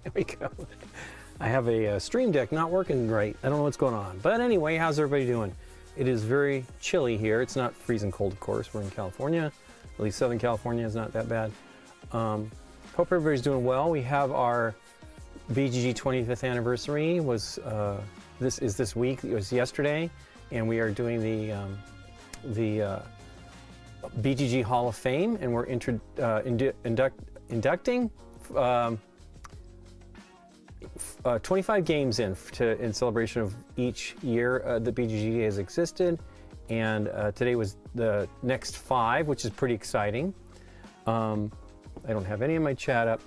There we go. I have a stream deck not working right. I don't know what's going on. But anyway, how's everybody doing? It is very chilly here. It's not freezing cold, of course. We're in California. At least Southern California is not that bad. Hope everybody's doing well. We have our BGG 25th anniversary. This week. It was yesterday, and we are doing the BGG Hall of Fame, and we're inducting 25 games in celebration of each year that BGG has existed, and today was the next 5, which is pretty exciting. I don't have any of my chat up.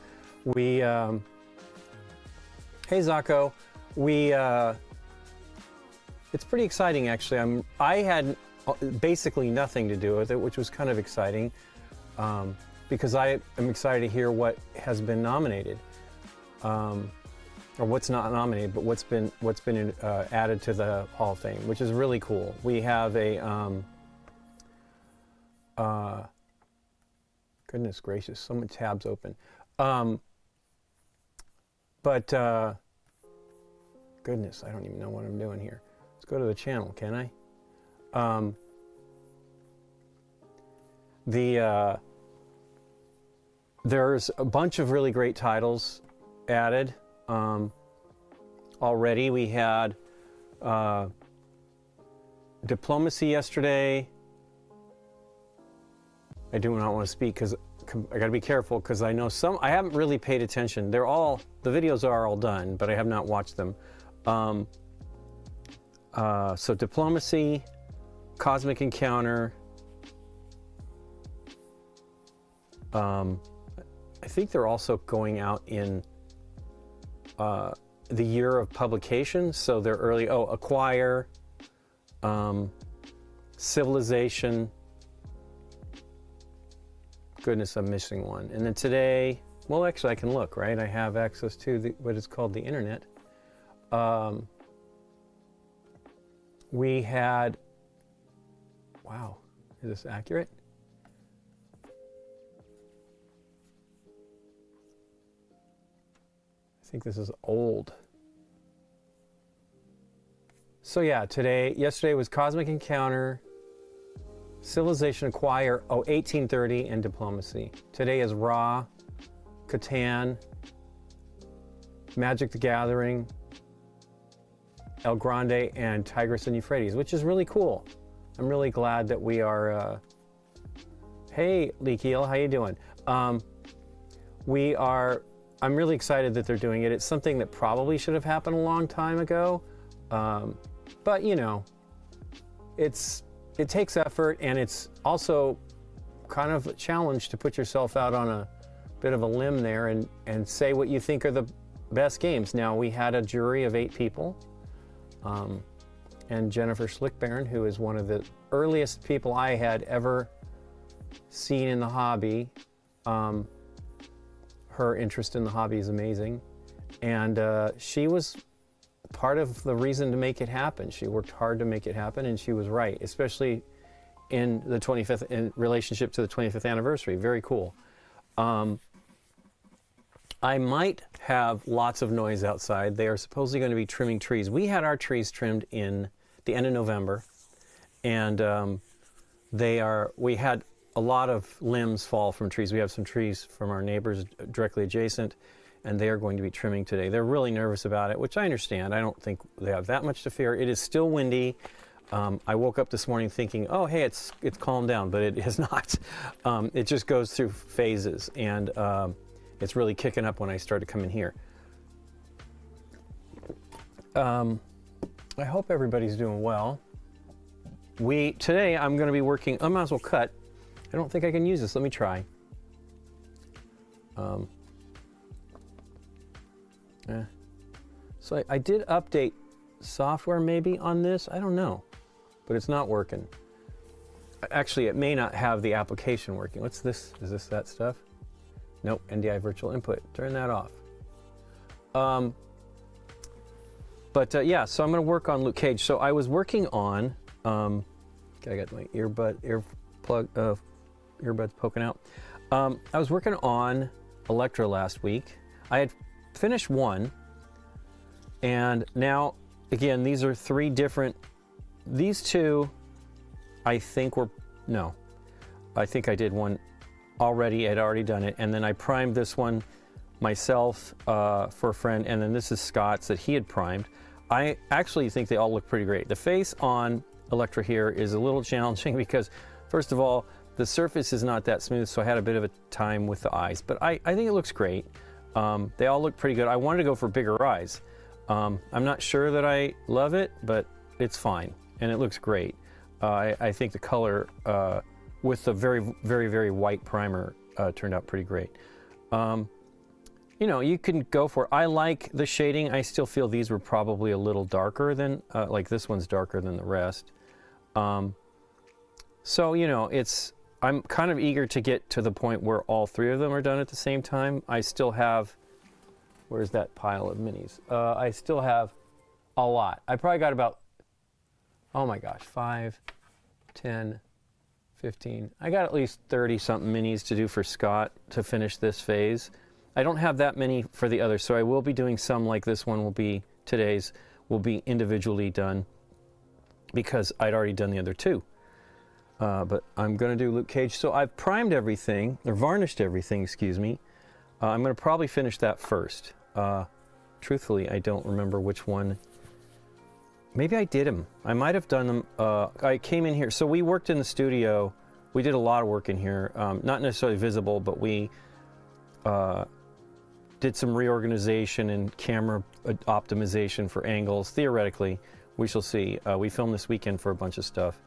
Hey Zako, it's pretty exciting actually. I had basically nothing to do with it, which was kind of exciting, because I am excited to hear what has been nominated. Or what's not nominated, but what's been added to the Hall of Fame, which is really cool. We have a goodness gracious, so many tabs open. Goodness, I don't even know what I'm doing here. Let's go to the channel, can I? There's a bunch of really great titles added. Already we had Diplomacy yesterday. I do not want to speak because I got to be careful, because I know I haven't really paid attention. The videos are all done, but I have not watched them. So Diplomacy, Cosmic Encounter. I think they're also going out in the year of publication, so they're early. Acquire, Civilization. Goodness, I'm missing one. And then today, well, actually I can look, right? I have access to what is called the internet. We had, wow, is this accurate? I think this is old. So yeah, yesterday was Cosmic Encounter, Civilization, Acquire, 1830, and Diplomacy. Today is Ra, Catan, Magic the Gathering, El Grande, and Tigris and Euphrates, which is really cool. I'm really glad that we are, hey Leakiel, how you doing? I'm really excited that they're doing it. It's something that probably should have happened a long time ago. But you know, it takes effort, and it's also kind of a challenge to put yourself out on a bit of a limb there and say what you think are the best games. Now, we had a jury of 8 people, and Jennifer Schlickbairn, who is one of the earliest people I had ever seen in the hobby. Her interest in the hobby is amazing, and she was part of the reason to make it happen. She worked hard to make it happen, and she was right, especially in the 25th, in relationship to the 25th anniversary. Very cool. I might have lots of noise outside. They are supposedly going to be trimming trees. We had our trees trimmed in the end of November, and we had a lot of limbs fall from trees. We have some trees from our neighbors directly adjacent, and they are going to be trimming today. They're really nervous about it, which I understand. I don't think they have that much to fear. It is still windy. I woke up this morning thinking, oh, hey, it's calmed down, but it is not. It just goes through phases, and it's really kicking up when I start to come in here. I hope everybody's doing well. Today I'm going to be working, I might as well cut. I don't think I can use this. Let me try. So I did update software maybe on this. I don't know, but it's not working. Actually, it may not have the application working. What's this? Is this that stuff? Nope, NDI virtual input. Turn that off. Yeah, so I'm going to work on Luke Cage. So I was working on, okay, I got my earbuds poking out. I was working on Electra last week. I had finished one, and now, again, these are 3 different, these 2, I think were, no, I think I did one already, I'd already done it, and then I primed this one myself for a friend, and then this is Scott's that he had primed. I actually think they all look pretty great. The face on Electra here is a little challenging because, first of all, the surface is not that smooth, so I had a bit of a time with the eyes, but I think it looks great. They all look pretty good. I wanted to go for bigger eyes. I'm not sure that I love it, but it's fine, and it looks great. I think the color with the very, very, very white primer turned out pretty great. You know, you can go for it. I like the shading. I still feel these were probably a little darker than, like this one's darker than the rest. So, you know, I'm kind of eager to get to the point where all 3 of them are done at the same time. I still have, where's that pile of minis? I still have a lot. I probably got about, oh my gosh, 5, 10, 15. I got at least 30 something minis to do for Scott to finish this phase. I don't have that many for the others, so I will be doing some like this one will be, today's will be individually done because I'd already done the other 2. But I'm going to do Luke Cage. So I've primed everything, or varnished everything, excuse me. I'm going to probably finish that first. Truthfully, I don't remember which one. Maybe I did them. I might have done them. I came in here. So we worked in the studio. We did a lot of work in here. Not necessarily visible, but we did some reorganization and camera optimization for angles. Theoretically, we shall see. We filmed this weekend for a bunch of stuff.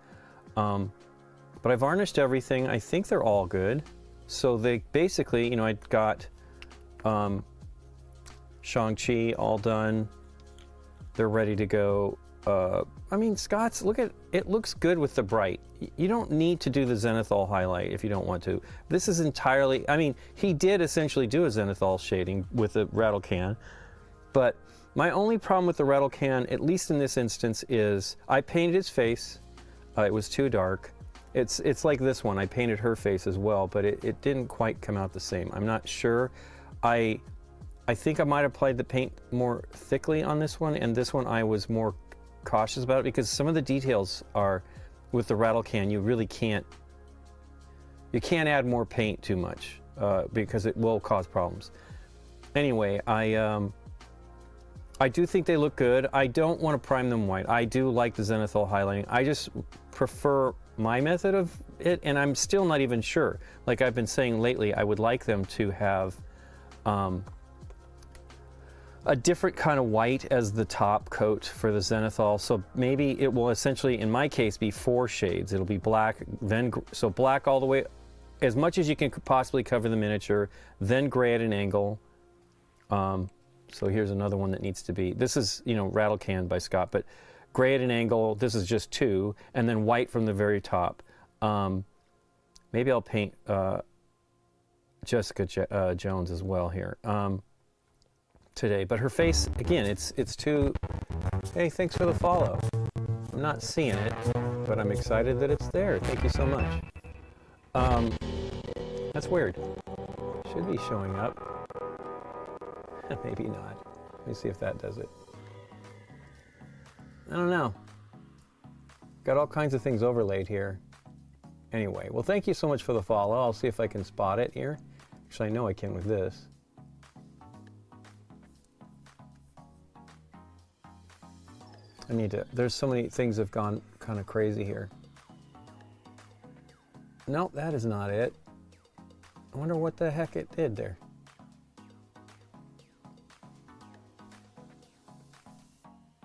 But I varnished everything. I think they're all good. So they basically, you know, I got Shang-Chi all done. They're ready to go. I mean, Scott's, look at it, looks good with the bright. You don't need to do the zenithal highlight if you don't want to. This is entirely, I mean, he did essentially do a zenithal shading with the rattle can, but my only problem with the rattle can, at least in this instance, is I painted his face. It was too dark. It's like this one. I painted her face as well, but it didn't quite come out the same. I'm not sure. I think I might have applied the paint more thickly on this one, and this one I was more cautious about it because some of the details are with the rattle can. You really can't add more paint too much because it will cause problems. Anyway, I do think they look good. I don't want to prime them white. I do like the zenithal highlighting. I just prefer my method of it, and I'm still not even sure. Like I've been saying lately, I would like them to have a different kind of white as the top coat for the zenithal. So maybe it will essentially, in my case, be 4 shades. It'll be black, then so black all the way, as much as you can possibly cover the miniature, then gray at an angle. So here's another one that needs to be, this is, you know, Rattle Can by Scott, but gray at an angle, this is just 2, and then white from the very top. Maybe I'll paint Jessica Jones as well here today, but her face, again, it's too, hey, thanks for the follow. I'm not seeing it, but I'm excited that it's there. Thank you so much. That's weird. Should be showing up. Maybe not. Let me see if that does it. I don't know. Got all kinds of things overlaid here. Anyway, well, thank you so much for the follow. I'll see if I can spot it here. Actually, I know I can with this. I need to, there's so many things have gone kind of crazy here. Nope, that is not it. I wonder what the heck it did there.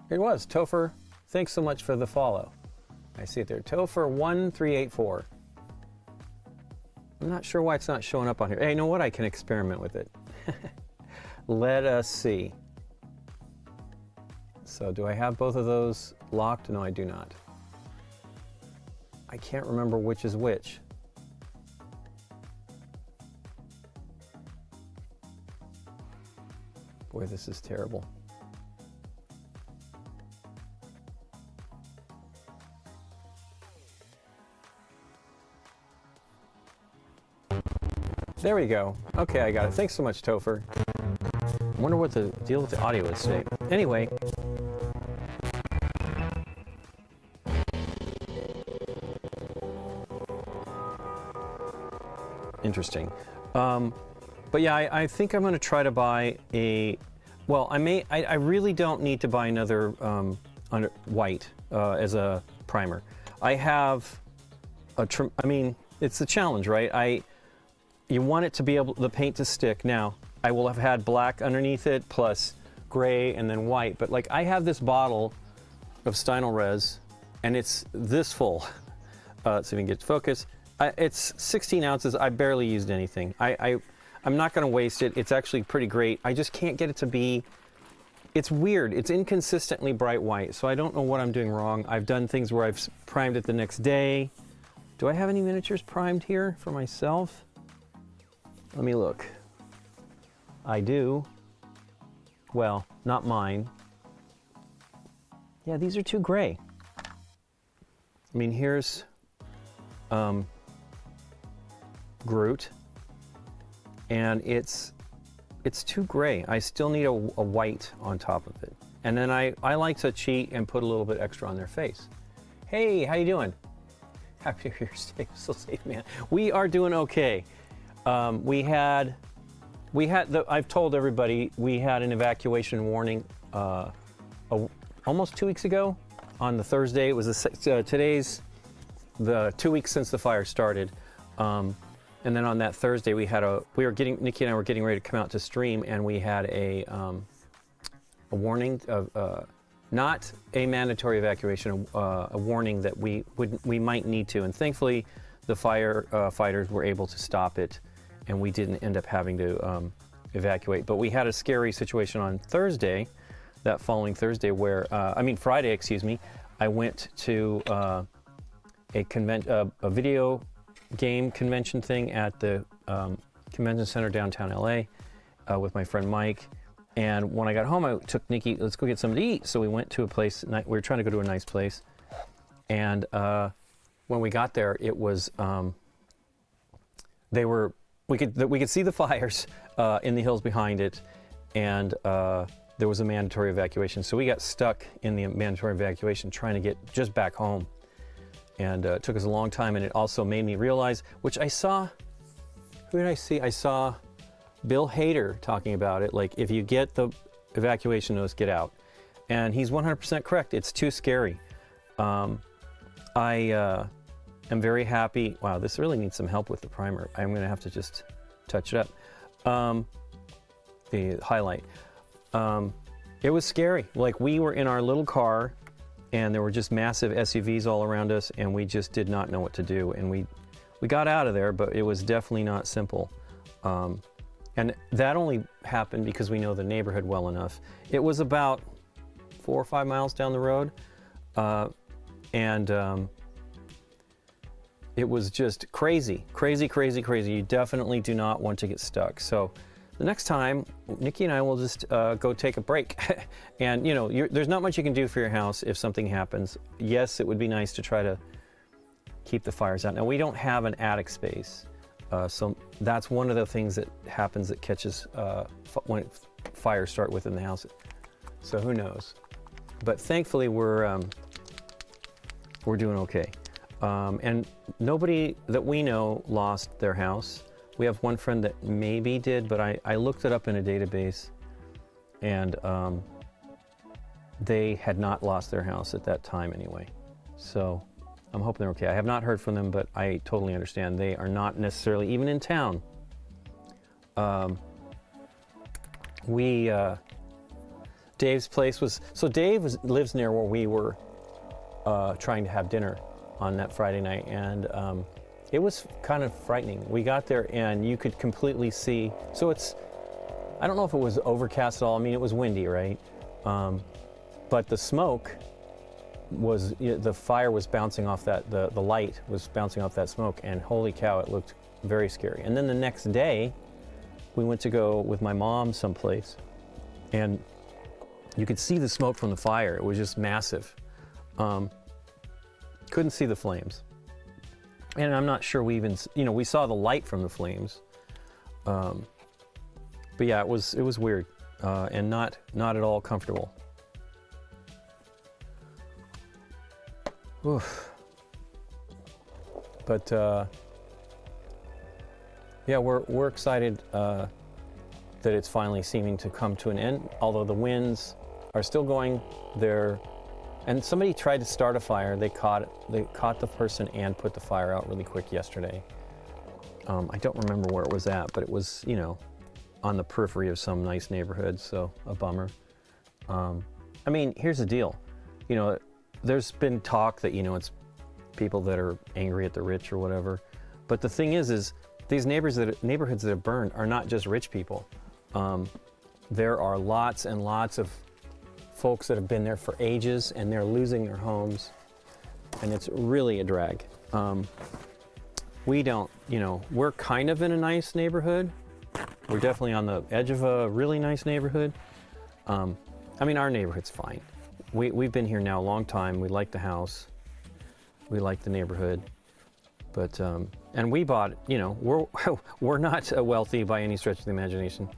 It was Topher. Thanks so much for the follow. I see it there. Topher1384. I'm not sure why it's not showing up on here. Hey, you know what? I can experiment with it. Let us see. So do I have both of those locked? No, I do not. I can't remember which is which. Boy, this is terrible. There we go. Okay, I got it. Thanks so much, Topher. I wonder what the deal with the audio is today. Anyway. Interesting. But yeah, I think I'm going to try to buy a, well, I really don't need to buy another white as a primer. I have I mean, it's a challenge, right? You want it to be able, the paint to stick. Now, I will have had black underneath it, plus gray and then white, but like I have this bottle of Stynylrez and it's this full. Let's see if we can get to focus. It's 16 ounces. I barely used anything. I'm not going to waste it. It's actually pretty great. I just can't get it to be, it's weird. It's inconsistently bright white, so I don't know what I'm doing wrong. I've done things where I've primed it the next day. Do I have any miniatures primed here for myself? Let me look. I do. Well, not mine. Yeah, these are too gray. I mean, here's Groot, and it's too gray. I still need a white on top of it. And then I like to cheat and put a little bit extra on their face. Hey, how you doing? Happy you're so safe, man. We are doing okay. I've told everybody we had an evacuation warning almost 2 weeks ago on the Thursday. It was today's the 2 weeks since the fire started. And then on that Thursday, Nikki and I were getting ready to come out to stream, and we had a warning of not a mandatory evacuation, a warning that we might need to. And thankfully, the fighters were able to stop it, and we didn't end up having to evacuate. But we had a scary situation on Thursday, that following Thursday, Friday, excuse me. I went to a video game convention thing at the convention center downtown LA with my friend Mike. And when I got home, I took Nikki, let's go get something to eat. So we went to a place, we were trying to go to a nice place. And when we got there, it was, we could see the fires in the hills behind it. And there was a mandatory evacuation. So we got stuck in the mandatory evacuation trying to get just back home. And it took us a long time, and it also made me realize, which I saw, who did I see? I saw Bill Hader talking about it, like if you get the evacuation notice, get out. And he's 100% correct. It's too scary. I am very happy. Wow, this really needs some help with the primer. I'm going to have to just touch it up. The highlight. It was scary. Like we were in our little car, and there were just massive SUVs all around us, and we just did not know what to do. And we got out of there, but it was definitely not simple. And that only happened because we know the neighborhood well enough. It was about 4 or 5 miles down the road, and it was just crazy, crazy, crazy, crazy. You definitely do not want to get stuck. So the next time, Nikki and I will just go take a break. And you know, there's not much you can do for your house if something happens. Yes, it would be nice to try to keep the fires out. Now, we don't have an attic space. So that's one of the things that happens that catches when fires start within the house. So who knows? But thankfully, we're doing okay. And nobody that we know lost their house. We have one friend that maybe did, but I looked it up in a database, and they had not lost their house at that time anyway. So I'm hoping they're okay. I have not heard from them, but I totally understand. They are not necessarily even in town. Dave's place was, so Dave lives near where we were trying to have dinner on that Friday night, and it was kind of frightening. We got there and you could completely see, so I don't know if it was overcast at all. I mean, it was windy, right? But the smoke was, the fire was bouncing off that, the light was bouncing off that smoke, and holy cow, it looked very scary. And then the next day, we went to go with my mom someplace, and you could see the smoke from the fire. It was just massive. Couldn't see the flames. And I'm not sure we even, we saw the light from the flames. But yeah, it was weird. and not at all comfortable. Oof. But yeah, we're excited that it's finally seeming to come to an end. Although the winds are still going there, and somebody tried to start a fire. They caught the person and put the fire out really quick yesterday. I don't remember where it was at, but it was, you know, on the periphery of some nice neighborhood, so a bummer. I mean, here's the deal. You know, there's been talk that, you know, it's people that are angry at the rich or whatever. But the thing is these neighborhoods that have burned are not just rich people. There are lots and lots of folks that have been there for ages, and they're losing their homes, and it's really a drag. We don't, you know, we're kind of in a nice neighborhood. We're definitely on the edge of a really nice neighborhood. I mean, our neighborhood's fine. We've been here now a long time. We like the house. We like the neighborhood. But, and we bought, you know, we're not wealthy by any stretch of the imagination.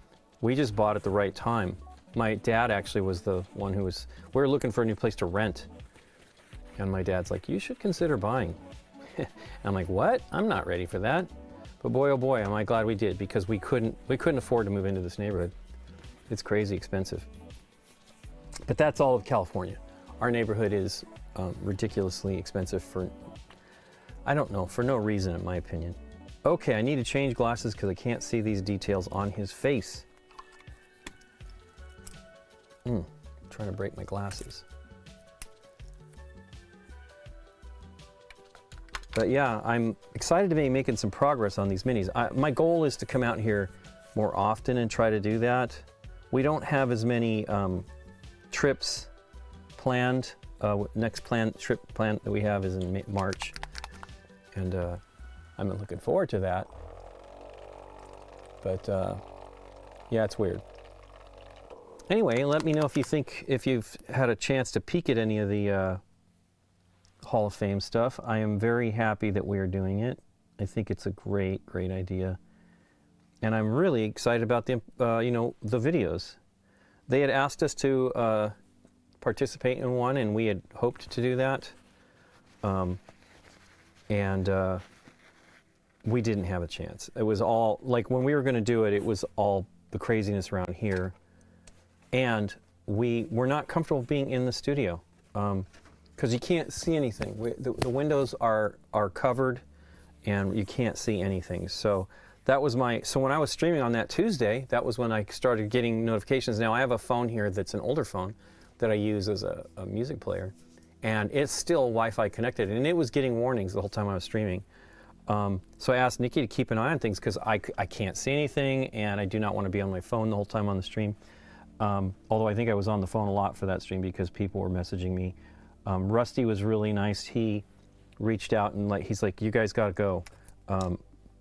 We just bought at the right time. My dad actually was the one we were looking for a new place to rent. And my dad's like, you should consider buying. I'm like, what? I'm not ready for that. But boy, oh boy, am I glad we did, because we couldn't afford to move into this neighborhood. It's crazy expensive. But that's all of California. Our neighborhood is ridiculously expensive for, I don't know, for no reason in my opinion. Okay, I need to change glasses because I can't see these details on his face. Trying to break my glasses. But yeah, I'm excited to be making some progress on these minis. My goal is to come out here more often and try to do that. We don't have as many trips planned. Next trip planned that we have is in March. And I'm looking forward to that. But yeah, it's weird. Anyway, let me know if you've had a chance to peek at any of the Hall of Fame stuff. I am very happy that we are doing it. I think it's a great idea. And I'm really excited about the videos. They had asked us to participate in one, and we had hoped to do that. We didn't have a chance. It was all, like, when we were going to do it, it was all the craziness around here. And we were not comfortable being in the studio because you can't see anything. The windows are covered, and you can't see anything. So that was so when I was streaming on that Tuesday, that was when I started getting notifications. Now I have a phone here that's an older phone that I use as a music player, and it's still Wi-Fi connected, and it was getting warnings the whole time I was streaming. So I asked Nikki to keep an eye on things because I can't see anything, and I do not want to be on my phone the whole time on the stream. Although I think I was on the phone a lot for that stream because people were messaging me. Rusty was really nice. He reached out and he's like, "You guys got to go.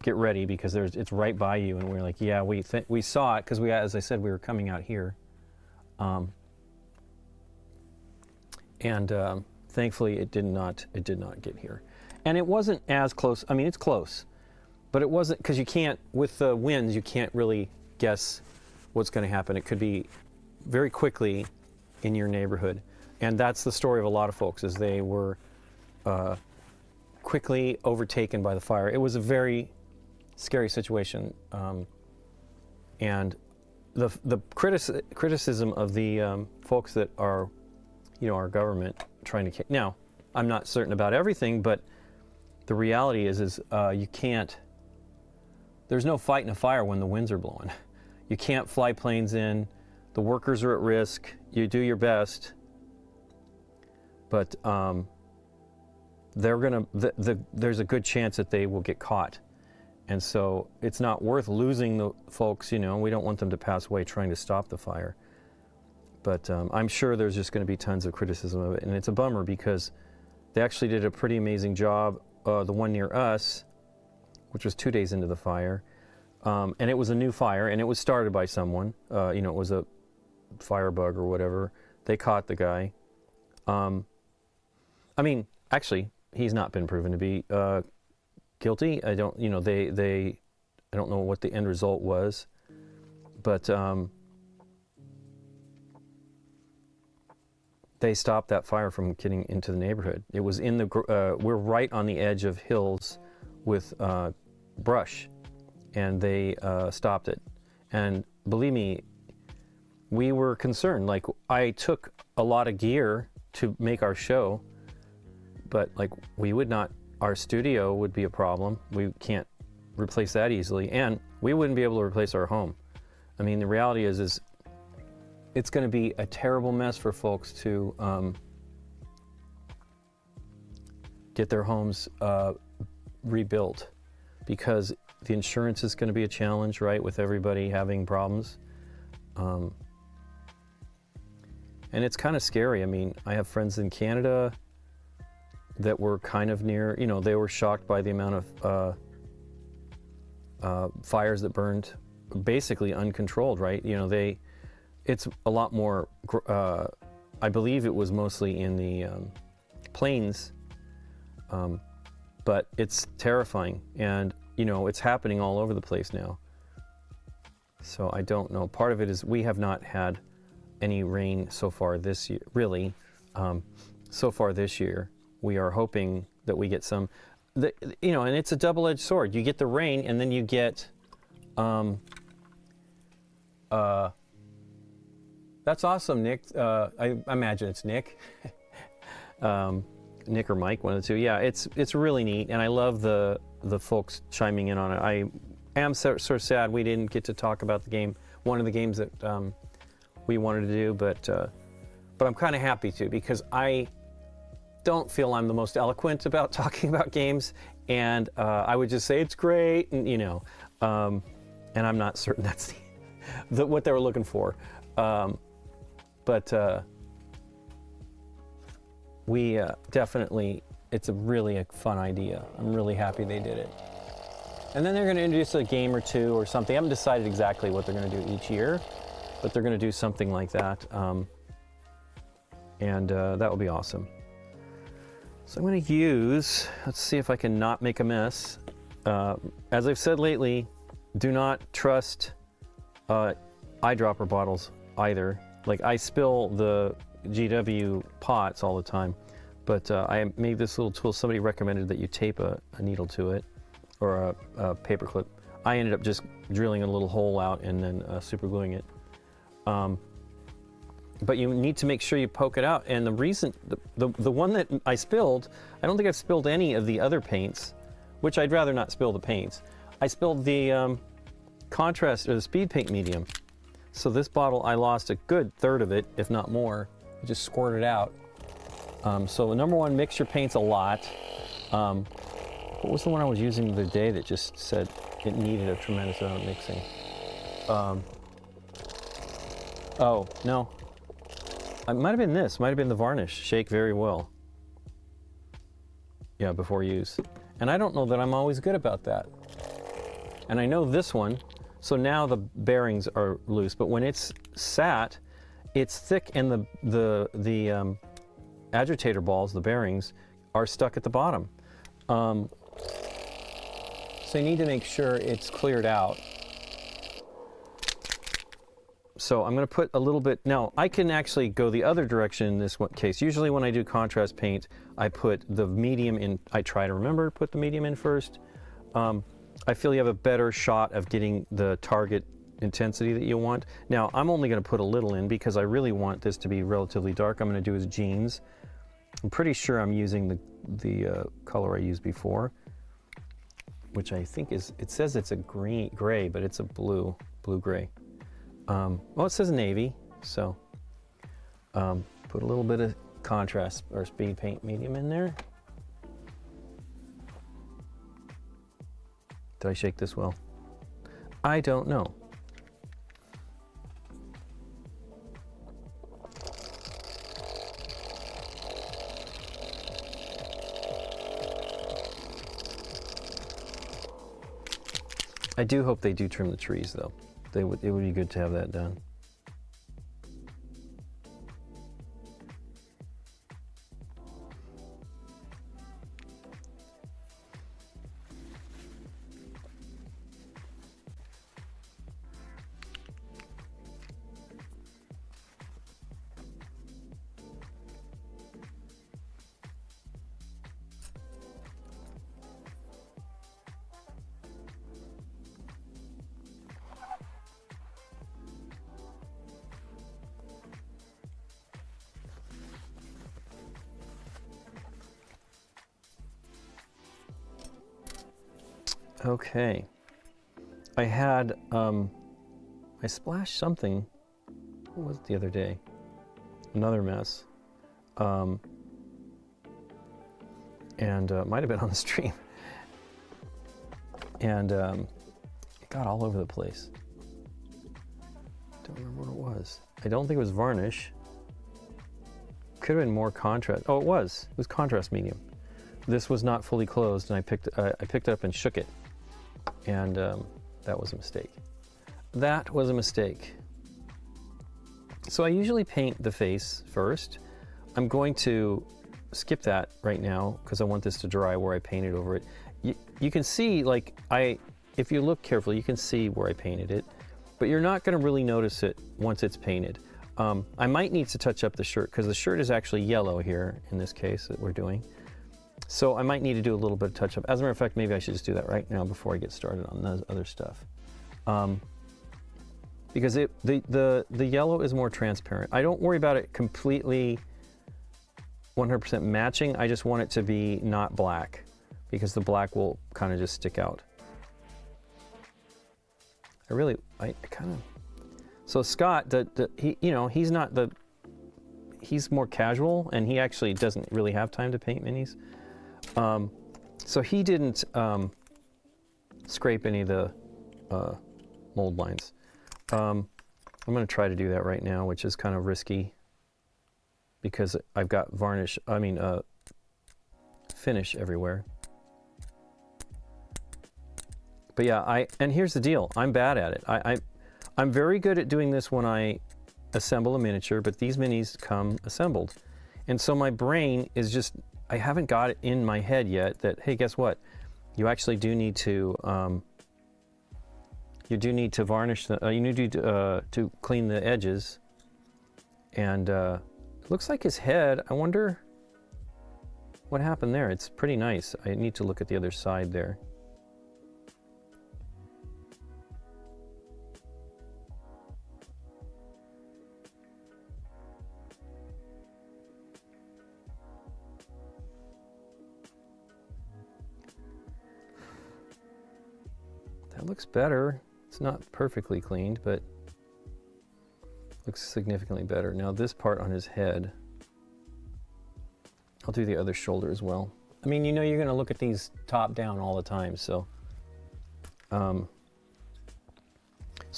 Get ready because it's right by you." And we were like, "Yeah, we saw it because as I said, we were coming out here." Thankfully, it did not get here, and it wasn't as close. I mean, it's close, but it wasn't, because you can't, with the winds, you can't really guess what's going to happen. It could be very quickly in your neighborhood, and that's the story of a lot of folks, is they were quickly overtaken by the fire. It was a very scary situation, and the criticism of the folks that are, our government trying to. Now, I'm not certain about everything, but the reality is you can't. There's no fighting a fire when the winds are blowing. You can't fly planes in. The workers are at risk. You do your best, but there's a good chance that they will get caught, and so it's not worth losing the folks. We don't want them to pass away trying to stop the fire. But I'm sure there's just going to be tons of criticism of it, and it's a bummer because they actually did a pretty amazing job. The one near us, which was 2 days into the fire. And it was a new fire, and it was started by someone. It was a firebug or whatever. They caught the guy. Actually, he's not been proven to be guilty. I don't know what the end result was, but they stopped that fire from getting into the neighborhood. It was in the, we're right on the edge of hills with brush, and they stopped it. And believe me, we were concerned. Like, I took a lot of gear to make our show, but like, we would not, our studio would be a problem. We can't replace that easily, and we wouldn't be able to replace our home. I mean, the reality is it's going to be a terrible mess for folks to get their homes rebuilt, because the insurance is going to be a challenge, right, with everybody having problems. And it's kind of scary. I mean, I have friends in Canada that were kind of near, you know, they were shocked by the amount of fires that burned basically uncontrolled, right? You know, it's a lot more, I believe it was mostly in the plains, but it's terrifying. And, you know, it's happening all over the place now. So I don't know. Part of it is we have not had any rain so far this year, really. So far this year, we are hoping that we get some, you know, and it's a double-edged sword. You get the rain, and then you get, that's awesome, Nick. I imagine it's Nick. Nick or Mike, one of the two. Yeah, it's really neat, and I love the folks chiming in on it. I am sort of sad we didn't get to talk about the game, one of the games that we wanted to do, but I'm kind of happy to, because I don't feel I'm the most eloquent about talking about games, and I would just say it's great, and you know, and I'm not certain that's what they were looking for, but we definitely, it's really a fun idea. I'm really happy they did it. And then they're going to introduce a game or two or something. I haven't decided exactly what they're going to do each year, but they're going to do something like that, and that will be awesome. So I'm going to use, let's see if I can not make a mess. As I've said lately, do not trust eyedropper bottles either. Like, I spill the GW pots all the time, but I made this little tool. Somebody recommended that you tape a needle to it, or a paper clip. I ended up just drilling a little hole out and then super gluing it. But you need to make sure you poke it out. And the reason, the one that I spilled, I don't think I've spilled any of the other paints, which I'd rather not spill the paints. I spilled the contrast, or the speed paint medium. So this bottle, I lost a good third of it, if not more. I just squirted out. So number one, mix your paints a lot. What was the one I was using the other day that just said it needed a tremendous amount of mixing? Oh, no. It might have been this, might have been the varnish. Shake very well. Yeah, before use. And I don't know that I'm always good about that. And I know this one, so now the bearings are loose, but when it's sat, it's thick, and the agitator balls, the bearings, are stuck at the bottom. So you need to make sure it's cleared out. So I'm going to put a little bit, now I can actually go the other direction in this case. Usually when I do contrast paint, I put the medium in, I try to remember to put the medium in first. I feel you have a better shot of getting the target intensity that you want. Now I'm only going to put a little in because I really want this to be relatively dark. I'm going to do his jeans. I'm pretty sure I'm using the color I used before, which I think is, it says it's a gray, but it's a blue-gray. Well, it says navy, so put a little bit of contrast or speed paint medium in there. Did I shake this well? I don't know. I do hope they do trim the trees, though. It would be good to have that done. Okay. I had, I splashed something. What was it the other day? Another mess. And it might have been on the stream. And it got all over the place. Don't remember what it was. I don't think it was varnish. Could have been more contrast. Oh, it was. It was contrast medium. This was not fully closed, and I picked it up and shook it. And that was a mistake. That was a mistake. So I usually paint the face first. I'm going to skip that right now because I want this to dry where I painted over it. You can see, like, if you look carefully, you can see where I painted it, but you're not going to really notice it once it's painted. I might need to touch up the shirt because the shirt is actually yellow here in this case that we're doing. So I might need to do a little bit of touch up. As a matter of fact, maybe I should just do that right now before I get started on the other stuff. Because the yellow is more transparent. I don't worry about it completely 100% matching. I just want it to be not black because the black will kind of just stick out. I kind of. So Scott, he's more casual, and he actually doesn't really have time to paint minis. So he didn't scrape any of the mold lines. I'm going to try to do that right now, which is kind of risky because I've got finish everywhere. But yeah, and here's the deal. I'm bad at it. I'm very good at doing this when I assemble a miniature, but these minis come assembled. And so my brain is just, I haven't got it in my head yet that, hey, guess what? You actually do need to, varnish you need to clean the edges. And it looks like his head, I wonder what happened there. It's pretty nice. I need to look at the other side there. That looks better. It's not perfectly cleaned, but looks significantly better. Now this part on his head, I'll do the other shoulder as well. I mean, you know you're gonna look at these top down all the time, so. So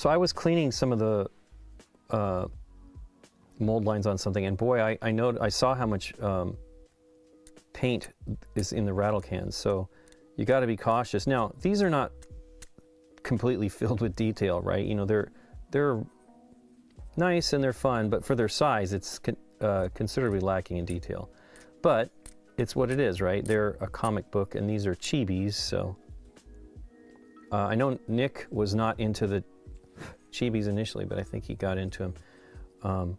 I was cleaning some of the mold lines on something, and boy, I saw how much paint is in the rattle cans, so you gotta be cautious. Now, these are not completely filled with detail, right? You know, they're nice and they're fun, but for their size, it's considerably lacking in detail. But it's what it is, right? They're a comic book, and these are chibis, so I know Nick was not into the chibis initially, but I think he got into them.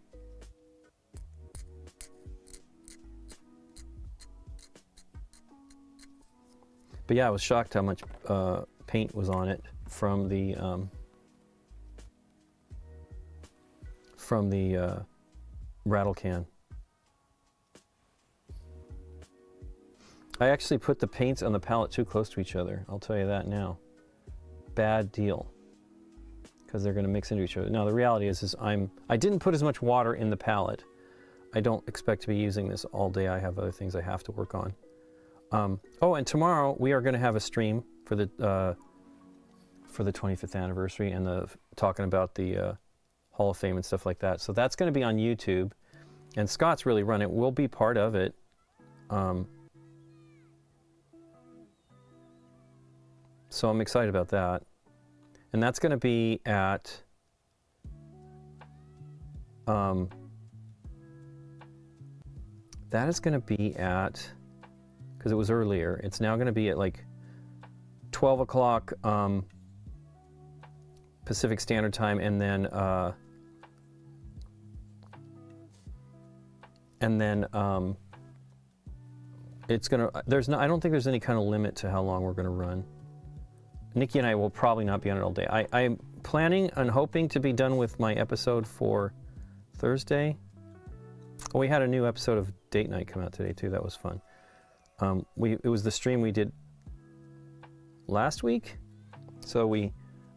But yeah, I was shocked how much paint was on it from the rattle can. I actually put the paints on the palette too close to each other. I'll tell you that now. Bad deal. Because they're going to mix into each other. Now the reality is I didn't put as much water in the palette. I don't expect to be using this all day. I have other things I have to work on. Oh, and tomorrow we are going to have a stream for the 25th anniversary and talking about the Hall of Fame and stuff like that. So that's going to be on YouTube, and Scott's really run it. We'll be part of it. So I'm excited about that. And that's going to be at that is going to be at, because it was earlier, it's now going to be at like 12 o'clock Pacific Standard Time, and then it's gonna, I don't think there's any kind of limit to how long we're gonna run. Nikki and I will probably not be on it all day. I'm planning and hoping to be done with my episode for Thursday. Well, we had a new episode of Date Night come out today too. That was fun. It was the stream we did last week. So I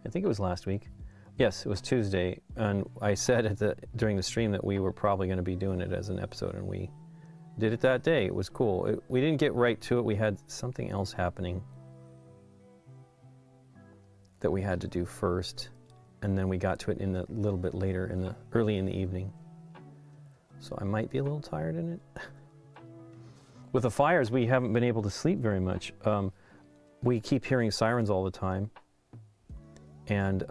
think it was last week. Yes, it was Tuesday, and I said during the stream that we were probably going to be doing it as an episode, and we did it that day. It was cool. We didn't get right to it. We had something else happening that we had to do first, and then we got to it a little bit later, early in the evening. So I might be a little tired in it. With the fires, we haven't been able to sleep very much. We keep hearing sirens all the time, and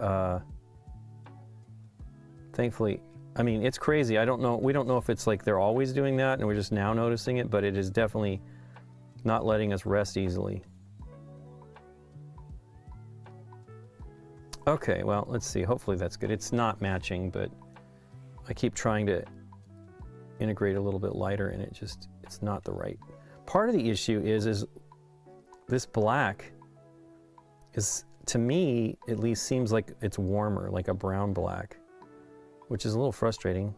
thankfully, I mean, it's crazy. I don't know. We don't know if it's like they're always doing that and we're just now noticing it, but it is definitely not letting us rest easily. Okay, well, let's see. Hopefully that's good. It's not matching, but I keep trying to integrate a little bit lighter, and it's not the right. Part of the issue is this black is, to me, at least seems like it's warmer, like a brown black, which is a little frustrating.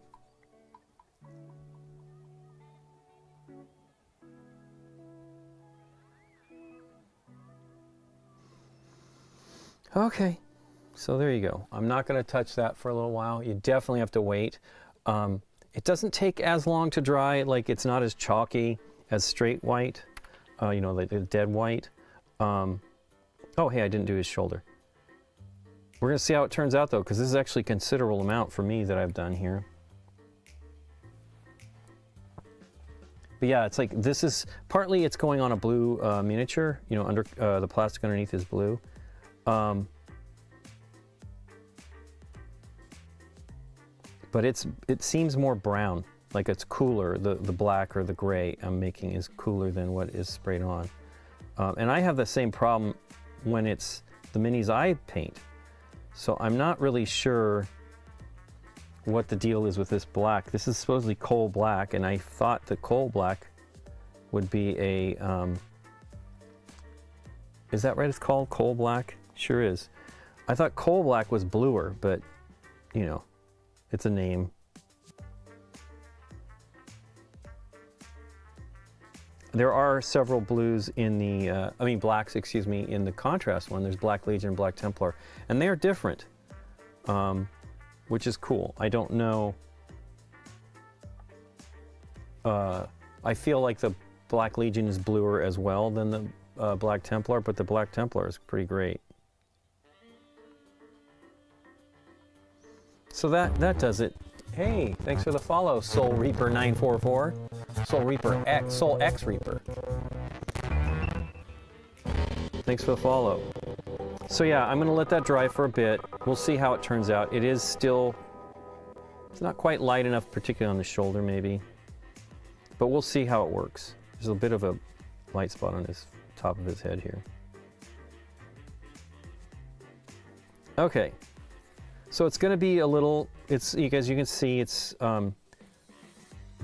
Okay, so there you go. I'm not going to touch that for a little while. You definitely have to wait. It doesn't take as long to dry, like it's not as chalky as straight white, you know, like the dead white. Oh, hey, I didn't do his shoulder. We're going to see how it turns out, though, because this is actually a considerable amount for me that I've done here. But yeah, it's like, this is, partly it's going on a blue miniature, you know, under the plastic underneath is blue. But it seems more brown, like it's cooler. The black or the gray I'm making is cooler than what is sprayed on. And I have the same problem when it's the minis I paint. So I'm not really sure what the deal is with this black. This is supposedly coal black, and I thought the coal black would be a, is that right? It's called coal black? Sure is. I thought coal black was bluer, but, you know, it's a name. There are several blues in the, blacks, excuse me, in the contrast one. There's Black Legion and Black Templar, and they are different, which is cool. I don't know. I feel like the Black Legion is bluer as well than the Black Templar, but the Black Templar is pretty great. So that does it. Hey, thanks for the follow, Soul Reaper 944. Soul Reaper X, Soul X Reaper. Thanks for the follow. So yeah, I'm gonna let that dry for a bit. We'll see how it turns out. It is still, it's not quite light enough, particularly on the shoulder maybe, but we'll see how it works. There's a bit of a light spot on his top of his head here. Okay. So it's going to be a little, you guys, you can see it's got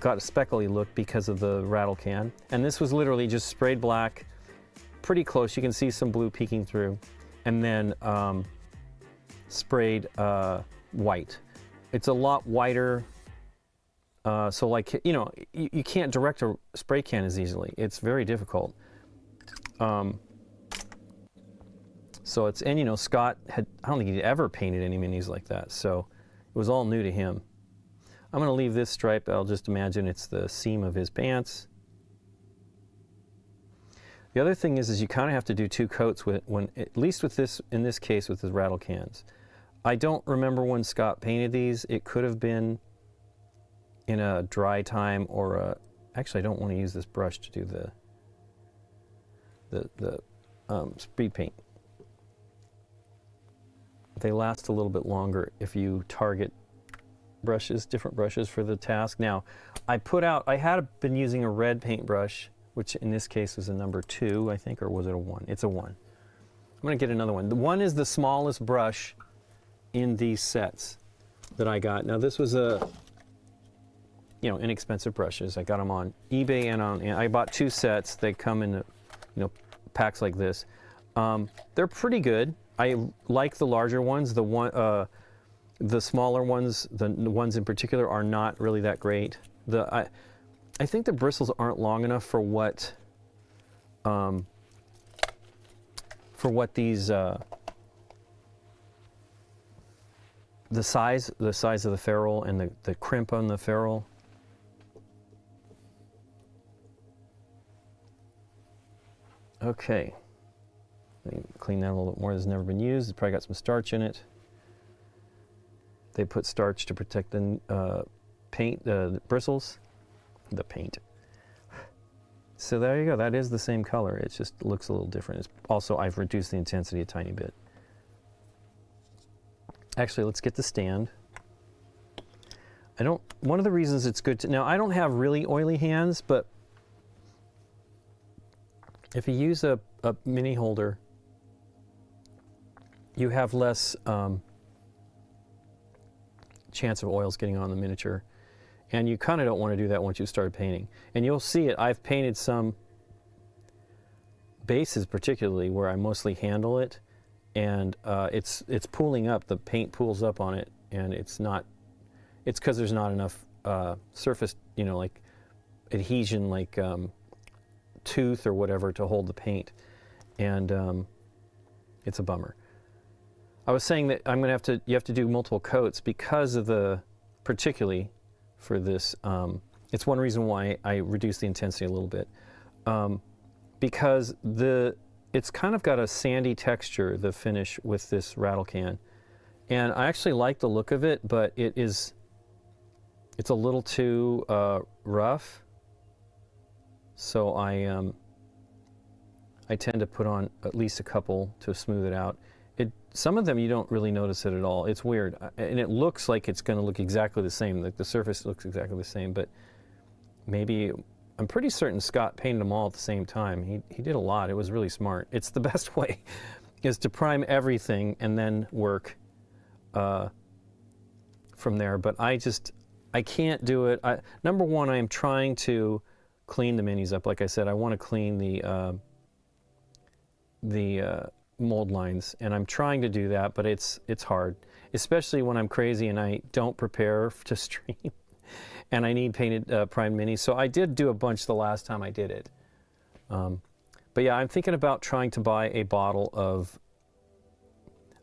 a speckly look because of the rattle can. And this was literally just sprayed black, pretty close. You can see some blue peeking through. And then sprayed white. It's a lot whiter. So like, you know, you can't direct a spray can as easily. It's very difficult. So it's, and you know, Scott I don't think he'd ever painted any minis like that, so it was all new to him. I'm going to leave this stripe. I'll just imagine it's the seam of his pants. The other thing is you kind of have to do two coats at least with this, in this case, with his rattle cans. I don't remember when Scott painted these. It could have been in a dry time or actually I don't want to use this brush to do the speed paint. They last a little bit longer if you target brushes, different brushes for the task. Now, I had been using a red paintbrush, which in this case was a number 2, I think, or was it a 1? It's a 1. I'm going to get another one. The 1 is the smallest brush in these sets that I got. Now, this was inexpensive brushes. I got them on eBay and I bought 2 sets. They come in, packs like this. They're pretty good. I like the larger ones. The smaller ones, the ones in particular, are not really that great. I think the bristles aren't long enough for what these the size of the ferrule and the crimp on the ferrule. Okay, let me clean that a little bit more. This has never been used. It's probably got some starch in it. They put starch to protect the paint, the bristles, the paint. So there you go. That is the same color. It just looks a little different. It's also, I've reduced the intensity a tiny bit. Actually, let's get the stand. One of the reasons it's good to, now I don't have really oily hands, but if you use a mini holder, you have less chance of oils getting on the miniature. And you kind of don't want to do that once you start painting. And you'll see it, I've painted some bases particularly where I mostly handle it, and it's pooling up, the paint pools up on it, and it's because there's not enough surface, you know, like adhesion, like tooth or whatever to hold the paint, and it's a bummer. I was saying that you have to do multiple coats because of particularly for this, it's one reason why I reduced the intensity a little bit, because it's kind of got a sandy texture, the finish with this rattle can, and I actually like the look of it, but it's a little too rough, so I tend to put on at least a couple to smooth it out. Some of them you don't really notice it at all. It's weird, and it looks like it's going to look exactly the same. Like the surface looks exactly the same, but maybe, I'm pretty certain Scott painted them all at the same time. He did a lot. It was really smart. It's the best way, is to prime everything and then work from there. But I can't do it. Number one, I am trying to clean the minis up. Like I said, I want to clean the mold lines, and I'm trying to do that, but it's hard, especially when I'm crazy and I don't prepare to stream and I need painted primed minis. So I did do a bunch the last time I did it, but yeah, I'm thinking about trying to buy a bottle of,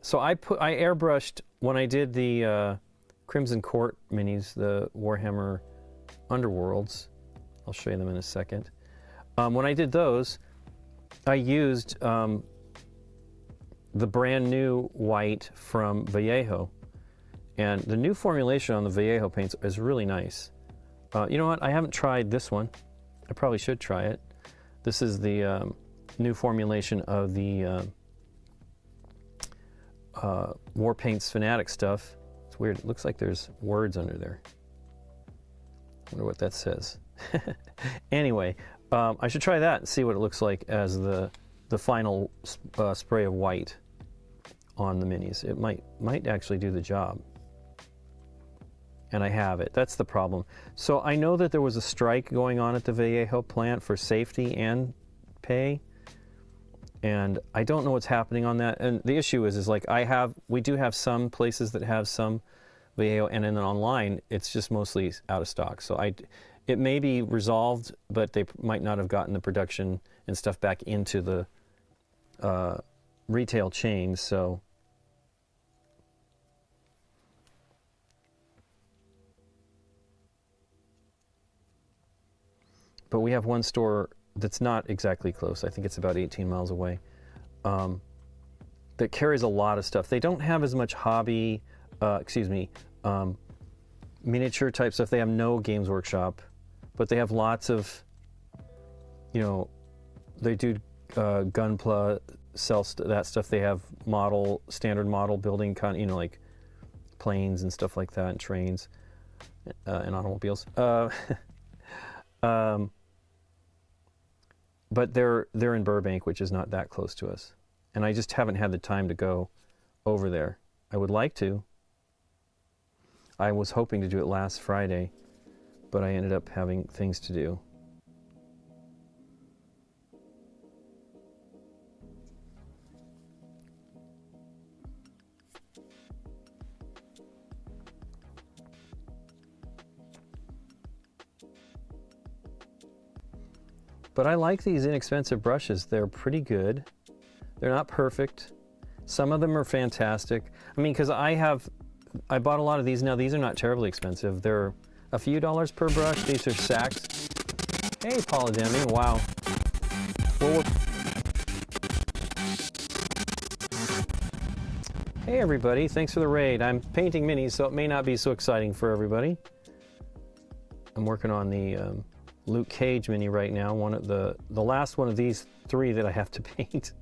so I airbrushed when I did the Crimson Court minis, the Warhammer Underworlds. I'll show you them in a second. When I did those, I used the brand new white from Vallejo, and the new formulation on the Vallejo paints is really nice. You know what, I haven't tried this one. I probably should try it. This is the new formulation of the War Paints Fanatic stuff. It's weird, it looks like there's words under there. I wonder what that says. Anyway, I should try that and see what it looks like as the final spray of white on the minis. It might actually do the job. And I have it. That's the problem. So I know that there was a strike going on at the Vallejo plant for safety and pay, and I don't know what's happening on that. And the issue is like we do have some places that have some Vallejo, and then online it's just mostly out of stock. So it may be resolved, but they might not have gotten the production and stuff back into the retail chains. So but we have one store that's not exactly close. I think it's about 18 miles away, that carries a lot of stuff. They don't have as much hobby, miniature type stuff. They have no Games Workshop, but they have lots of, they do Gunpla, sell that stuff. They have standard model building, like planes and stuff like that, and trains and automobiles. But they're in Burbank, which is not that close to us, and I just haven't had the time to go over there. I would like to. I was hoping to do it last Friday, but I ended up having things to do. But I like these inexpensive brushes. They're pretty good. They're not perfect. Some of them are fantastic. I mean, because I have I bought a lot of these. Now these are not terribly expensive. They're a few dollars per brush. These are sacks. Hey, Paula Deming, wow. Well, hey everybody, thanks for the raid. I'm painting minis, so it may not be so exciting for everybody. I'm working on the Luke Cage mini right now. One of the last one of these 3 that I have to paint.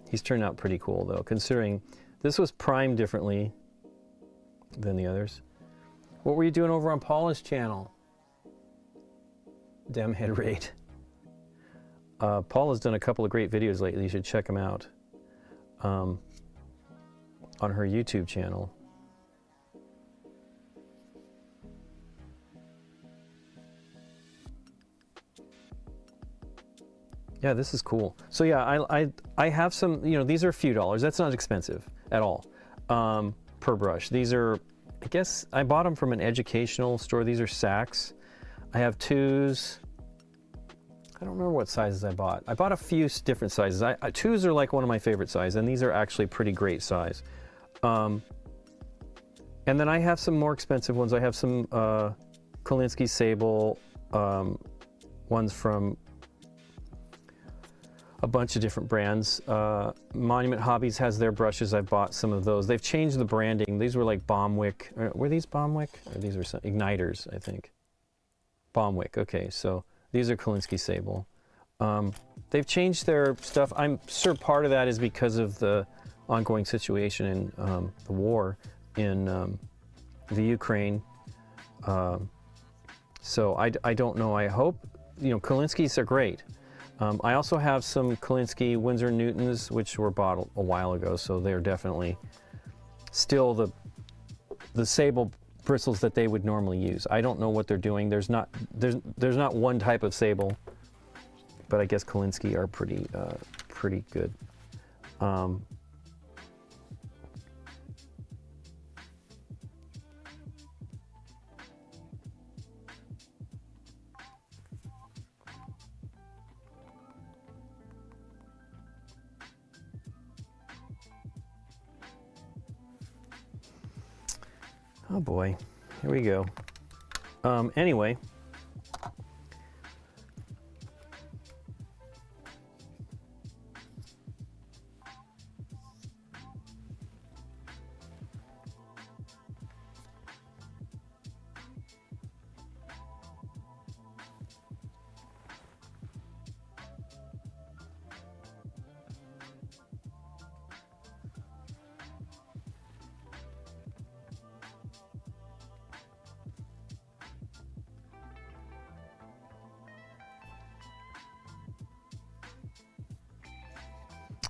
He's turned out pretty cool though, considering this was primed differently than the others. What were you doing over on Paula's channel? Demhead raid. Paula's done a couple of great videos lately. You should check them out on her YouTube channel. Yeah, this is cool. So yeah, I have some, you know, these are a few dollars. That's not expensive at all per brush. These are, I guess, I bought them from an educational store. These are sacks. I have 2s. I don't remember what sizes I bought. I bought a few different sizes. 2s are like one of my favorite sizes, and these are actually pretty great size. And then I have some more expensive ones. I have some Kolinsky Sable ones from a bunch of different brands. Monument Hobbies has their brushes. I've bought some of those. They've changed the branding. These were like Baumwick. Were these Baumwick? Or these were some Igniters, I think. Baumwick, okay, so these are Kolinsky Sable. They've changed their stuff. I'm sure part of that is because of the ongoing situation in the war in the Ukraine. So I don't know. I hope, you know, Kolinskys are great. I also have some Kolinsky Winsor Newtons, which were bought a while ago, so they're definitely still the sable bristles that they would normally use. I don't know what they're doing. There's not one type of sable, but I guess Kolinsky are pretty good. Oh boy, here we go. Anyway,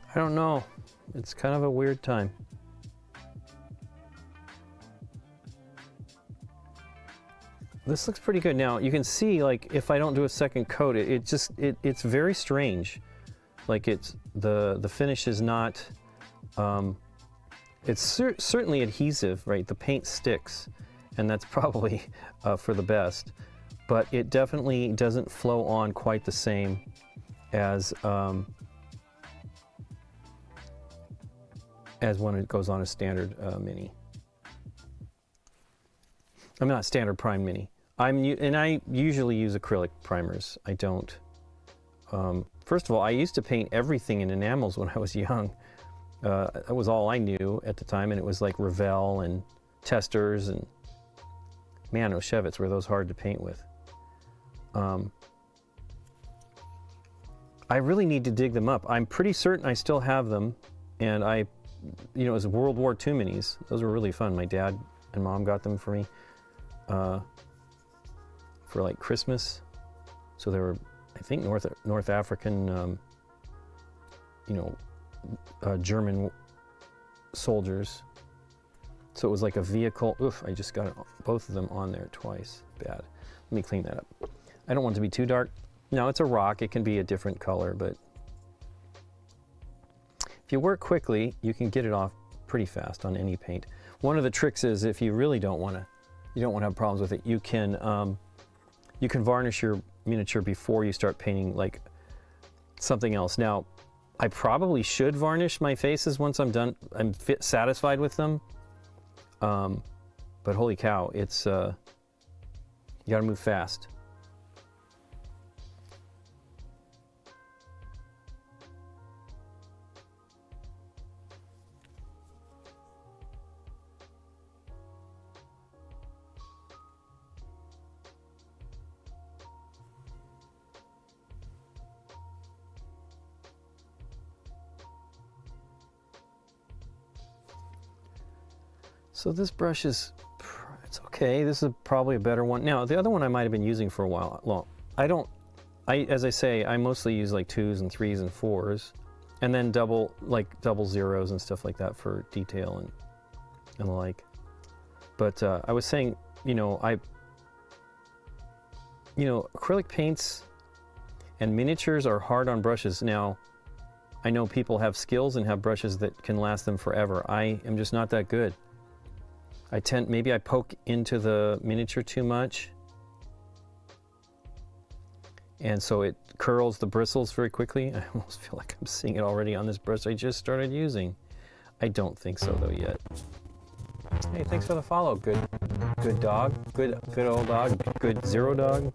I don't know. It's kind of a weird time. This looks pretty good. Now you can see, like, if I don't do a second coat, it's very strange. Like, the finish is not. It's certainly adhesive, right? The paint sticks, and that's probably for the best. But it definitely doesn't flow on quite the same as when it goes on a standard mini. I'm not standard prime mini. I usually use acrylic primers. I don't. First of all, I used to paint everything in enamels when I was young. That was all I knew at the time, and it was like Revell and Testers, and man, Oshevitz were those hard to paint with. I really need to dig them up. I'm pretty certain I still have them, and it was World War II minis. Those were really fun. My dad and mom got them for me for like Christmas. So they were, I think, North African, German soldiers. So it was like a vehicle. Oof, I just got both of them on there twice. Bad. Let me clean that up. I don't want it to be too dark. No, it's a rock. It can be a different color, but if you work quickly, you can get it off pretty fast on any paint. One of the tricks is, if you really don't want to have problems with it, you can varnish your miniature before you start painting like something else. Now, I probably should varnish my faces once I'm done. I'm satisfied with them. But holy cow, it's you got to move fast. So this brush is, it's okay. This is probably a better one. Now, the other one I might have been using for a while. Well, as I say, I mostly use like 2s and 3s and 4s, and then double zeros and stuff like that for detail and the like. But I was saying, acrylic paints and miniatures are hard on brushes. Now, I know people have skills and have brushes that can last them forever. I am just not that good. Maybe I poke into the miniature too much, and so it curls the bristles very quickly. I almost feel like I'm seeing it already on this brush I just started using. I don't think so though yet. Hey, thanks for the follow. Good dog. Good old dog. Good zero dog.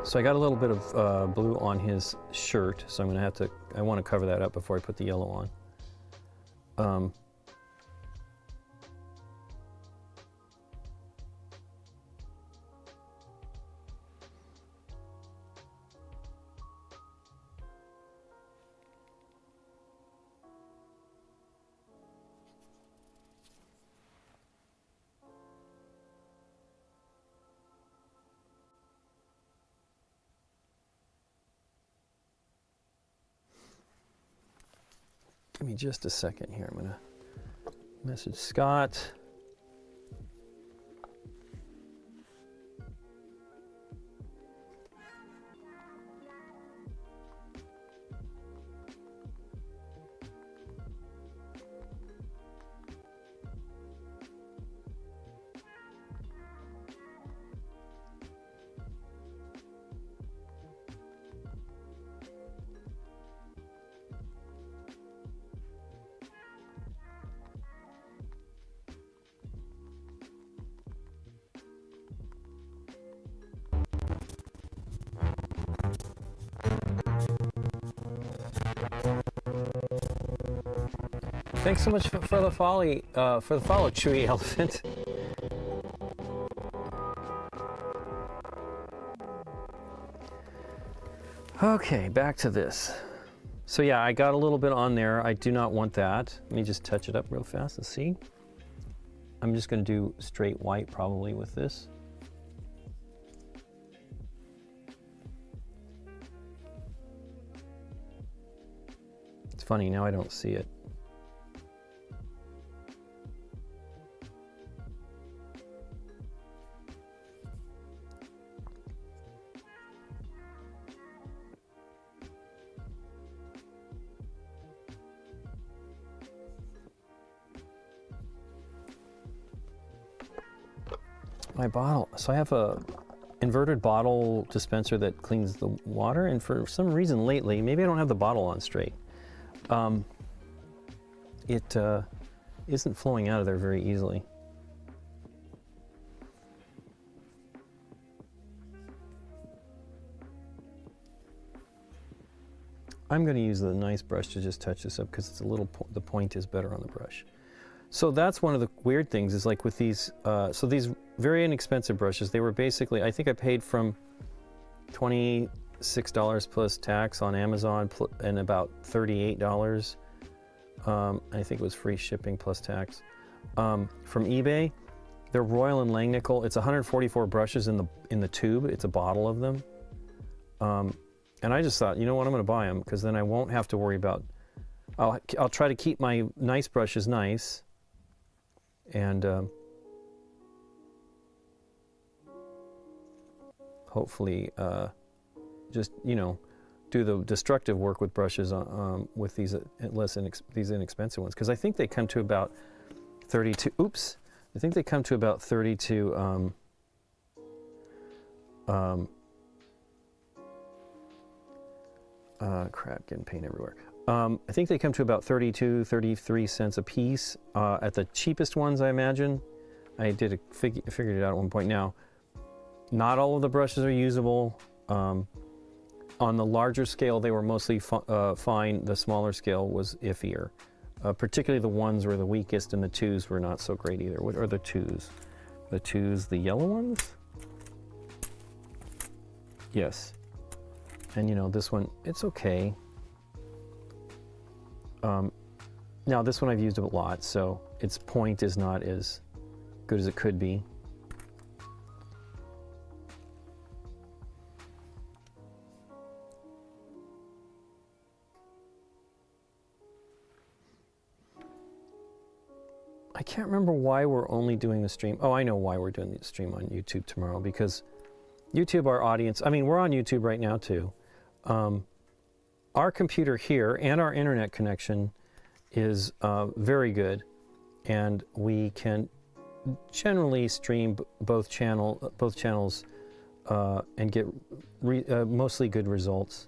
So I got a little bit of blue on his shirt, so I'm going to I want to cover that up before I put the yellow on. Give me just a second here. I'm going to message Scott. Thanks so much for the follow, Chewy Elephant. Okay, back to this. So yeah, I got a little bit on there. I do not want that. Let me just touch it up real fast and see. I'm just going to do straight white probably with this. It's funny, now I don't see it. My bottle. So I have a inverted bottle dispenser that cleans the water, and for some reason lately, maybe I don't have the bottle on straight, it isn't flowing out of there very easily. I'm going to use the nice brush to just touch this up because it's a little, the point is better on the brush. So that's one of the weird things is like with these, so these very inexpensive brushes, they were basically, I think I paid from $26 plus tax on Amazon and about $38. I think it was free shipping plus tax. From eBay, they're Royal and Langnickel. It's 144 brushes in the tube. It's a bottle of them. And I just thought, you know what, I'm going to buy them because then I won't have to worry about, I'll try to keep my nice brushes nice. And hopefully just, you know, do the destructive work with brushes with these these inexpensive ones, because I think they come to about 32. Oops, I think they come to about 32. Crap, getting paint everywhere. I think they come to about 32, 33 cents a piece. At the cheapest ones, I imagine. I figured it out at one point. Now, not all of the brushes are usable. On the larger scale, they were mostly fine. The smaller scale was iffier. Particularly the ones were the weakest, and the twos were not so great either. What are the twos? The twos, the yellow ones? Yes. And you know, this one, it's okay. Now this one I've used a lot, so its point is not as good as it could be. I can't remember why we're only doing the stream. Oh, I know why we're doing the stream on YouTube tomorrow, because YouTube, our audience, I mean, we're on YouTube right now too. Our computer here and our internet connection is very good, and we can generally stream both channels and get mostly good results.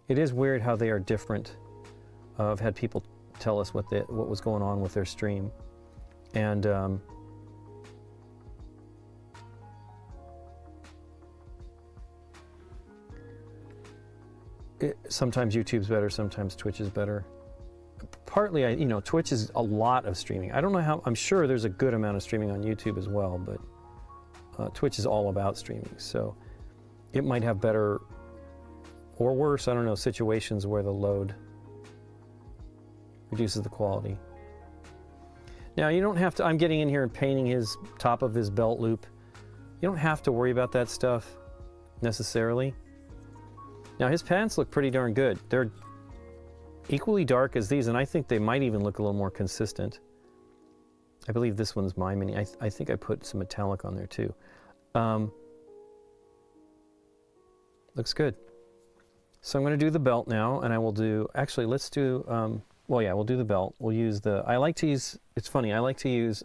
It is weird how they are different. I've had people tell us what was going on with their stream, and sometimes YouTube's better, sometimes Twitch is better. Partly, you know, Twitch is a lot of streaming. I don't know how, I'm sure there's a good amount of streaming on YouTube as well, but Twitch is all about streaming. So it might have better or worse, I don't know, situations where the load reduces the quality. Now, you don't have to, I'm getting in here and painting his top of his belt loop. You don't have to worry about that stuff necessarily. Now, his pants look pretty darn good. They're equally dark as these, and I think they might even look a little more consistent. I believe this one's my mini. I think I put some metallic on there too. Looks good. So I'm going to do the belt now, and I will do, actually, let's do, well, yeah, we'll do the belt. We'll use the, I like to use, it's funny, I like to use,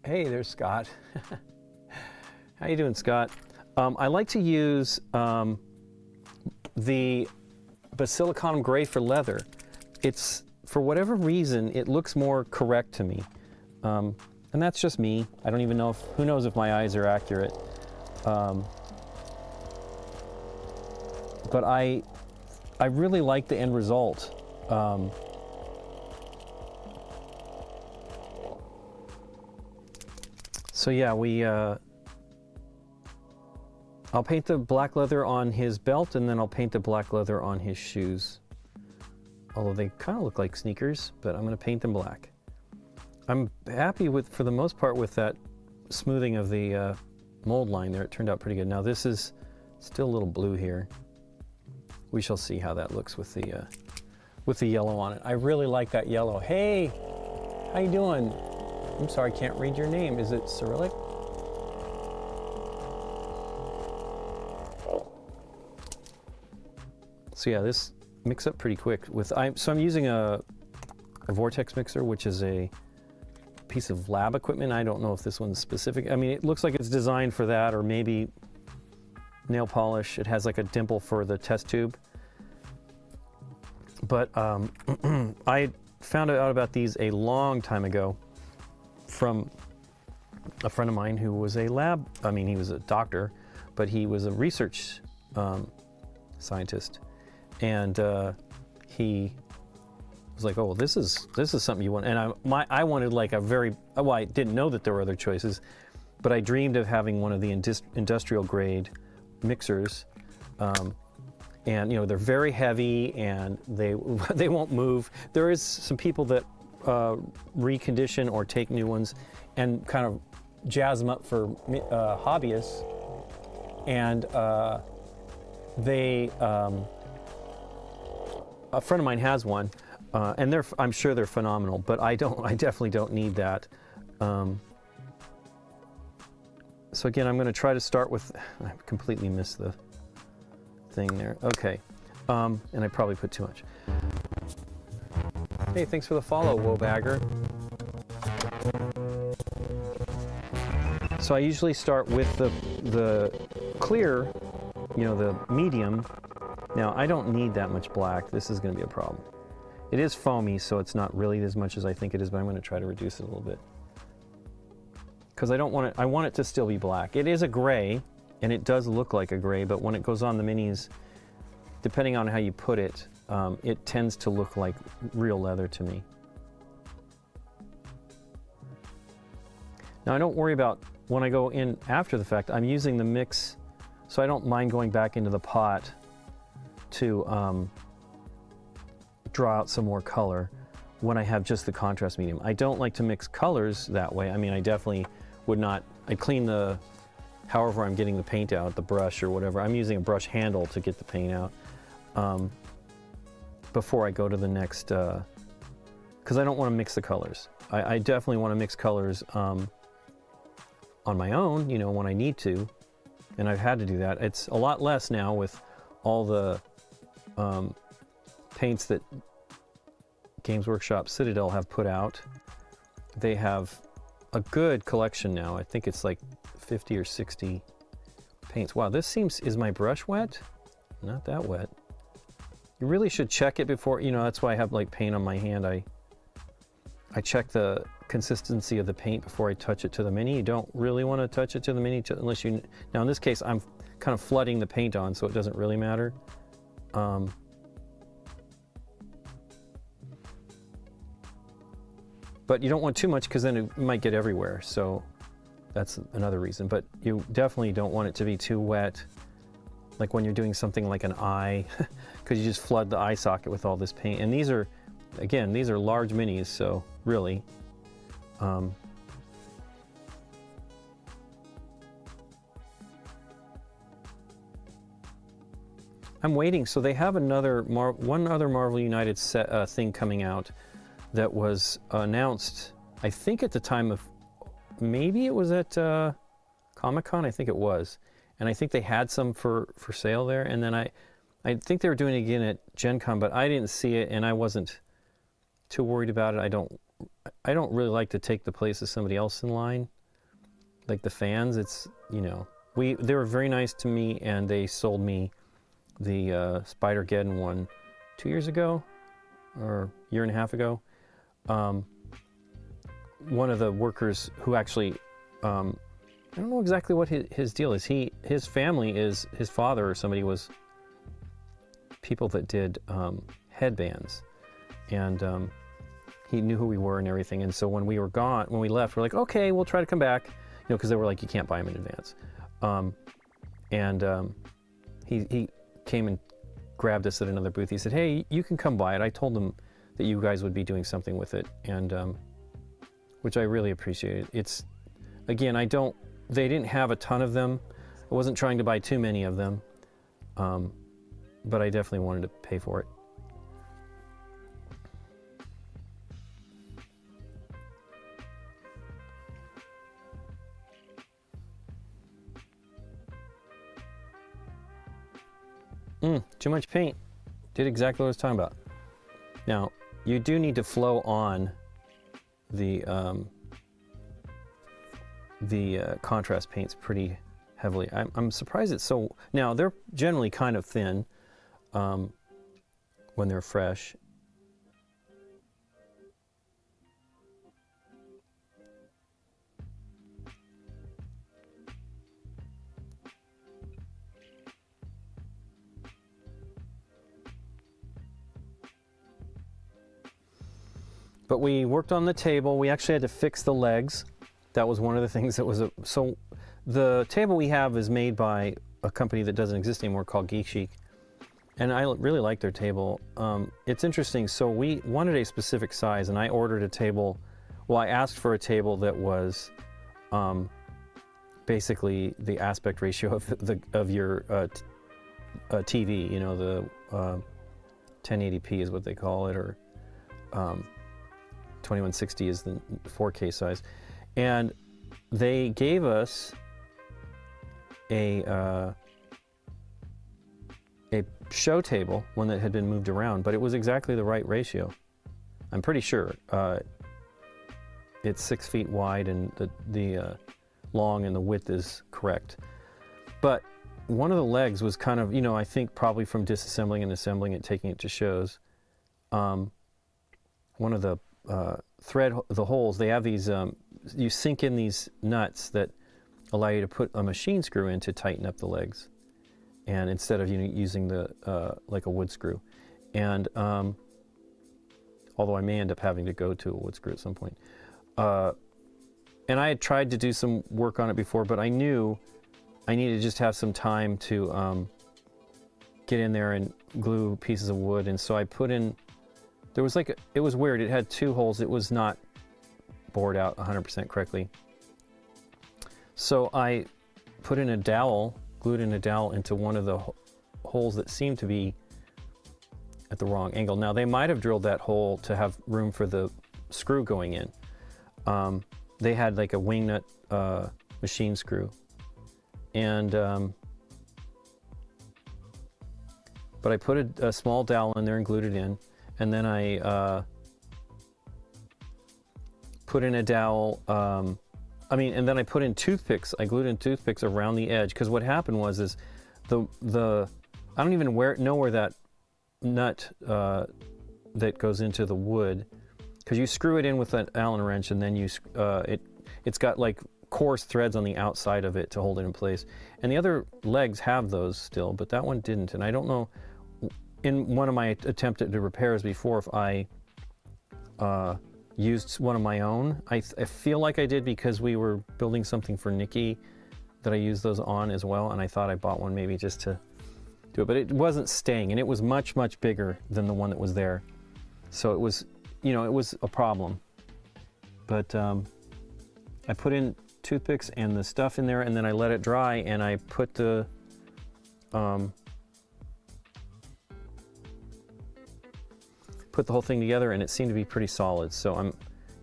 hey, there's Scott. How you doing, Scott? I like to use the Basilicanum Gray for leather. It's, for whatever reason, it looks more correct to me. And that's just me. I don't even know if, who knows if my eyes are accurate. But I really like the end result. So yeah, I'll paint the black leather on his belt, and then I'll paint the black leather on his shoes. Although they kind of look like sneakers, but I'm going to paint them black. I'm happy with, for the most part, with that smoothing of the mold line there. It turned out pretty good. Now this is still a little blue here. We shall see how that looks with the yellow on it. I really like that yellow. Hey, how you doing? I'm sorry, I can't read your name. Is it Cyrillic? So yeah, this mix up pretty quick with, so I'm using a vortex mixer, which is a piece of lab equipment. I don't know if this one's specific. I mean, it looks like it's designed for that, or maybe nail polish. It has like a dimple for the test tube. But I found out about these a long time ago from a friend of mine who was a lab, I mean, he was a doctor, but he was a research scientist. And he was like, oh, well, this is something you want. And I wanted like a very, well, I didn't know that there were other choices, but I dreamed of having one of the industrial grade mixers. And you know, they're very heavy and they won't move. There is some people that recondition or take new ones and kind of jazz them up for hobbyists. And a friend of mine has one, and I'm sure they're phenomenal, but I definitely don't need that. So again, I'm going to try to start with, I completely missed the thing there. Okay, and I probably put too much. Hey, thanks for the follow, Wobagger. So I usually start with the clear you know, the medium. Now, I don't need that much black. This is going to be a problem. It is foamy, so it's not really as much as I think it is, but I'm going to try to reduce it a little bit. Because I don't want it, I want it to still be black. It is a gray, and it does look like a gray, but when it goes on the minis, depending on how you put it, it tends to look like real leather to me. Now, I don't worry about when I go in after the fact. I'm using the mix, so I don't mind going back into the pot to draw out some more color when I have just the contrast medium. I don't like to mix colors that way. I mean, I definitely would not. I clean the, however I'm getting the paint out, the brush or whatever. I'm using a brush handle to get the paint out before I go to the next, because I don't want to mix the colors. I definitely want to mix colors on my own, you know, when I need to, and I've had to do that. It's a lot less now with all the paints that Games Workshop Citadel have put out. They have a good collection now. I think it's like 50 or 60 paints. Wow, this seems, is my brush wet? Not that wet. You really should check it before, you know, that's why I have like paint on my hand. I check the consistency of the paint before I touch it to the mini. You don't really want to touch it to the mini unless you, now in this case I'm kind of flooding the paint on, so it doesn't really matter. But you don't want too much because then it might get everywhere, so that's another reason. But you definitely don't want it to be too wet, like when you're doing something like an eye, because you just flood the eye socket with all this paint. And these are, again, these are large minis, so really. I'm waiting, so they have another one other Marvel United thing coming out that was announced, I think at the time of, maybe it was at Comic-Con, I think it was. And I think they had some for sale there. And then I think they were doing it again at Gen Con, but I didn't see it and I wasn't too worried about it. I don't really like to take the place of somebody else in line. Like the fans, it's, you know, they were very nice to me and they sold me the Spider-Geddon one 2 years ago or a year and a half ago. One of the workers who actually, I don't know exactly what his deal is. His family is, his father or somebody was people that did headbands, and he knew who we were and everything. And so when we were gone, when we left, we're like, okay, we'll try to come back, you know, because they were like, you can't buy them in advance. He came and grabbed us at another booth. He said, hey, you can come buy it. I told him that you guys would be doing something with it, and which I really appreciated. It's, again, they didn't have a ton of them. I wasn't trying to buy too many of them, but I definitely wanted to pay for it. Too much paint. Did exactly what I was talking about. Now, you do need to flow on the contrast paints pretty heavily. I'm surprised it's so, now they're generally kind of thin when they're fresh. But we worked on the table. We actually had to fix the legs. That was one of the things that was so the table we have is made by a company that doesn't exist anymore called Geek Chic. And I really like their table. It's interesting. So we wanted a specific size and I ordered a table. Well, I asked for a table that was basically the aspect ratio of your TV, you know, the 1080p is what they call it, or 2160 is the 4K size. And they gave us a show table, one that had been moved around, but it was exactly the right ratio. I'm pretty sure. It's 6 feet wide and the long and the width is correct. But one of the legs was kind of, I think probably from disassembling and assembling it, taking it to shows. One of the the holes, they have these, you sink in these nuts that allow you to put a machine screw in to tighten up the legs, and instead of using the like a wood screw. And although I may end up having to go to a wood screw at some point. And I had tried to do some work on it before, but I knew I needed to just have some time to get in there and glue pieces of wood. And so I put in, there was like, it was weird. It had 2 holes. It was not bored out 100% correctly. So I put in a dowel, glued in a dowel into one of the holes that seemed to be at the wrong angle. Now they might have drilled that hole to have room for the screw going in. They had like a wing nut machine screw, and but I put a small dowel in there and glued it in, and then I put in a dowel. And then I put in toothpicks. I glued in toothpicks around the edge, because what happened was I don't even know where that nut that goes into the wood, because you screw it in with an Allen wrench, and then it's got like coarse threads on the outside of it to hold it in place. And the other legs have those still, but that one didn't. And I don't know, in one of my attempted repairs before, if I used one of my own. I feel like I did, because we were building something for Nikki that I used those on as well, and I thought I bought one maybe just to do it, but it wasn't staying, and it was much, much bigger than the one that was there. So it was, it was a problem. But I put in toothpicks and the stuff in there, and then I let it dry, and I put the whole thing together, and it seemed to be pretty solid. So I'm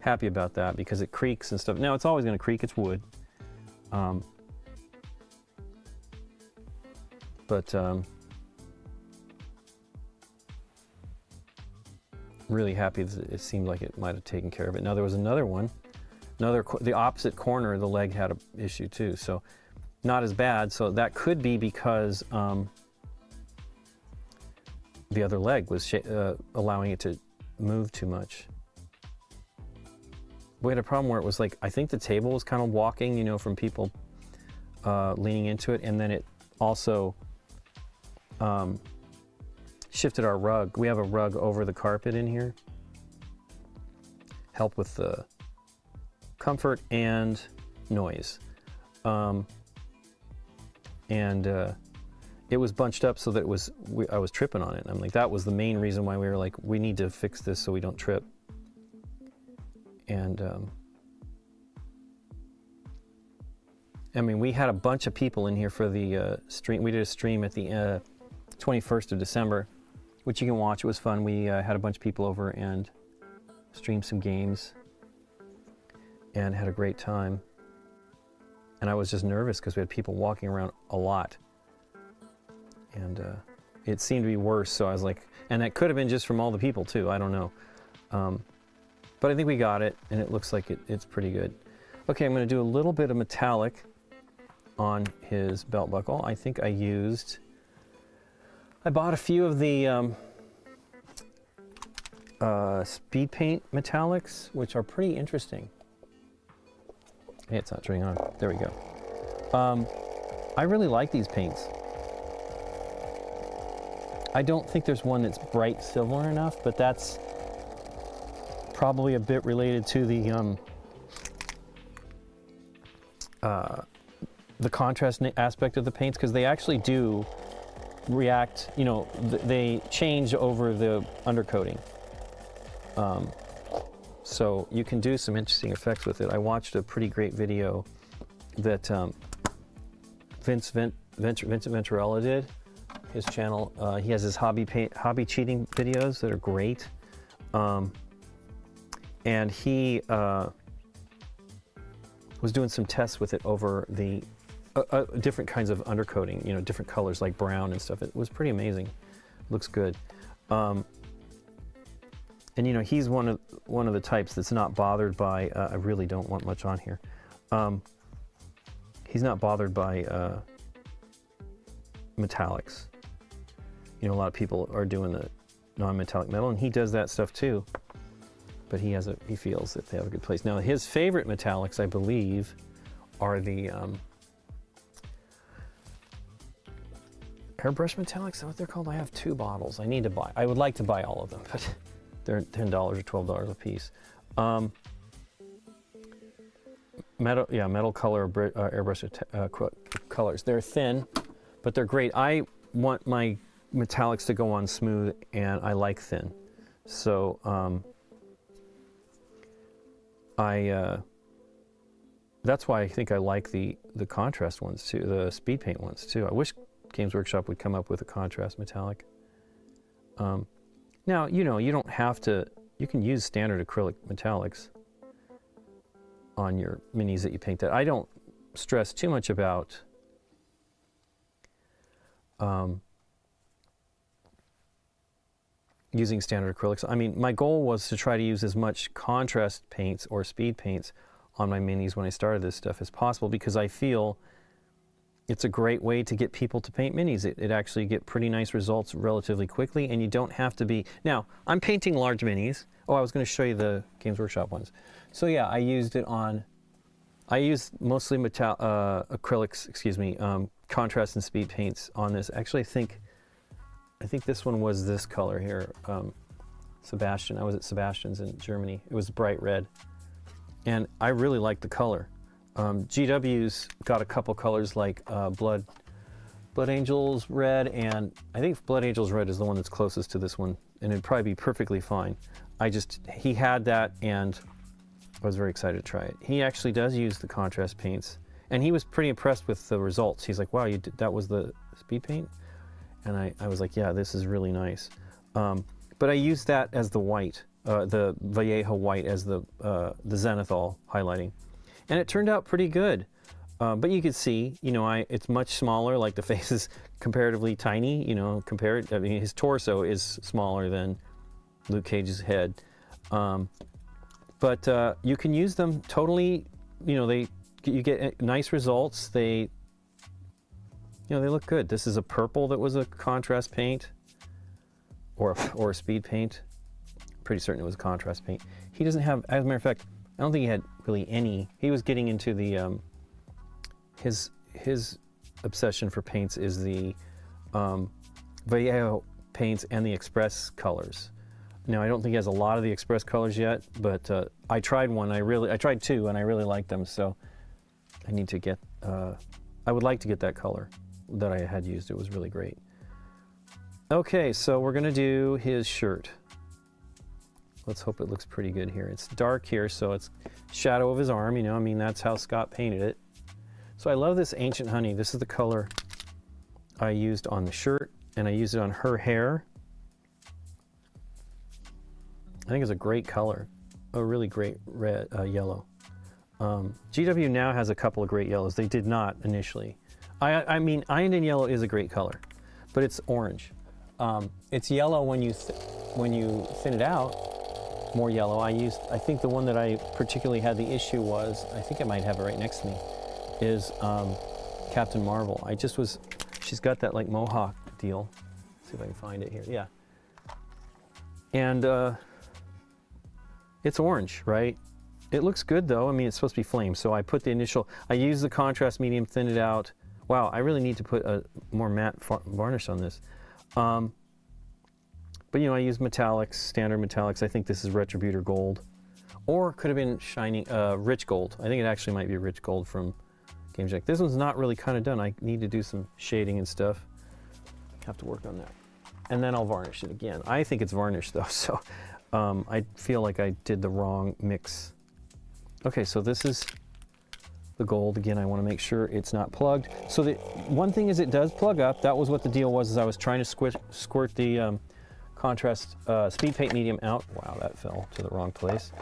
happy about that, because it creaks and stuff. Now it's always going to creak, it's wood. Really happy that it seemed like it might have taken care of it. Now there was another one, the opposite corner, the leg had an issue too, so not as bad. So that could be because the other leg was allowing it to move too much. We had a problem where it was like, I think the table was kind of walking, from people leaning into it, and then it also shifted our rug. We have a rug over the carpet in here. Help with the comfort and noise. It was bunched up so that I was tripping on it. And I'm like, that was the main reason why we were like, we need to fix this so we don't trip. And we had a bunch of people in here for the stream. We did a stream at the 21st of December, which you can watch. It was fun. We had a bunch of people over and streamed some games and had a great time. And I was just nervous because we had people walking around a lot. And it seemed to be worse, so I was like, and that could have been just from all the people too, I don't know. But I think we got it, and it looks like it's pretty good. Okay, I'm going to do a little bit of metallic on his belt buckle. I think I bought a few of the speed paint metallics, which are pretty interesting. Hey, it's not turning on. There we go. I really like these paints. I don't think there's one that's bright silver enough, but that's probably a bit related to the contrast aspect of the paints, because they actually do react, they change over the undercoating. So you can do some interesting effects with it. I watched a pretty great video that Vincent Venturella did. His channel, he has his hobby cheating videos that are great, and he was doing some tests with it over the different kinds of undercoating, different colors like brown and stuff. It was pretty amazing. Looks good, and he's one of the types that's not bothered by. I really don't want much on here. He's not bothered by metallics. You know, a lot of people are doing the non-metallic metal, and he does that stuff too. But he feels that they have a good place. Now, his favorite metallics, I believe, are the airbrush metallics. Is that what they're called? I have 2 bottles. I need to buy. I would like to buy all of them, but they're $10 or $12 a piece. Metal color airbrush colors. They're thin, but they're great. I want my metallics to go on smooth, and I like thin. So that's why I think I like the contrast ones too, the speed paint ones too. I wish Games Workshop would come up with a contrast metallic. Now, you know, you don't have to, you can use standard acrylic metallics on your minis that you paint that. I don't stress too much about using standard acrylics. I mean, my goal was to try to use as much contrast paints or speed paints on my minis when I started this stuff as possible, because I feel it's a great way to get people to paint minis. It actually get pretty nice results relatively quickly, and you don't have to be... Now, I'm painting large minis. Oh, I was going to show you the Games Workshop ones. So yeah, I used it on... I used mostly acrylics, excuse me, contrast and speed paints on this. Actually, I think this one was this color here, Sebastian. I was at Sebastian's in Germany. It was bright red. And I really liked the color. GW's got a couple colors like Blood Angels Red, and I think Blood Angels Red is the one that's closest to this one, and it'd probably be perfectly fine. He had that, and I was very excited to try it. He actually does use the contrast paints, and he was pretty impressed with the results. He's like, wow, that was the speed paint? And I was like, yeah, this is really nice. But I used that as the white, the Vallejo white as the zenithal highlighting. And it turned out pretty good. But you could see, you know, it's much smaller, like the face is comparatively tiny, you know, I mean, his torso is smaller than Luke Cage's head. But you can use them totally, you know, you get nice results. You know, they look good. This is a purple that was a contrast paint or a speed paint. Pretty certain it was a contrast paint. He doesn't have, as a matter of fact, I don't think he had really any. He was getting into the, his obsession for paints is the Vallejo paints and the Express colors. Now, I don't think he has a lot of the Express colors yet, but I tried one. I tried 2, and I really liked them, so I need to get, I would like to get that color that I had used. It was really great. Okay, so we're gonna do his shirt. Let's hope it looks pretty good here. It's dark here, so it's shadow of his arm, you know, I mean, that's how Scott painted it. So I love this Ancient Honey. This is the color I used on the shirt, and I used it on her hair. I think it's a great color, a really great red, yellow. GW now has a couple of great yellows. They did not initially. I mean, Iron and Yellow is a great color, but it's orange. It's yellow when you thin it out. More yellow. I think the one that I particularly had the issue was, I think I might have it right next to me, is Captain Marvel. She's got that like mohawk deal. Let's see if I can find it here. Yeah. And it's orange, right? It looks good though. I mean, it's supposed to be flame. So I put I used the contrast medium, thinned it out. Wow, I really need to put a more matte varnish on this. But you know, I use metallics, standard metallics. I think this is Retributor Gold. Or it could have been shining, Rich Gold. I think it actually might be Rich Gold from GameNight. This one's not really kind of done. I need to do some shading and stuff. Have to work on that. And then I'll varnish it again. I think it's varnished though, so I feel like I did the wrong mix. Okay, so this is the gold. Again, I want to make sure it's not plugged. So the one thing is it does plug up. That was what the deal was, is I was trying to squirt the contrast speed paint medium out. Wow, that fell to the wrong place.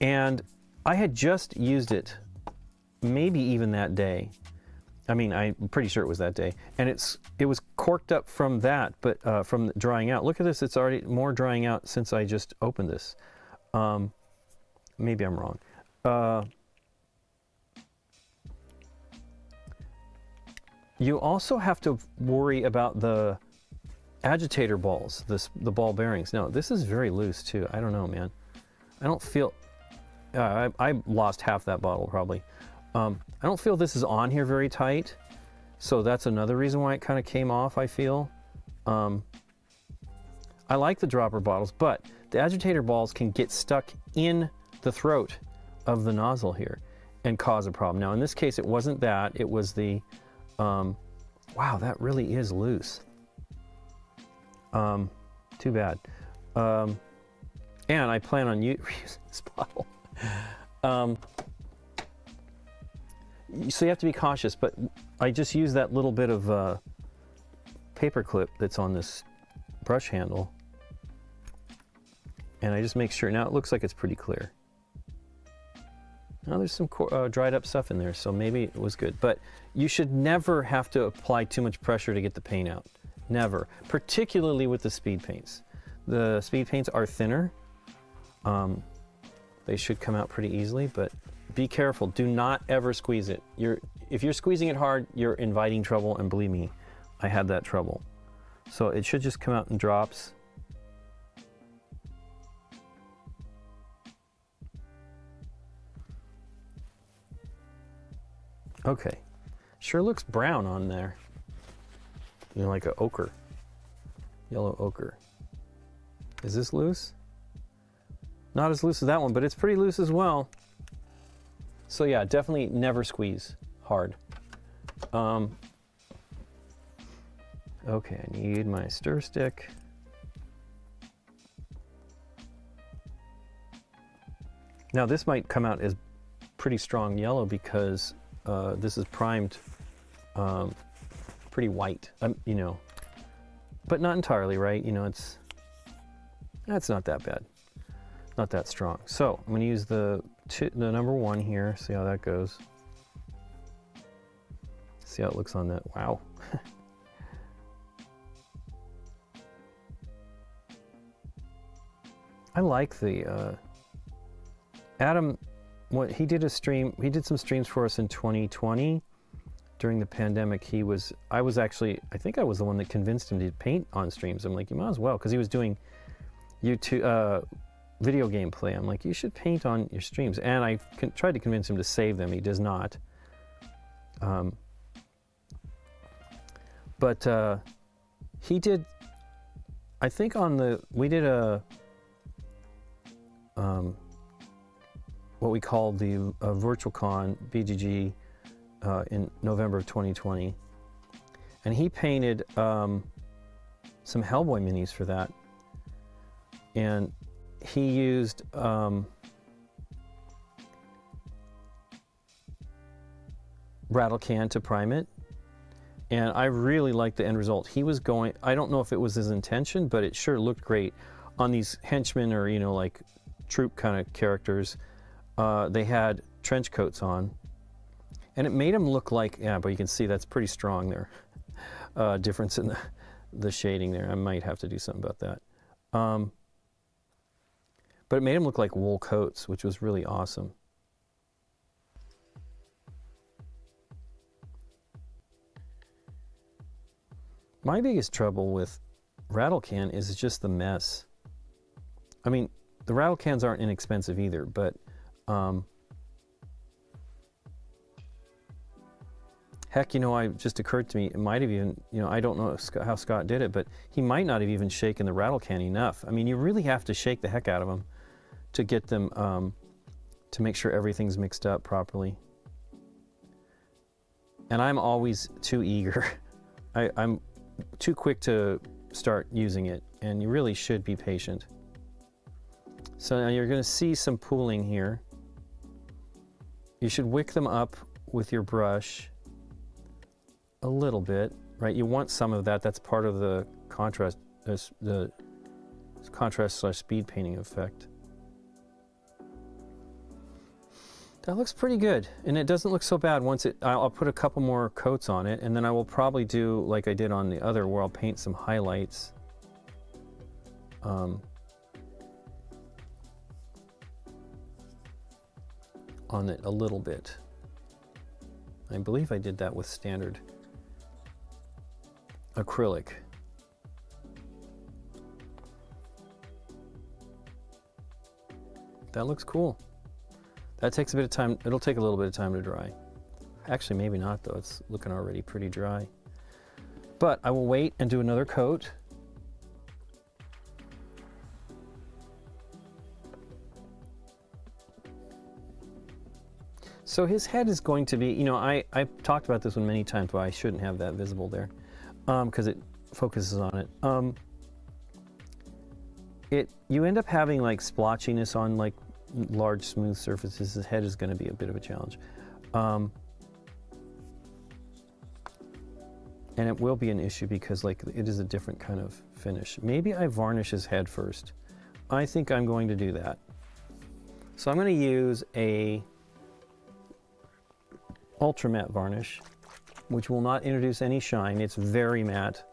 And I had just used it maybe even that day. I mean, I'm pretty sure it was that day. And it was corked up from that, but from drying out. Look at this, it's already more drying out since I just opened this. Maybe I'm wrong. You also have to worry about the agitator balls, the ball bearings. Now, this is very loose too. I don't know, man. I don't feel, I lost half that bottle probably. I don't feel this is on here very tight. So that's another reason why it kind of came off, I feel. I like the dropper bottles, but the agitator balls can get stuck in the throat of the nozzle here and cause a problem. Now, in this case, it wasn't that. It was the, wow, that really is loose. Too bad. And I plan on reusing this bottle. So you have to be cautious, but I just use that little bit of paper clip that's on this brush handle. And I just make sure, now it looks like it's pretty clear. Now there's some dried up stuff in there, so maybe it was good. But you should never have to apply too much pressure to get the paint out. Never. Particularly with the speed paints. The speed paints are thinner. They should come out pretty easily, but be careful. Do not ever squeeze it. If you're squeezing it hard, you're inviting trouble, and believe me, I had that trouble. So it should just come out in drops. Okay, sure looks brown on there. You know, like a ochre, yellow ochre. Is this loose? Not as loose as that one, but it's pretty loose as well. So yeah, definitely never squeeze hard. Okay, I need my stir stick. Now this might come out as pretty strong yellow because this is primed pretty white, you know, but not entirely, right? You know, that's not that bad, not that strong. So I'm going to use the number 1 here. See how that goes. See how it looks on that. Wow. I like the Adam. What he did he did some streams for us in 2020 during the pandemic. I think I was the one that convinced him to paint on streams. I'm like, you might as well, because he was doing YouTube video gameplay. I'm like, you should paint on your streams, and I tried to convince him to save them. He does not. But he did. I think we did a what we call the VirtualCon BGG in November of 2020. And he painted some Hellboy minis for that. And he used rattle can to prime it. And I really liked the end result. He was going, I don't know if it was his intention, but it sure looked great on these henchmen, or, you know, like troop kind of characters. They had trench coats on, and it made them look like, yeah, but you can see that's pretty strong there. Difference in the shading there. I might have to do something about that. But it made them look like wool coats, which was really awesome. My biggest trouble with rattle can is just the mess. I mean, the rattle cans aren't inexpensive either, but heck, you know, it just occurred to me, it might have even, you know, I don't know how Scott did it, but he might not have even shaken the rattle can enough. I mean, you really have to shake the heck out of them to get them, to make sure everything's mixed up properly. And I'm always too eager. I'm too quick to start using it, and you really should be patient. So now you're going to see some pooling here. You should wick them up with your brush a little bit, right? You want some of that. That's part of the contrast, the contrast/speed painting effect. That looks pretty good, and it doesn't look so bad once I'll put a couple more coats on it, and then I will probably do like I did on the other, where I'll paint some highlights. On it a little bit. I believe I did that with standard acrylic. That looks cool. That takes a bit of time. It'll take a little bit of time to dry. Actually, maybe not though. It's looking already pretty dry. But I will wait and do another coat. So his head is going to be, you know, I've talked about this one many times, why I shouldn't have that visible there, because it focuses on it. You end up having like splotchiness on like large smooth surfaces. His head is going to be a bit of a challenge. And it will be an issue because like it is a different kind of finish. Maybe I varnish his head first. I think I'm going to do that. So I'm going to use a ultra matte varnish, which will not introduce any shine. It's very matte.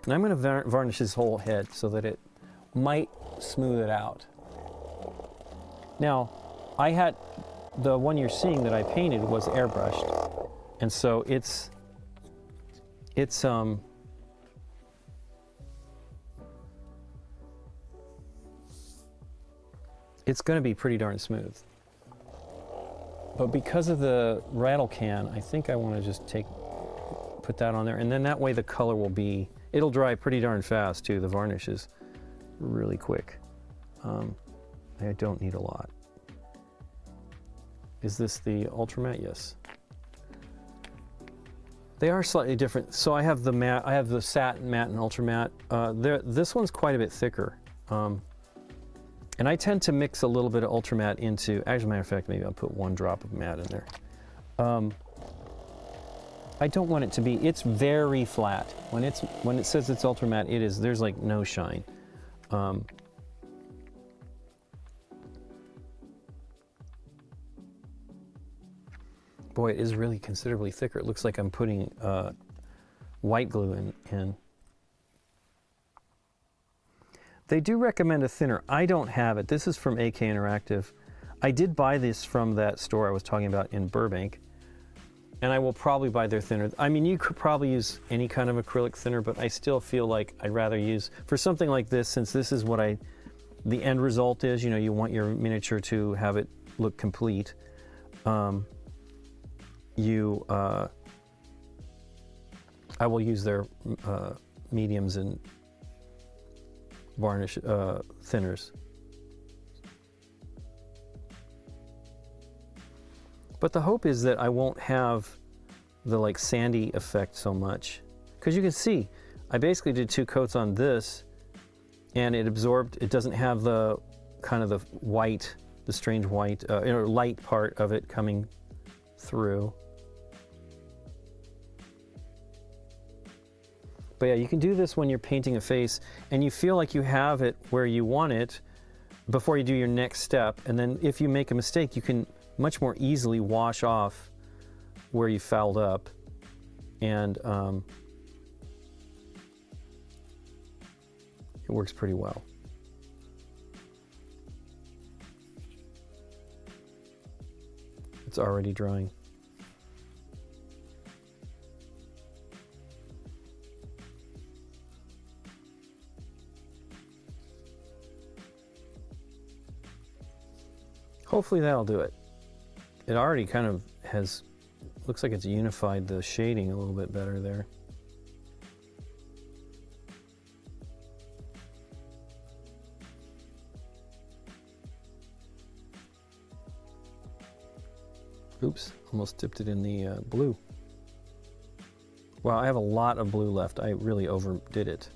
And I'm going to varnish his whole head so that it might smooth it out. Now, I had the one you're seeing that I painted was airbrushed, and so it's going to be pretty darn smooth. But because of the rattle can, I think I want to just put that on there, and then that way the color will be, it'll dry pretty darn fast too. The varnish is really quick. I don't need a lot. Is this the ultra matte? Yes. They are slightly different. So I have the matte, I have the satin matte and ultra matte. This one's quite a bit thicker. And I tend to mix a little bit of ultra matte into, as a matter of fact, maybe I'll put one drop of matte in there. I don't want it to be, it's very flat. When it says it's ultra matte, it is, there's like no shine. Boy, it is really considerably thicker. It looks like I'm putting white glue in. They do recommend a thinner. I don't have it. This is from AK Interactive. I did buy this from that store I was talking about in Burbank, and I will probably buy their thinner. I mean, you could probably use any kind of acrylic thinner, but I still feel like I'd rather use, for something like this, since this is what the end result is, you know, you want your miniature to have it look complete. I will use their mediums and varnish thinners. But the hope is that I won't have the like sandy effect so much, because you can see I basically did 2 coats on this and it absorbed. It doesn't have the kind of the white, the strange white or light part of it coming through. But yeah, you can do this when you're painting a face and you feel like you have it where you want it before you do your next step. And then if you make a mistake, you can much more easily wash off where you fouled up. And it works pretty well. It's already drying. Hopefully that'll do it. It already kind of has, looks like it's unified the shading a little bit better there. Oops, almost dipped it in the blue. Wow, I have a lot of blue left. I really overdid it.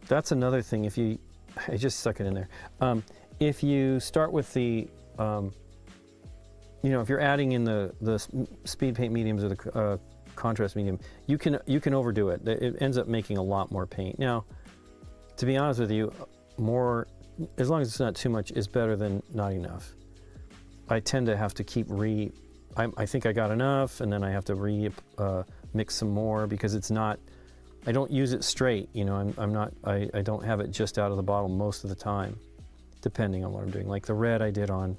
That's another thing. If you, I just stuck it in there. If you start with the you know, if you're adding in the speed paint mediums or the contrast medium, you can overdo it. It ends up making a lot more paint. Now, to be honest with you, more, as long as it's not too much, is better than not enough. I tend to have to keep I think I got enough, and then I have to mix some more because it's not, I don't use it straight. You know, I don't have it just out of the bottle most of the time, depending on what I'm doing. Like the red I did on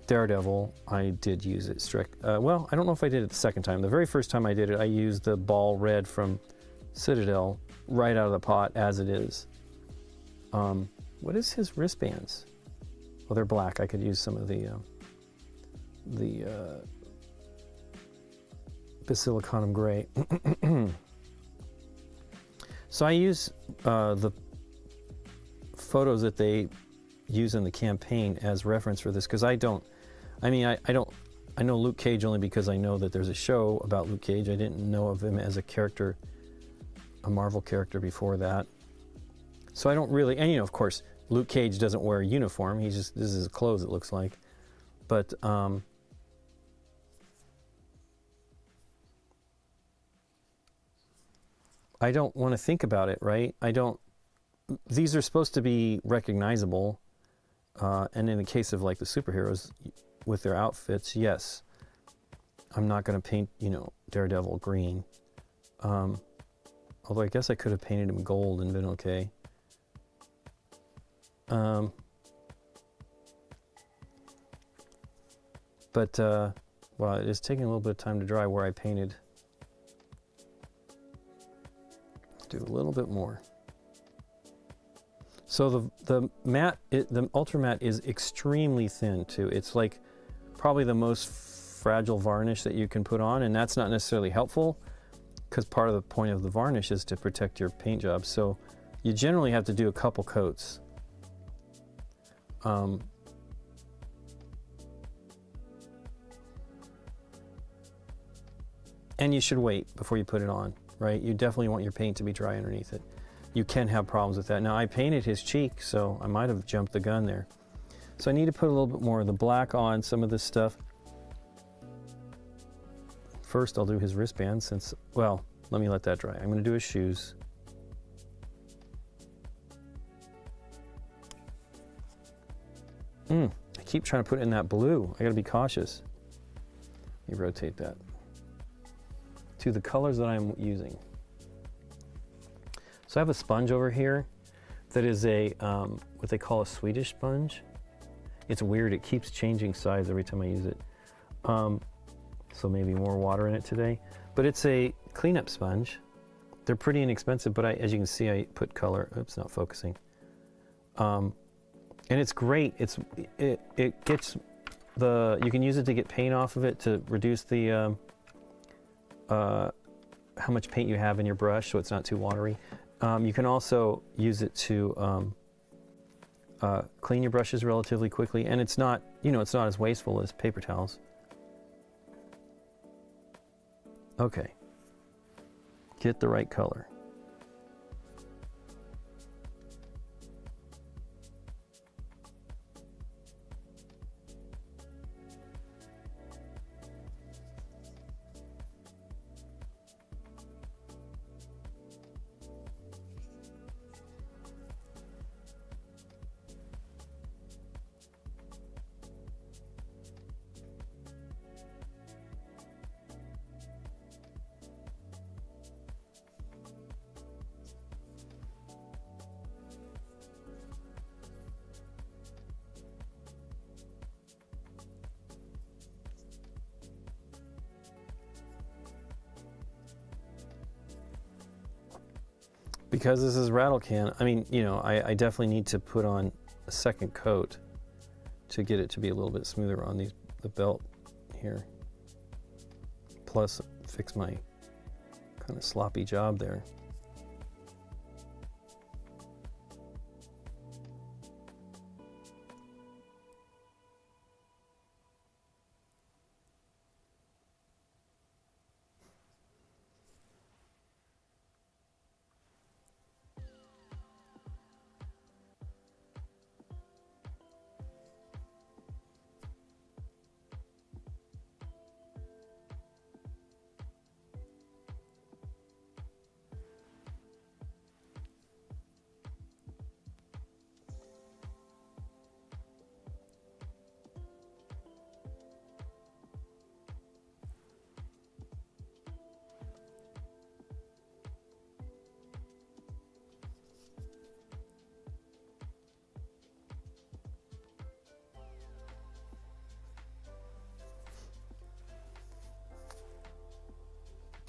Daredevil, I did use it strict. Well, I don't know if I did it the second time. The very first time I did it, I used the ball red from Citadel right out of the pot as it is. What is his wristbands? Well, they're black. I could use some of the Basilicanum gray. So I use the photos that they use in the campaign as reference for this, because I know Luke Cage only because I know that there's a show about Luke Cage. I didn't know of him as a character, a Marvel character before that. So I don't really, and of course, Luke Cage doesn't wear a uniform. This is his clothes, it looks like. But I don't want to think about it, right? These are supposed to be recognizable. And in the case of like the superheroes with their outfits, yes, I'm not going to paint, Daredevil green. Although I guess I could have painted him gold and been okay. Well, it is taking a little bit of time to dry where I painted. Do a little bit more. So the matte, the ultra matte is extremely thin too. It's like probably the most fragile varnish that you can put on, and that's not necessarily helpful because part of the point of the varnish is to protect your paint job. So you generally have to do a couple coats. And you should wait before you put it on, right? You definitely want your paint to be dry underneath it. You can have problems with that. Now I painted his cheek, so I might have jumped the gun there. So I need to put a little bit more of the black on some of this stuff. First I'll do his wristband well, let me let that dry. I'm going to do his shoes. I keep trying to put in that blue. I got to be cautious. Let me rotate that to the colors that I'm using. So I have a sponge over here that is a what they call a Swedish sponge. It's weird, it keeps changing size every time I use it. So maybe more water in it today. But it's a cleanup sponge. They're pretty inexpensive, but as you can see, I put color. Oops, not focusing. And it's great. It gets you can use it to get paint off of it to reduce the how much paint you have in your brush, so it's not too watery. You can also use it to clean your brushes relatively quickly, and it's not, it's not as wasteful as paper towels. Okay, get the right color. Because this is rattle can, I mean, I definitely need to put on a second coat to get it to be a little bit smoother on the belt here. Plus, fix my kind of sloppy job there.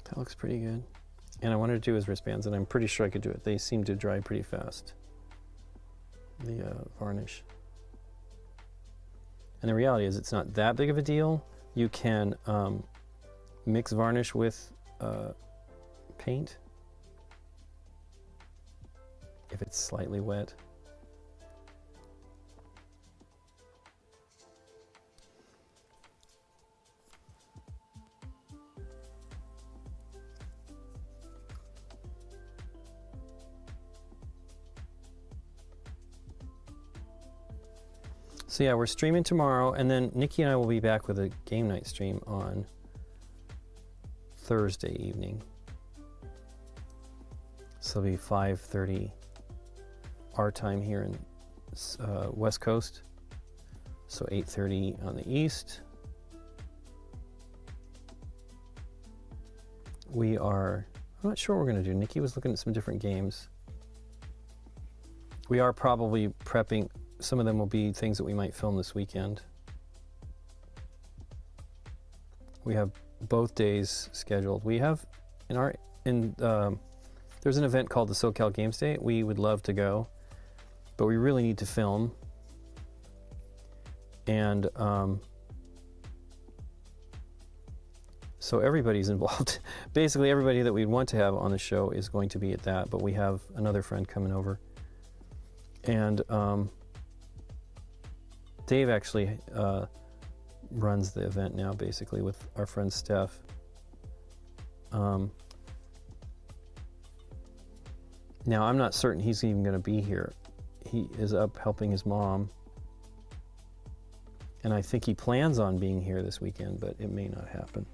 That looks pretty good. And I wanted to do his wristbands, and I'm pretty sure I could do it. They seem to dry pretty fast, the varnish. And the reality is it's not that big of a deal. You can mix varnish with paint if it's slightly wet. So yeah, we're streaming tomorrow, and then Nikki and I will be back with a game night stream on Thursday evening. So it'll be 5:30 our time here in West Coast, so 8:30 on the East. I'm not sure what we're going to do. Nikki was looking at some different games. We are probably prepping. Some of them will be things that we might film this weekend. We have both days scheduled. We have there's an event called the SoCal Games Day. We would love to go, but we really need to film. And so everybody's involved. Basically, everybody that we'd want to have on the show is going to be at that, but we have another friend coming over. And Dave actually runs the event now, basically, with our friend Steph. Now, I'm not certain he's even going to be here. He is up helping his mom. And I think he plans on being here this weekend, but it may not happen.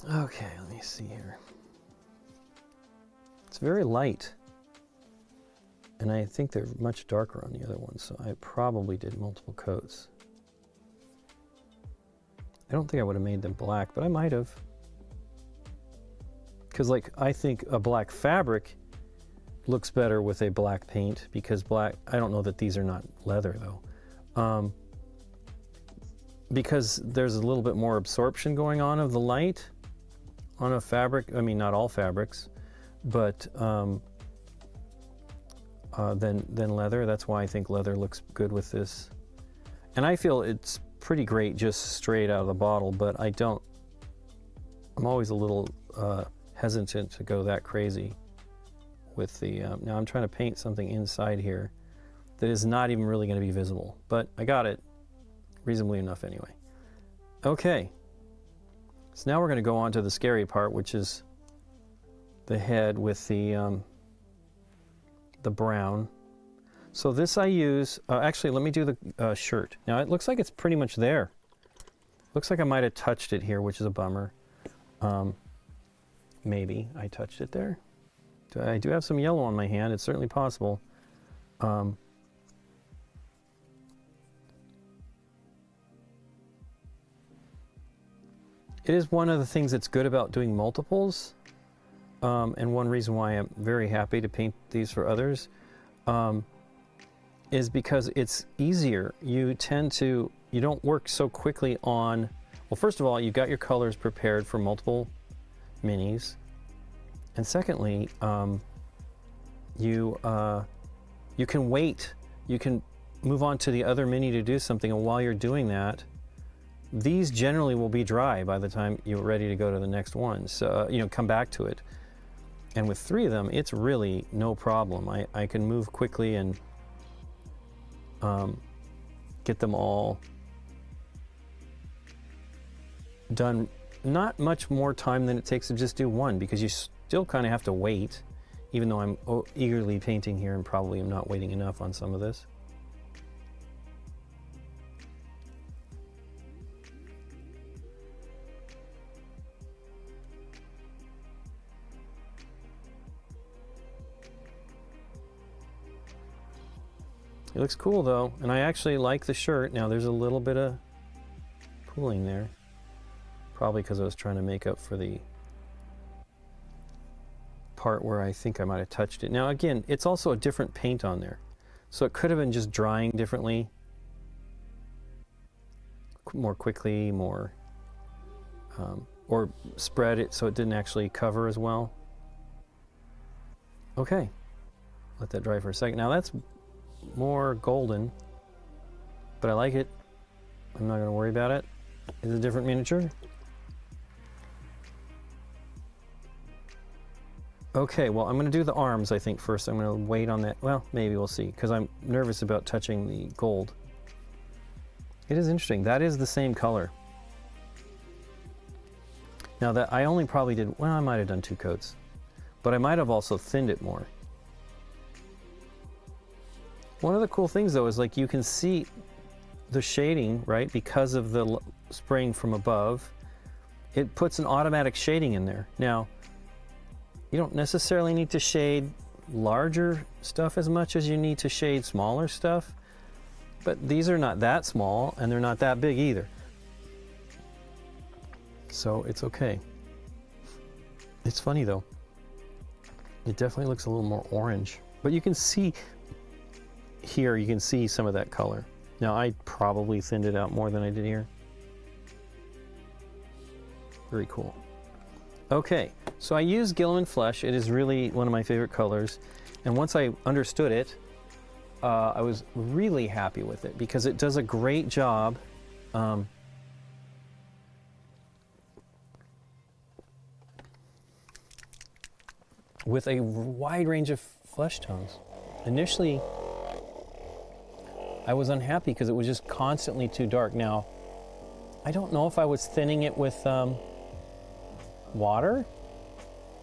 Okay, let me see here. It's very light. And I think they're much darker on the other ones, so I probably did multiple coats. I don't think I would have made them black, but I might have. Because, like, I think a black fabric looks better with a black paint, because black, I don't know that these are not leather, though. Because there's a little bit more absorption going on of the light on a fabric. I mean, not all fabrics, but than leather. That's why I think leather looks good with this. And I feel it's pretty great just straight out of the bottle, but I'm always a little hesitant to go that crazy with the, now I'm trying to paint something inside here that is not even really going to be visible, but I got it reasonably enough anyway. Okay. So now we're going to go on to the scary part, which is the head with the brown. So this I use, actually let me do the shirt. Now it looks like it's pretty much there. Looks like I might have touched it here, which is a bummer. Maybe I touched it there. I do have some yellow on my hand, it's certainly possible. It is one of the things that's good about doing multiples, and one reason why I'm very happy to paint these for others, is because it's easier. You don't work so quickly on, well, first of all, you've got your colors prepared for multiple minis, and secondly, you can wait. You can move on to the other mini to do something, and while you're doing that, these generally will be dry by the time you're ready to go to the next one. So, come back to it. And with 3 of them, it's really no problem. I can move quickly and get them all done. Not much more time than it takes to just do one, because you still kind of have to wait, even though I'm eagerly painting here and probably am not waiting enough on some of this. It looks cool though, and I actually like the shirt. Now there's a little bit of pooling there, Probably because I was trying to make up for the part where I think I might have touched it. Now again, it's also a different paint on there. So it could have been just drying differently, more quickly, more, or spread it so it didn't actually cover as well. Okay, let that dry for a second. Now that's more golden, but I like it. I'm not going to worry about it. It's a different miniature. Okay, well, I'm going to do the arms, I think, first. I'm going to wait on that. Well, maybe we'll see, because I'm nervous about touching the gold. It is interesting. That is the same color. Now, that I only probably did, well, I might have done 2 coats, but I might have also thinned it more. One of the cool things, though, is like you can see the shading, right, because of the spraying from above. It puts an automatic shading in there. Now, you don't necessarily need to shade larger stuff as much as you need to shade smaller stuff, but these are not that small and they're not that big either. So it's okay. It's funny though. It definitely looks a little more orange, but you can see here, you can see some of that color. Now I probably thinned it out more than I did here. Very cool. Okay, so I use Gilliman Flesh. It is really one of my favorite colors. And once I understood it, I was really happy with it because it does a great job with a wide range of flesh tones. Initially, I was unhappy because it was just constantly too dark. Now, I don't know if I was thinning it with water,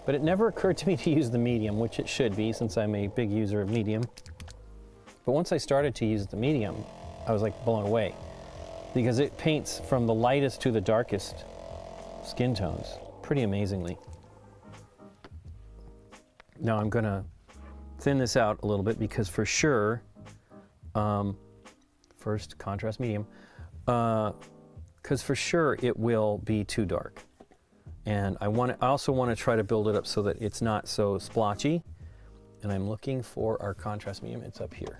but it never occurred to me to use the medium, which it should be since I'm a big user of medium. But once I started to use the medium, I was like blown away because it paints from the lightest to the darkest skin tones pretty amazingly. Now I'm gonna thin this out a little bit because for sure, first contrast medium, because for sure it will be too dark. And I also want to try to build it up so that it's not so splotchy. And I'm looking for our contrast medium. It's up here.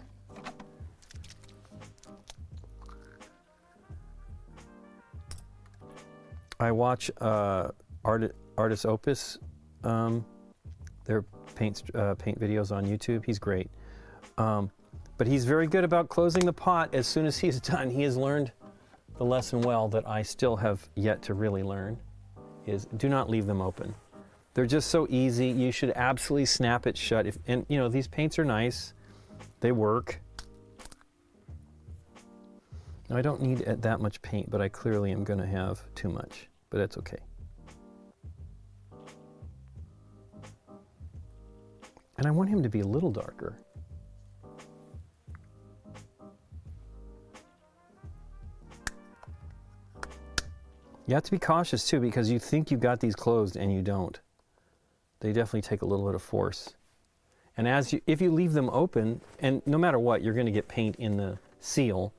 I watch Artist Opus, their paint videos on YouTube. He's great. But he's very good about closing the pot as soon as he's done. He has learned the lesson well that I still have yet to really learn. Is do not leave them open. They're just so easy. You should absolutely snap it shut. And you know, these paints are nice. They work. Now I don't need that much paint, but I clearly am going to have too much, but that's okay. And I want him to be a little darker. You have to be cautious too, because you think you got these closed and you don't. They definitely take a little bit of force. And if you leave them open, and no matter what, you're going to get paint in the seal,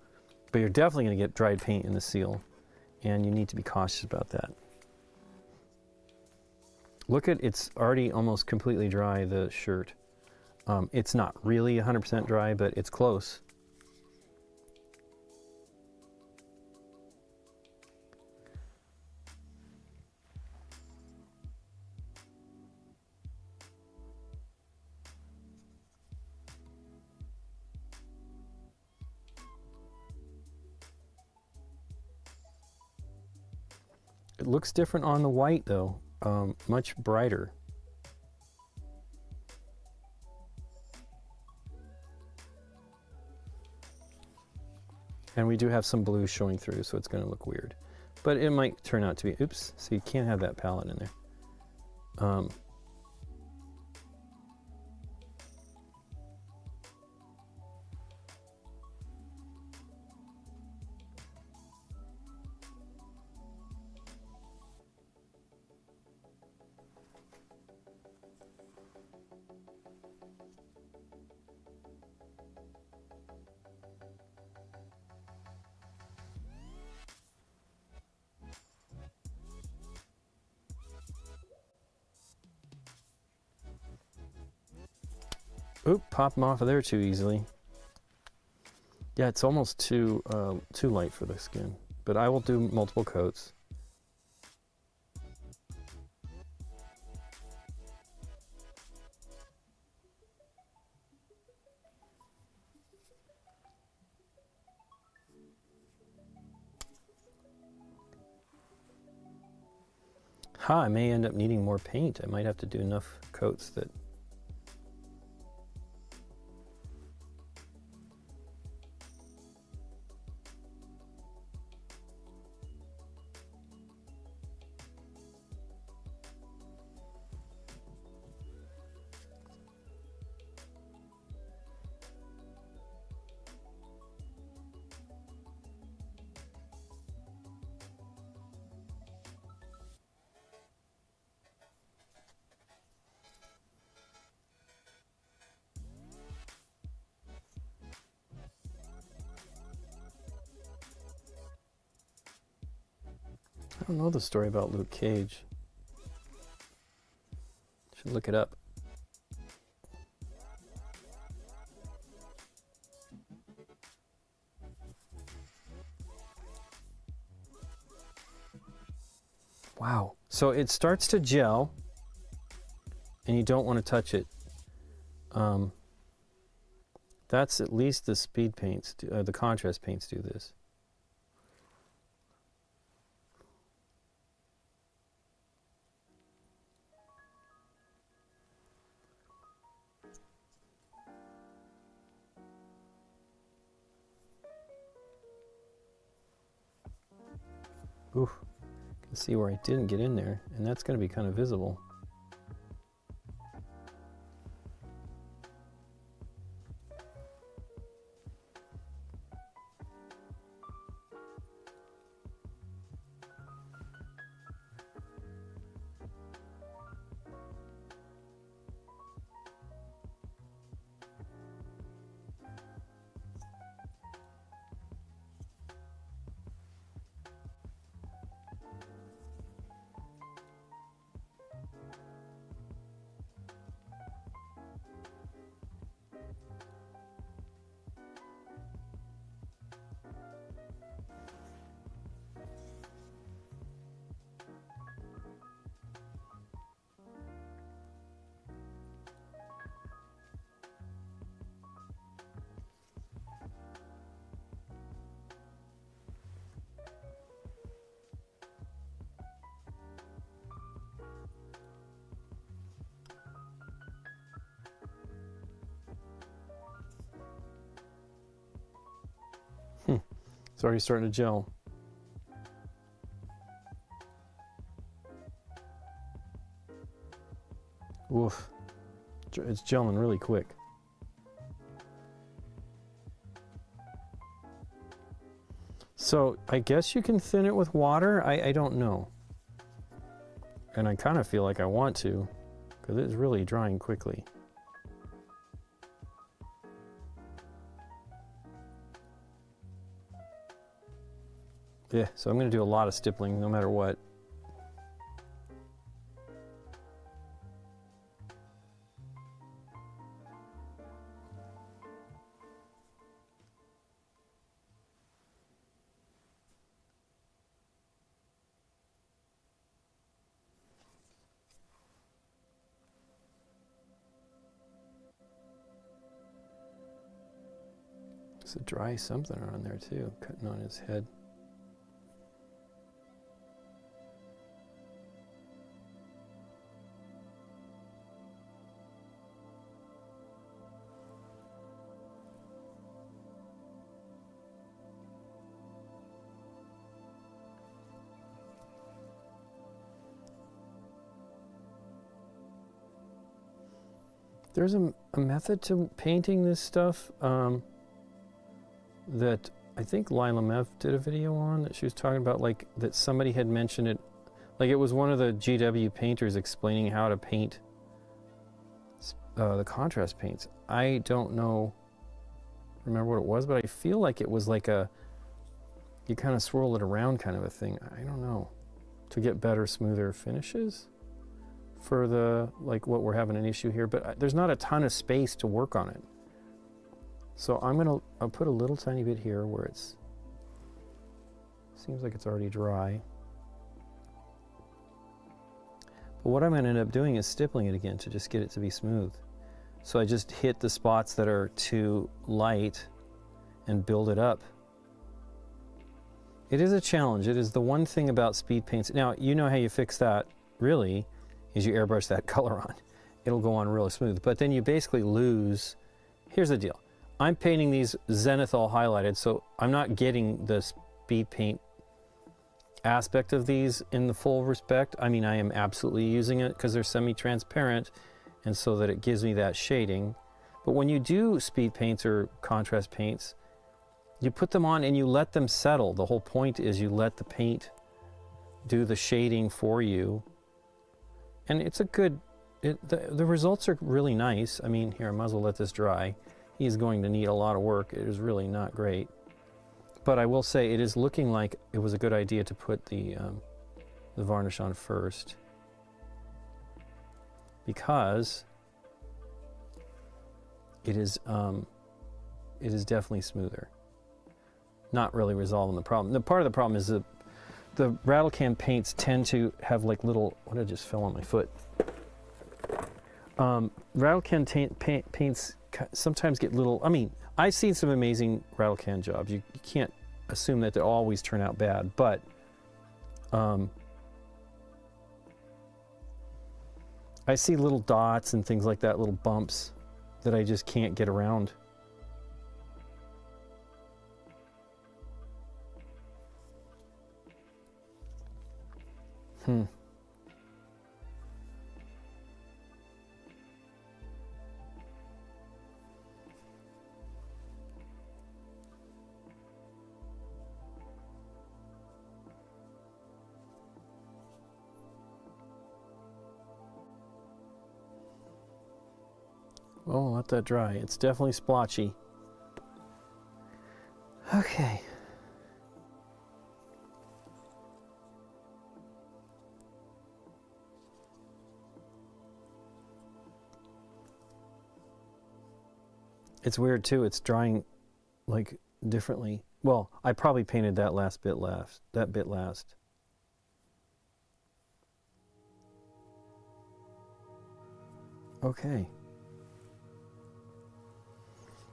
but you're definitely going to get dried paint in the seal, and you need to be cautious about that. Look at, it's already almost completely dry, the shirt. It's not really 100% dry, but it's close. It looks different on the white though, much brighter. And we do have some blue showing through, so it's going to look weird. But it might turn out to be, oops, so you can't have that palette in there. Oop, pop them off of there too easily. Yeah, it's almost too light for the skin, but I will do multiple coats. I may end up needing more paint. I might have to do enough coats that... I don't know the story about Luke Cage. Should look it up. Wow. So it starts to gel, and you don't want to touch it. That's at least the speed paints, the contrast paints do this. Oof, you can see where I didn't get in there, and that's going to be kind of visible. It's already starting to gel. Oof. It's gelling really quick. So I guess you can thin it with water. I don't know. And I kind of feel like I want to, because it's really drying quickly. Yeah, so I'm going to do a lot of stippling no matter what. There's a dry something on there too, cutting on his head. There's a method to painting this stuff that I think Lila Mev did a video on, that she was talking about, like, that somebody had mentioned it. Like, it was one of the GW painters explaining how to paint the contrast paints. I don't remember what it was, but I feel like it was like you kind of swirl it around kind of a thing. I don't know. To get better, smoother finishes? for the, like what we're having an issue here, but there's not a ton of space to work on it. So I'll put a little tiny bit here where it's, seems like it's already dry. But what I'm going to end up doing is stippling it again to just get it to be smooth. So I just hit the spots that are too light and build it up. It is a challenge. It is the one thing about speed paints. Now, you know how you fix that, really, is you airbrush that color on. It'll go on really smooth. But then you basically lose. Here's the deal. I'm painting these zenithal highlighted, so I'm not getting the speed paint aspect of these in the full respect. I mean, I am absolutely using it because they're semi-transparent, and so that it gives me that shading. But when you do speed paints or contrast paints, you put them on and you let them settle. The whole point is you let the paint do the shading for you. And it's a good, the results are really nice. I mean, here, I might as well let this dry. He's going to need a lot of work. It is really not great. But I will say it is looking like it was a good idea to put the varnish on first, because it is definitely smoother. Not really resolving the problem. The part of the problem is that the rattle can paints tend to have like little, what, I just fell on my foot. Rattle can paints sometimes get little, I mean, I've seen some amazing rattle can jobs. You can't assume that they always turn out bad, but I see little dots and things like that, little bumps that I just can't get around. Oh, let that dry. It's definitely splotchy. Okay. It's weird too. It's drying like differently. Well, I probably painted that bit last. Okay.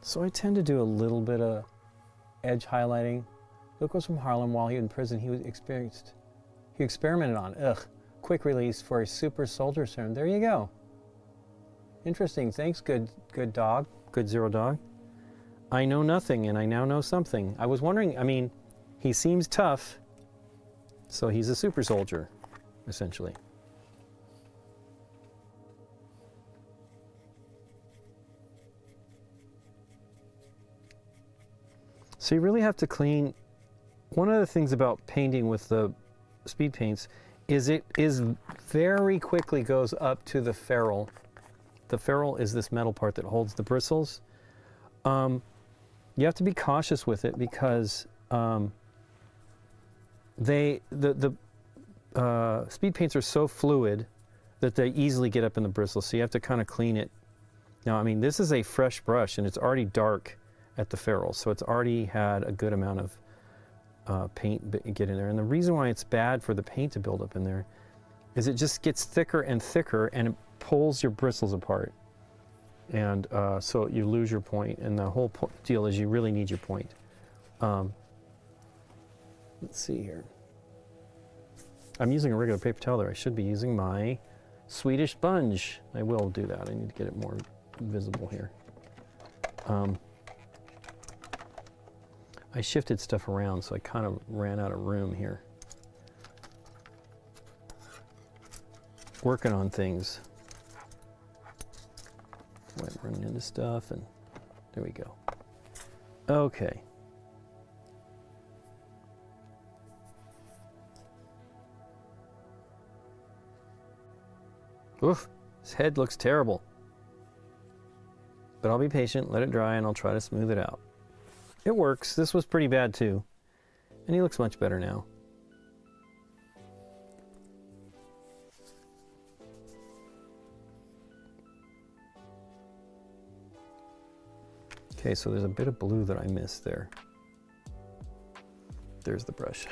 So I tend to do a little bit of edge highlighting. Luke was from Harlem. While he was in prison, he experimented on, quick release for a super soldier serum. There you go. Interesting. Thanks, good dog. Good Zero Dog. I know nothing, and I now know something. I was wondering, I mean, he seems tough, so he's a super soldier, essentially. So you really have to clean. One of the things about painting with the speed paints is it very quickly goes up to the ferrule. The ferrule is this metal part that holds the bristles. You have to be cautious with it because the speed paints are so fluid that they easily get up in the bristles. So you have to kind of clean it. Now, I mean, this is a fresh brush and it's already dark at the ferrule, so it's already had a good amount of paint get in there. And the reason why it's bad for the paint to build up in there is it just gets thicker and thicker and it pulls your bristles apart. And so you lose your point, and the whole deal is you really need your point. Let's see here. I'm using a regular paper towel there. I should be using my Swedish sponge. I will do that. I need to get it more visible here. I shifted stuff around, so I kind of ran out of room here. Working on things. Went running into stuff, and there we go. Okay. Oof, his head looks terrible. But I'll be patient, let it dry, and I'll try to smooth it out. It works. This was pretty bad too. And he looks much better now. Okay, so there's a bit of blue that I missed there. There's the brush.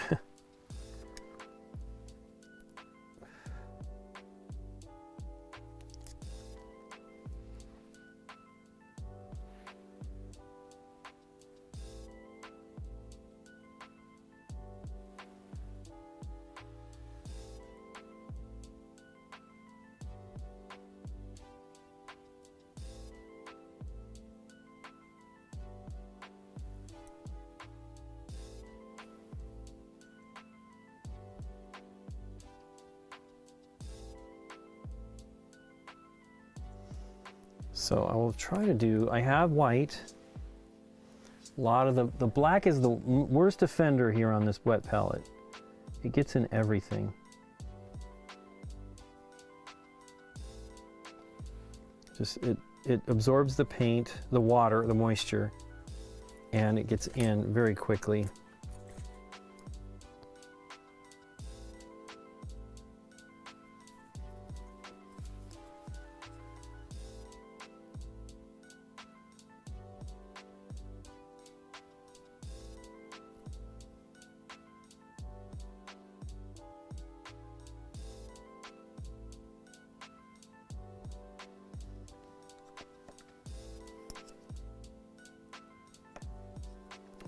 So I will try to do, I have white. A lot of the black is the worst offender here on this wet palette. It gets in everything. Just, it absorbs the paint, the water, the moisture, and it gets in very quickly.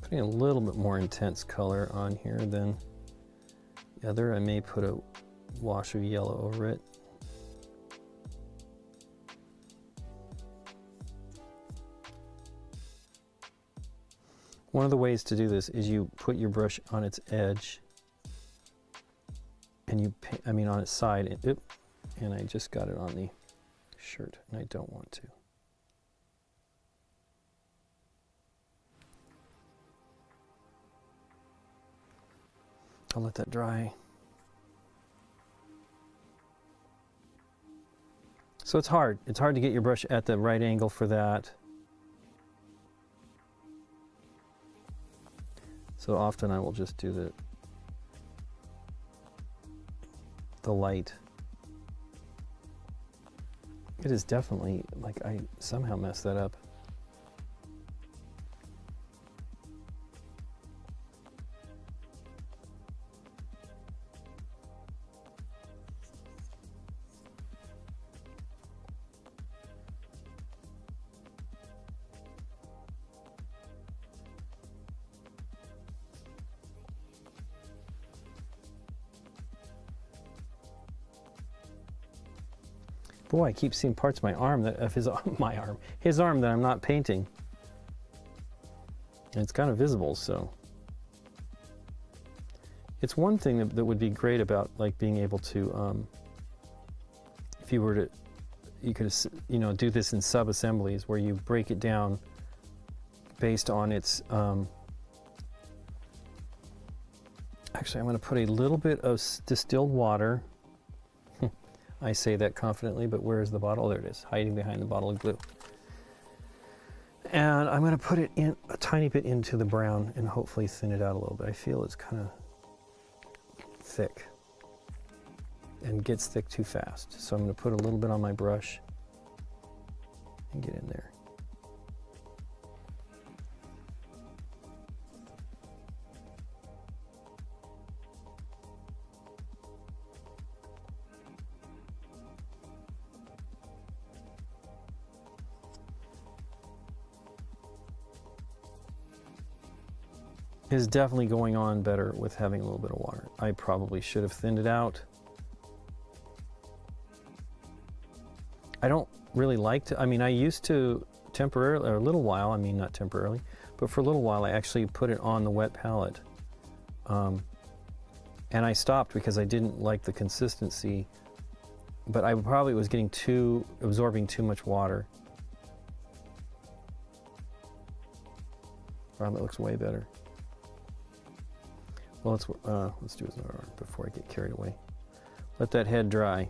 Putting a little bit more intense color on here than the other. I may put a wash of yellow over it. One of the ways to do this is you put your brush on its edge and you, on its side, and I just got it on the shirt and I don't want to. I'll let that dry. So it's hard. It's hard to get your brush at the right angle for that. So often I will just do the light. It is definitely, like, I somehow messed that up. Boy, I keep seeing parts of my arm of his arm that I'm not painting. And it's kind of visible, so. It's one thing that would be great about, like, being able to, if you were to, you could, do this in sub-assemblies where you break it down based on its, actually I'm going to put a little bit of distilled water. I say that confidently, but where's the bottle? There it is, hiding behind the bottle of glue. And I'm going to put it in a tiny bit into the brown and hopefully thin it out a little bit. I feel it's kind of thick and gets thick too fast. So I'm going to put a little bit on my brush and get in there. Is definitely going on better with having a little bit of water. I probably should have thinned it out. I don't really like to, I used to temporarily, or a little while, not temporarily, but for a little while I actually put it on the wet palette. And I stopped because I didn't like the consistency, but I probably was absorbing too much water. Wow, that looks way better. Well, let's do another before I get carried away. Let that head dry.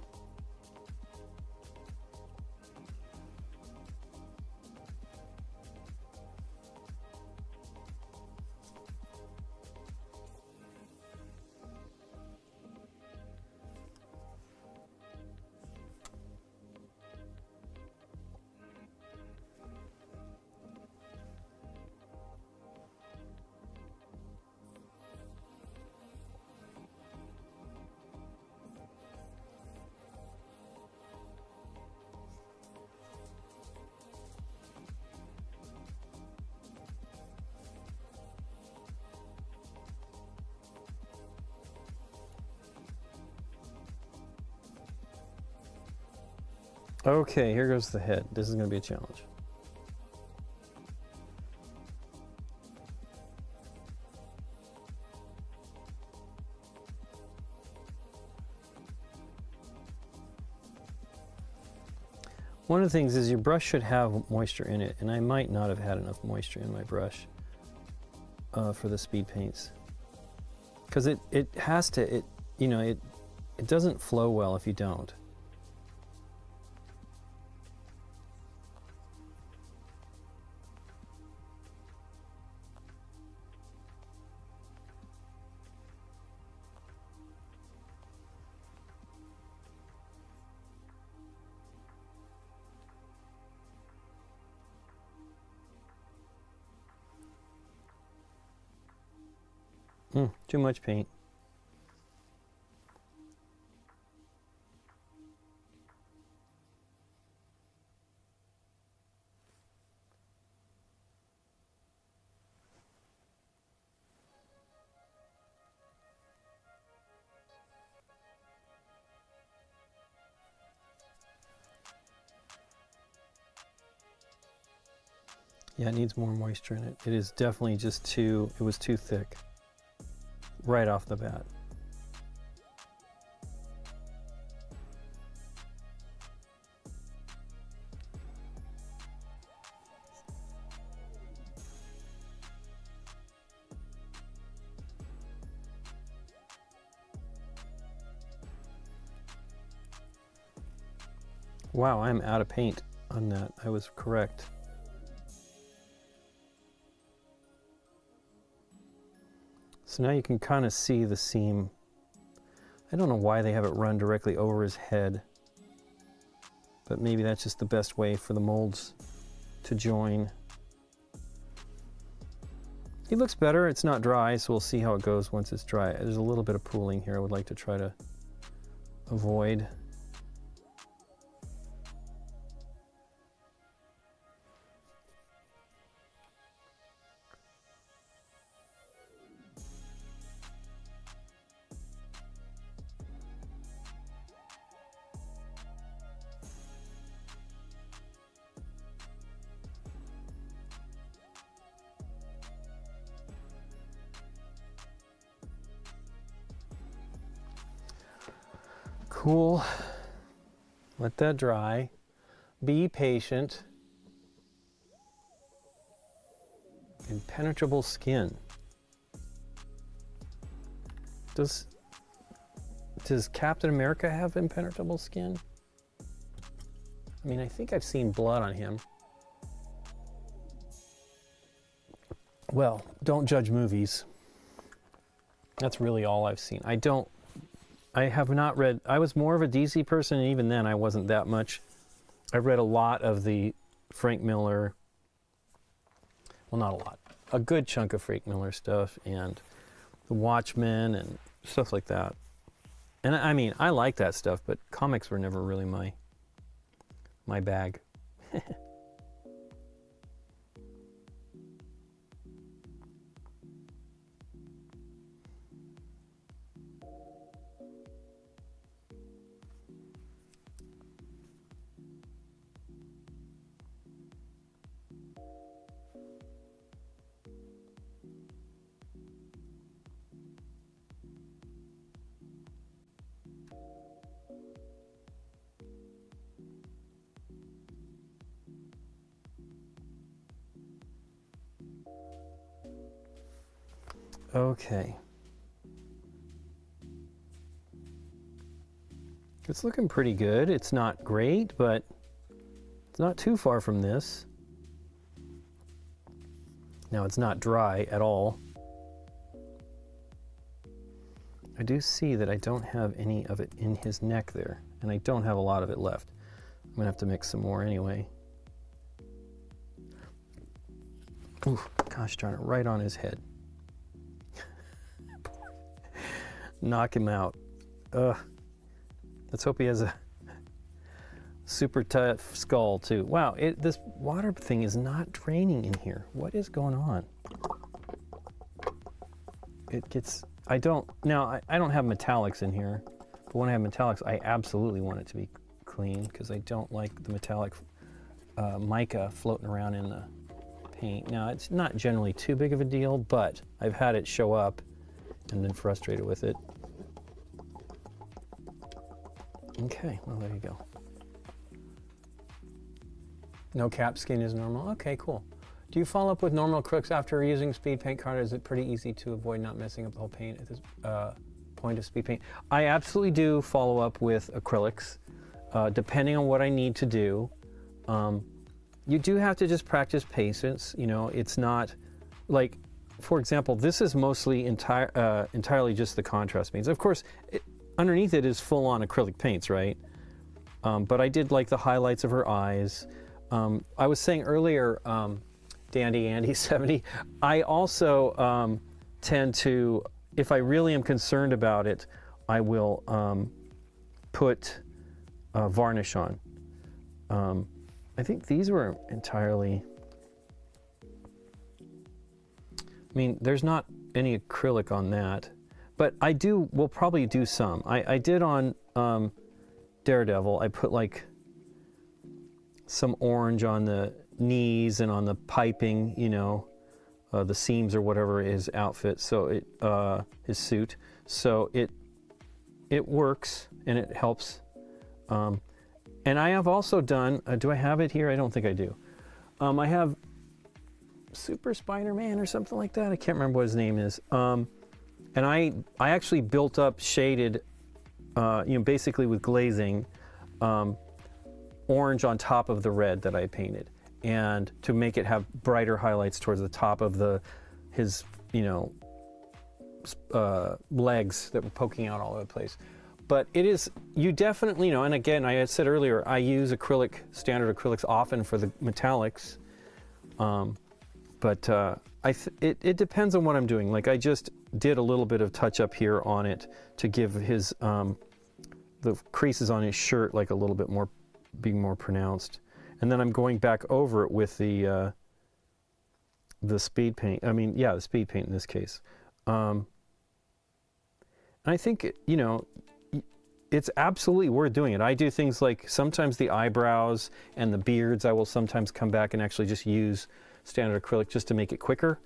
Okay, here goes the head. This is going to be a challenge. One of the things is your brush should have moisture in it, and I might not have had enough moisture in my brush for the speed paints. Because it has to, you know, it doesn't flow well if you don't. Too much paint. Yeah, it needs more moisture in it. It is definitely just too, it was too thick right off the bat. Wow, I'm out of paint on that. I was correct. So now you can kind of see the seam. I don't know why they have it run directly over his head, but maybe that's just the best way for the molds to join. He looks better. It's not dry, so we'll see how it goes once it's dry. There's a little bit of pooling here I would like to try to avoid. Cool. Let that dry. Be patient. Impenetrable skin. Does Captain America have impenetrable skin? I mean, I think I've seen blood on him. Well, don't judge movies. That's really all I've seen. I have not read, I was more of a DC person, and even then I wasn't that much. I read a lot of the Frank Miller, well, not a lot, a good chunk of Frank Miller stuff, and The Watchmen and stuff like that. And I mean, I like that stuff, but comics were never really my bag. Okay. It's looking pretty good. It's not great, but it's not too far from this. Now, it's not dry at all. I do see that I don't have any of it in his neck there, and I don't have a lot of it left. I'm gonna have to mix some more anyway. Ooh, gosh darn it, right on his head. Knock him out. Ugh. Let's hope he has a super tough skull too. Wow, this water thing is not draining in here. What is going on? It gets, I don't have metallics in here, but when I have metallics, I absolutely want it to be clean because I don't like the metallic mica floating around in the paint. Now, it's not generally too big of a deal, but I've had it show up and been frustrated with it. Okay, well, there you go. No cap skin is normal. Okay, cool. Do you follow up with normal acrylics after using speed paint card? Is it pretty easy to avoid not messing up the whole paint at this point of speed paint? I absolutely do follow up with acrylics, depending on what I need to do. You do have to just practice patience. You know, it's not like, for example, this is mostly entirely just the contrast paints. Of course, underneath it is full-on acrylic paints, right? But I did like the highlights of her eyes. I was saying earlier, Dandy Andy 70, I also tend to, if I really am concerned about it, I will put varnish on. I think these were entirely, I mean, there's not any acrylic on that, but we'll probably do some. I did on Daredevil, I put like some orange on the knees and on the piping, you know, the seams or whatever his outfit, so it his suit, so it works and it helps. And I have also done, do I have it here? I don't think I do. I have Super Spider-Man or something like that. I can't remember what his name is. And I actually built up shaded, you know, basically with glazing, orange on top of the red that I painted, and to make it have brighter highlights towards the top of his, you know, legs that were poking out all over the place. But it is, you definitely, you know, and again, I had said earlier, I use standard acrylics often for the metallics. But it depends on what I'm doing. Like I just did a little bit of touch up here on it to give his, the creases on his shirt like a little bit more, being more pronounced. And then I'm going back over it with the speed paint. I mean, yeah, the speed paint in this case. And I think, you know, it's absolutely worth doing it. I do things like sometimes the eyebrows and the beards, I will sometimes come back and actually just use standard acrylic just to make it quicker.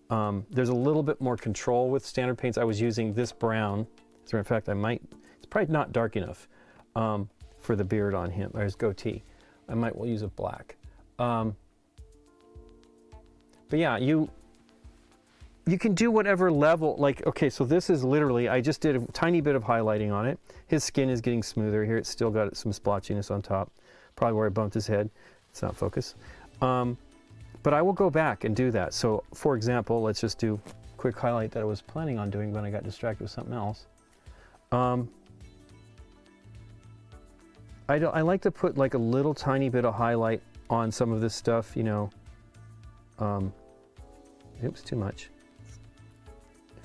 There's a little bit more control with standard paints. I was using this brown. So in fact, it's probably not dark enough for the beard on him, or his goatee. I might well use a black. But yeah, you can do whatever level, like, okay, so this is literally, I just did a tiny bit of highlighting on it. His skin is getting smoother here. It's still got some splotchiness on top. Probably where I bumped his head. It's not focus. But I will go back and do that. So for example, let's just do a quick highlight that I was planning on doing, but I got distracted with something else. I like to put like a little tiny bit of highlight on some of this stuff, you know. Oops, too much.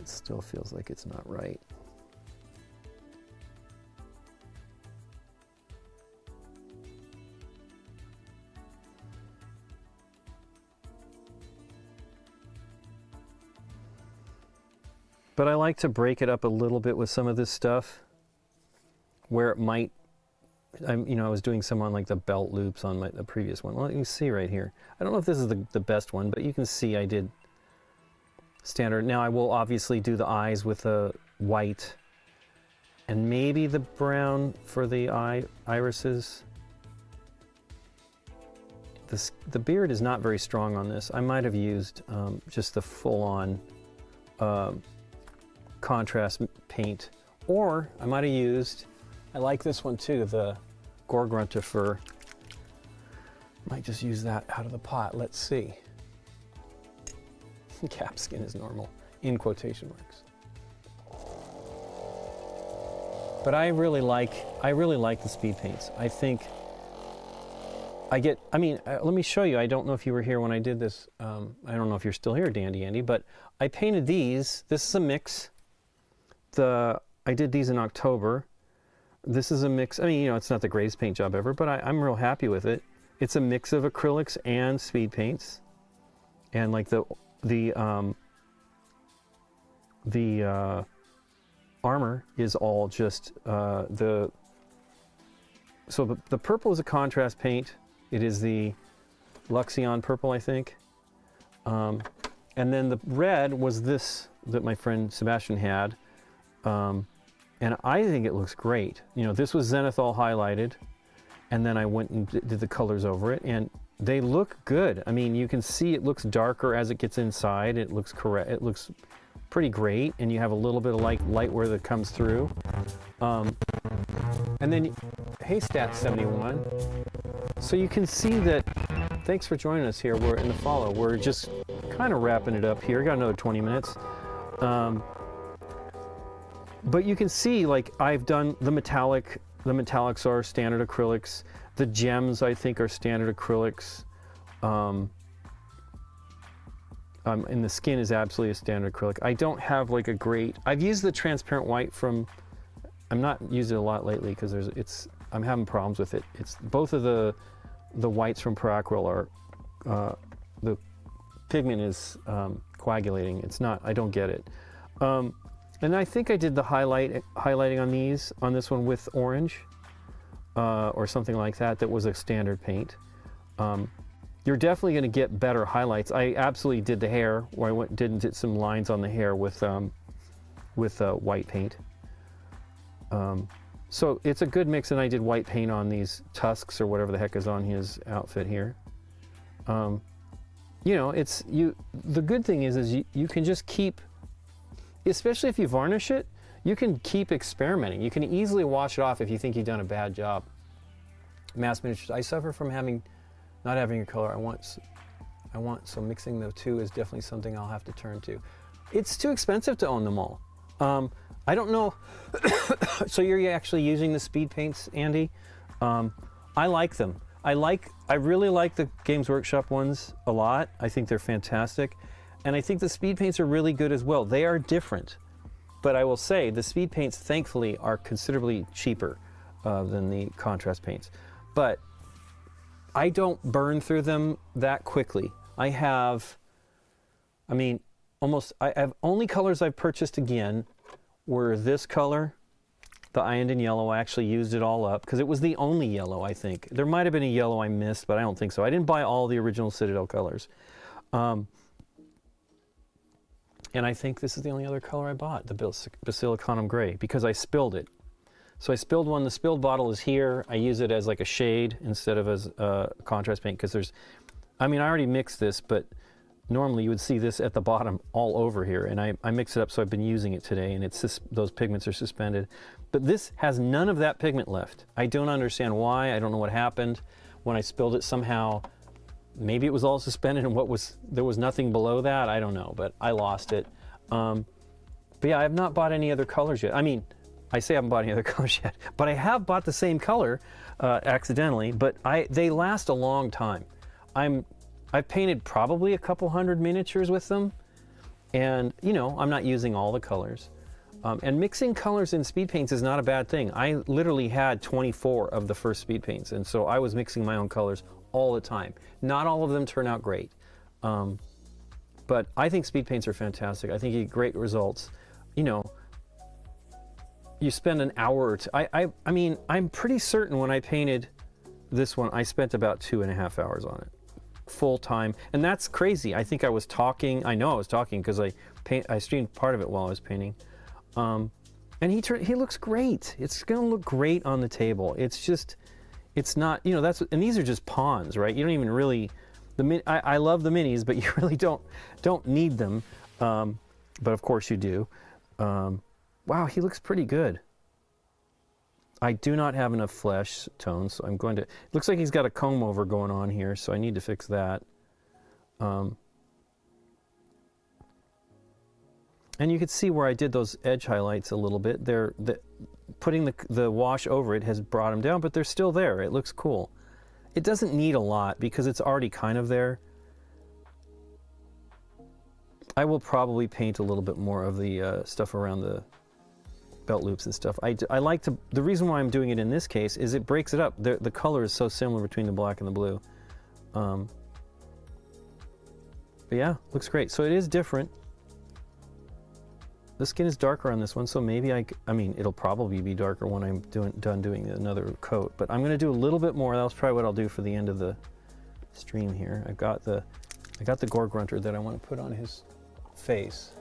It still feels like it's not right. But I like to break it up a little bit with some of this stuff where it might, I was doing some on like the belt loops on the previous one. Well, you can see right here. I don't know if this is the best one, but you can see I did standard. Now I will obviously do the eyes with the white and maybe the brown for the irises. The beard is not very strong on this. I might have used just the full-on contrast paint, or I might have used, I like this one too, the Gorgruntifer. Might just use that out of the pot. Let's see. Cap skin is normal, in quotation marks. But I really like the speed paints. I think let me show you. I don't know if you were here when I did this. I don't know if you're still here, Dandy Andy, but I painted these. This is a mix. I did these in October. This is a mix. I mean, it's not the greatest paint job ever, but I'm real happy with it. It's a mix of acrylics and speed paints. And like the armor is all just the so the purple is a contrast paint. It is the Luxion purple, I think. And then the red was this that my friend Sebastian had. And I think it looks great. You know, this was zenithal highlighted, and then I went and did the colors over it, and they look good. I mean, you can see it looks darker as it gets inside. It looks correct. It looks pretty great, and you have a little bit of light where that comes through. And then, hey, Stat71. So you can see that. Thanks for joining us here. We're in the follow. We're just kind of wrapping it up here. Got another 20 minutes. But you can see, like, I've done the metallics are standard acrylics. The gems, I think, are standard acrylics. And the skin is absolutely a standard acrylic. I don't have like a great, I've used the transparent white from, I'm not using it a lot lately because I'm having problems with it. It's both of the whites from Acrylics are, the pigment is coagulating. It's not, I don't get it. And I think I did the highlighting on this one with orange, or something like that. That was a standard paint. You're definitely going to get better highlights. I absolutely did the hair, where I did some lines on the hair with white paint. So it's a good mix, and I did white paint on these tusks or whatever the heck is on his outfit here. You know, the good thing is you can just keep, especially if you varnish it, you can keep experimenting. You can easily wash it off if you think you've done a bad job. Mass miniatures. I suffer from not having a color I want, so mixing the two is definitely something I'll have to turn to. It's too expensive to own them all. I don't know. So you're actually using the speed paints, Andy? I like them. I really like the Games Workshop ones a lot. I think they're fantastic. And I think the speed paints are really good as well. They are different. But I will say the speed paints, thankfully, are considerably cheaper than the contrast paints. But I don't burn through them that quickly. I have only colors I've purchased again were this color, the Iandin yellow. I actually used it all up because it was the only yellow, I think. There might have been a yellow I missed, but I don't think so. I didn't buy all the original Citadel colors. And I think this is the only other color I bought, the Basilicanum Gray, because I spilled it. So I spilled one. The spilled bottle is here. I use it as like a shade instead of as a contrast paint because I already mixed this, but normally you would see this at the bottom all over here. And I mix it up, so I've been using it today, and those pigments are suspended. But this has none of that pigment left. I don't understand why. I don't know what happened. When I spilled it somehow, maybe it was all suspended and there was nothing below that. I don't know, but I lost it. But yeah, I have not bought any other colors yet. I say I haven't bought any other colors yet, but I have bought the same color accidentally, but they last a long time. I've painted probably a couple hundred miniatures with them, and you know, I'm not using all the colors. And mixing colors in speed paints is not a bad thing. I literally had 24 of the first speed paints, and so I was mixing my own colors all the time. Not all of them turn out great, but I think speed paints are fantastic. I think you get great results. You know, you spend an hour or two. I'm pretty certain when I painted this one, I spent about 2.5 hours on it, full time, and that's crazy. I think I was talking. I know I was talking because I streamed part of it while I was painting. And he looks great. It's gonna look great on the table. It's not, you know, and these are just pawns, right? You don't even really, I love the minis, but you really don't need them. But of course you do. Wow, he looks pretty good. I do not have enough flesh tones, so I'm going to, it looks like he's got a comb over going on here, so I need to fix that. And you can see where I did those edge highlights a little bit. Putting the wash over it has brought them down, but they're still there. It looks cool. It doesn't need a lot because it's already kind of there. I will probably paint a little bit more of the stuff around the belt loops and stuff. I like to, the reason why I'm doing it in this case is it breaks it up. The color is so similar between the black and the blue. But yeah, looks great. So it is different. the skin is darker on this one, so maybe I mean, it'll probably be darker when I'm done doing another coat, but I'm gonna do a little bit more. That's probably what I'll do for the end of the stream here. I got the gore grunter that I want to put on his face.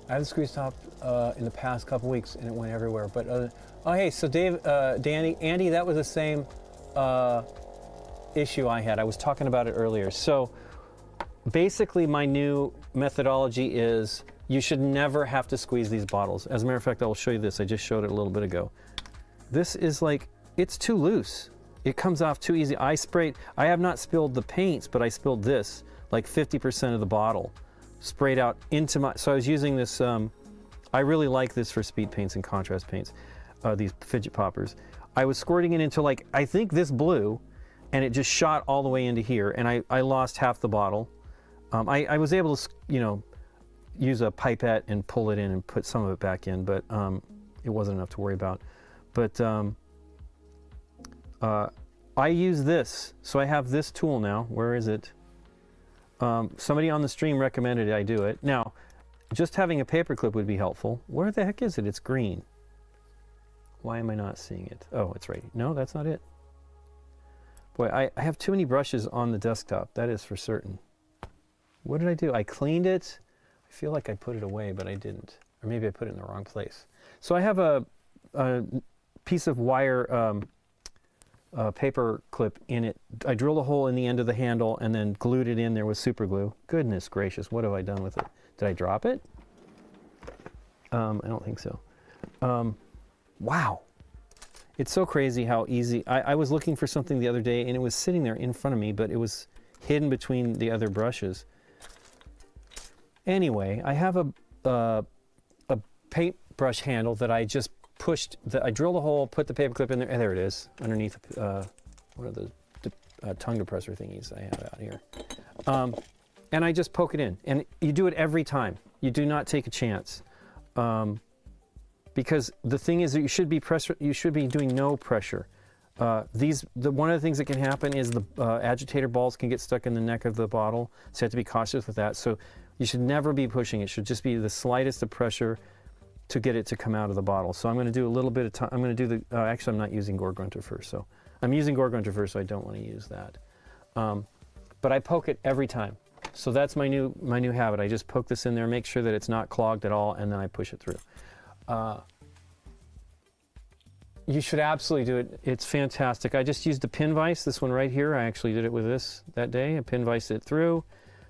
I had the squeeze top in the past couple weeks and it went everywhere, but oh hey, so Andy, that was the same issue I had. I was talking about it earlier. So basically my new methodology is you should never have to squeeze these bottles. As a matter of fact, I will show you this. I just showed it a little bit ago. This is like, it's too loose. It comes off too easy. I have not spilled the paints, but I spilled this, like 50% of the bottle sprayed out into my, so I was using this, I really like this for speed paints and contrast paints, these fidget poppers. I was squirting it into like, I think this blue, and it just shot all the way into here, and I lost half the bottle. I was able to, you know, use a pipette and pull it in and put some of it back in, but it wasn't enough to worry about. But I use this, so I have this tool now. Where is it? Somebody on the stream recommended I do it. Now, just having a paper clip would be helpful. Where the heck is it? It's green. Why am I not seeing it? Oh, it's right. No, that's not it. Boy, I have too many brushes on the desktop. That is for certain. What did I do? I cleaned it. I feel like I put it away, but I didn't. Or maybe I put it in the wrong place. So I have a piece of wire paper clip in it. I drilled a hole in the end of the handle and then glued it in there with super glue. Goodness gracious, what have I done with it? Did I drop it? I don't think so. Wow. It's so crazy how easy. I was looking for something the other day and it was sitting there in front of me, but it was hidden between the other brushes. Anyway, I have a paintbrush handle that I just pushed, I drilled a hole, put the paper clip in there, and there it is, underneath one of the tongue depressor thingies I have out here. And I just poke it in. And you do it every time. You do not take a chance. Because the thing is that you should be doing no pressure. One of the things that can happen is the agitator balls can get stuck in the neck of the bottle, so you have to be cautious with that. So you should never be pushing. It should just be the slightest of pressure to get it to come out of the bottle. So I'm going to do a little bit of time. I'm going to do the, actually I'm not using Gore Grunter first. So I'm using Gore Grunter first, so I don't want to use that. But I poke it every time. So that's my new habit. I just poke this in there, make sure that it's not clogged at all, and then I push it through. You should absolutely do it. It's fantastic. I just used a pin vise, this one right here. I actually did it with this that day. I pin viced it through,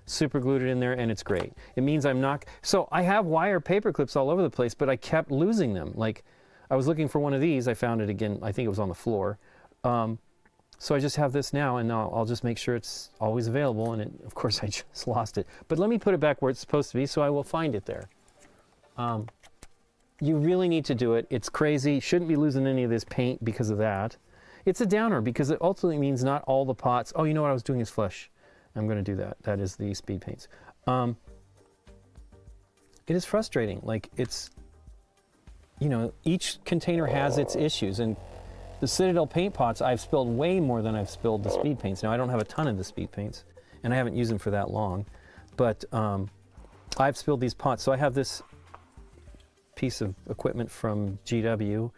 super glued it in there, and it's great. It means I'm not, so I have wire paper clips all over the place, but I kept losing them. Like, I was looking for one of these, I found it again, I think it was on the floor. So I just have this now, and now I'll just make sure it's always available, and of course I just lost it. But let me put it back where it's supposed to be, so I will find it there. You really need to do it. It's crazy. Shouldn't be losing any of this paint because of that. It's a downer because it ultimately means not all the pots. Oh, you know what I was doing is flesh. I'm going to do that. That is the speed paints. It is frustrating. Like, it's, you know, each container has its issues, and the Citadel paint pots, I've spilled way more than I've spilled the speed paints. Now, I don't have a ton of the speed paints, and I haven't used them for that long, but I've spilled these pots. So I have this piece of equipment from GW.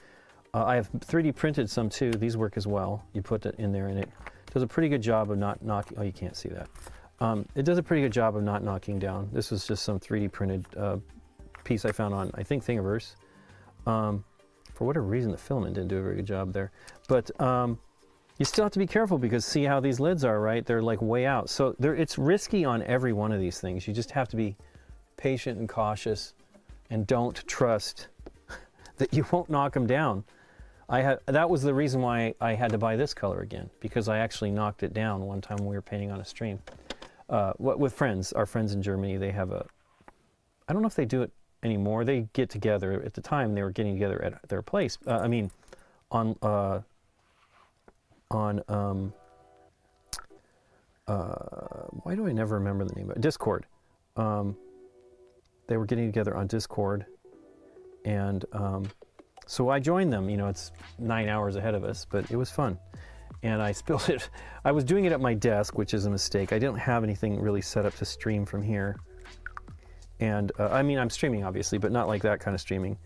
I have 3D printed some too. These work as well. You put it in there and it does a pretty good job of not knocking, oh, you can't see that. It does a pretty good job of not knocking down. This was just some 3D printed piece I found on, I think, Thingiverse. For whatever reason, the filament didn't do a very good job there. But you still have to be careful because see how these lids are, right? They're like way out. So it's risky on every one of these things. You just have to be patient and cautious and don't trust that you won't knock them down. That was the reason why I had to buy this color again, because I actually knocked it down one time when we were painting on a stream. With friends, our friends in Germany, they have I don't know if they do it anymore. They get together. At the time, they were getting together at their place. I mean, why do I never remember the name of it? Discord. They were getting together on Discord, and so I joined them. You know, it's 9 hours ahead of us, but it was fun. And I spilled it. I was doing it at my desk, which is a mistake. I didn't have anything really set up to stream from here. And I mean, I'm streaming obviously, but not like that kind of streaming.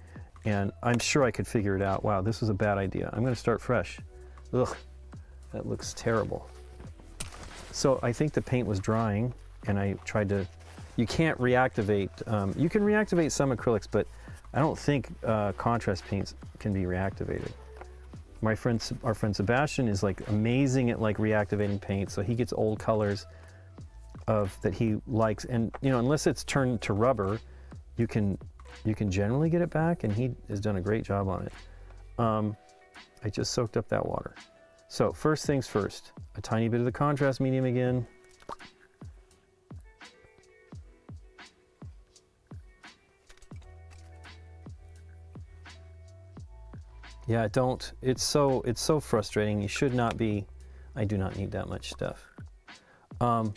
And I'm sure I could figure it out. Wow, this was a bad idea. I'm going to start fresh. Ugh, that looks terrible. So I think the paint was drying, and I tried to. You can't reactivate. You can reactivate some acrylics, but I don't think contrast paints can be reactivated. Our friend Sebastian is like amazing at like reactivating paint, so he gets old colors that he likes, and you know, unless it's turned to rubber, you can generally get it back, and he has done a great job on it. I just soaked up that water. So first things first, a tiny bit of the contrast medium again. Yeah, don't. It's so frustrating. You should not be. I do not need that much stuff. And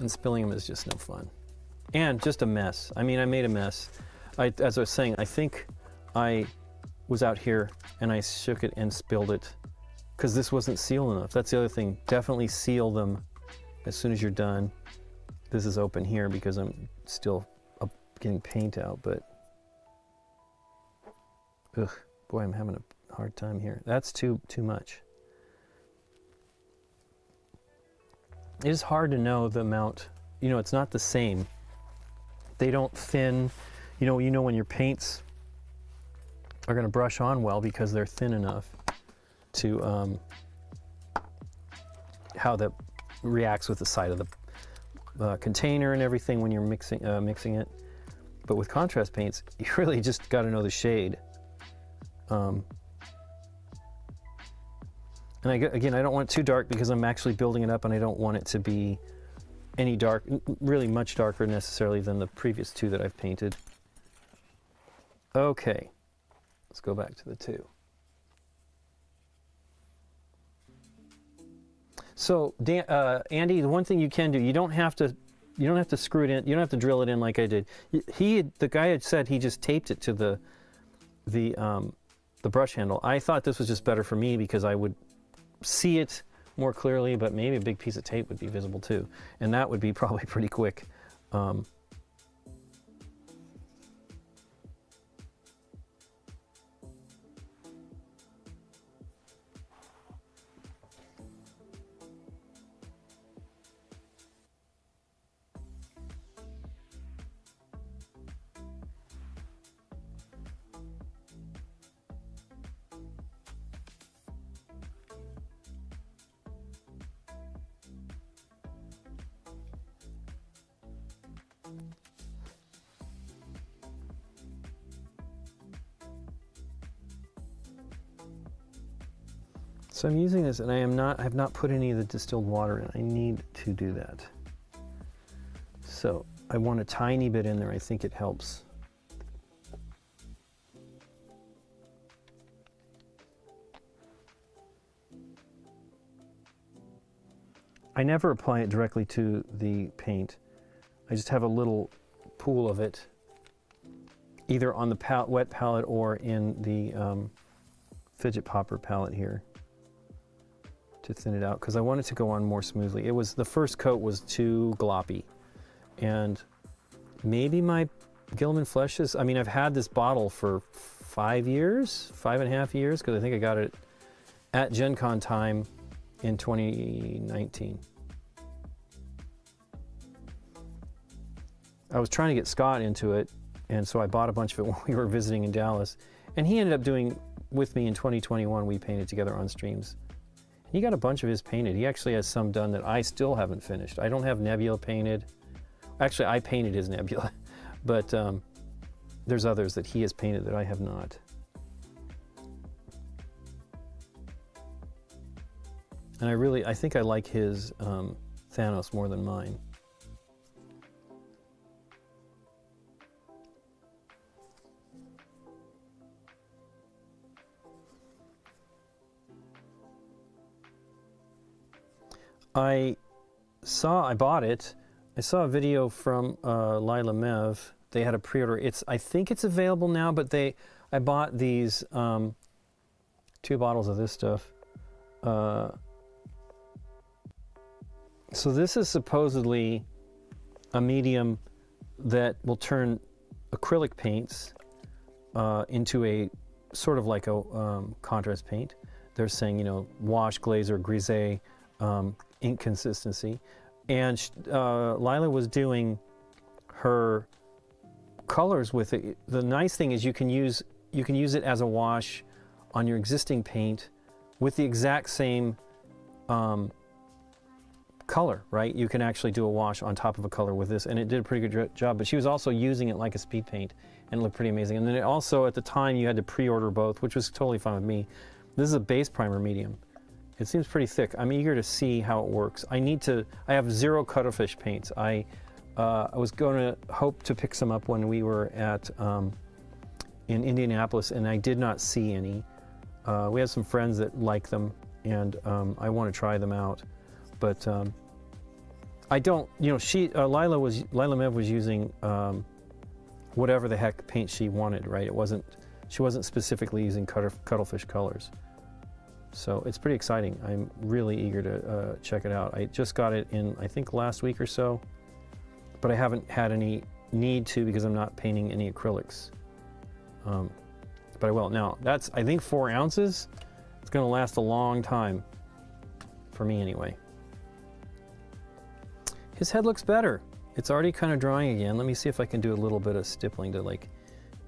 spilling them is just no fun. And just a mess. I mean, I made a mess. As I was saying, I think I was out here and I shook it and spilled it because this wasn't sealed enough. That's the other thing. Definitely seal them as soon as you're done. This is open here because I'm still getting paint out, but ugh, boy, I'm having a hard time here. That's too much. It is hard to know the amount. You know, it's not the same. They don't thin. You know when your paints are going to brush on well because they're thin enough to how that reacts with the side of the container and everything when you're mixing it. But with contrast paints, you really just got to know the shade. And again, I don't want it too dark because I'm actually building it up, and I don't want it to be any really much darker necessarily than the previous two that I've painted. Okay, let's go back to the two. So, Andy, the one thing you can do, you don't have to screw it in. You don't have to drill it in like I did. The guy had said he just taped it to the brush handle. I thought this was just better for me because I would see it more clearly, but maybe a big piece of tape would be visible too, and that would be probably pretty quick. So I'm using this, and I have not put any of the distilled water in. I need to do that. So I want a tiny bit in there. I think it helps. I never apply it directly to the paint. I just have a little pool of it, either on the wet palette or in the fidget popper palette here, to thin it out, because I want it to go on more smoothly. The first coat was too gloppy, and maybe my Gilman Fleshes, I mean, I've had this bottle for 5.5 years, because I think I got it at Gen Con time in 2019. I was trying to get Scott into it, and so I bought a bunch of it when we were visiting in Dallas, and he ended up doing with me in 2021. We painted together on streams. He got a bunch of his painted. He actually has some done that I still haven't finished. I don't have Nebula painted. Actually, I painted his Nebula, but there's others that he has painted that I have not. And I think I like his Thanos more than mine. I bought it. I saw a video from Lila Mev. They had a pre-order. I think it's available now, but I bought these 2 bottles of this stuff. So this is supposedly a medium that will turn acrylic paints into a sort of like a contrast paint. They're saying, you know, wash, glaze, or grise ink consistency. And Lila was doing her colors with it. The nice thing is you can use it as a wash on your existing paint with the exact same color, right? You can actually do a wash on top of a color with this, and it did a pretty good job. But she was also using it like a speed paint, and it looked pretty amazing. And then it also, at the time, you had to pre-order both, which was totally fine with me. This is a base primer medium. It seems pretty thick. I'm eager to see how it works. I have 0 cuttlefish paints. I was going to hope to pick some up when we were at in Indianapolis, and I did not see any. We have some friends that like them, and I want to try them out. But I don't, you know, Lila Mev was using whatever the heck paint she wanted, right? She wasn't specifically using cuttlefish colors. So it's pretty exciting. I'm really eager to check it out. I just got it in, I think, last week or so, but I haven't had any need to because I'm not painting any acrylics. But I will. Now, that's, I think, 4 ounces. It's going to last a long time, for me anyway. His head looks better. It's already kind of drying again. Let me see if I can do a little bit of stippling to like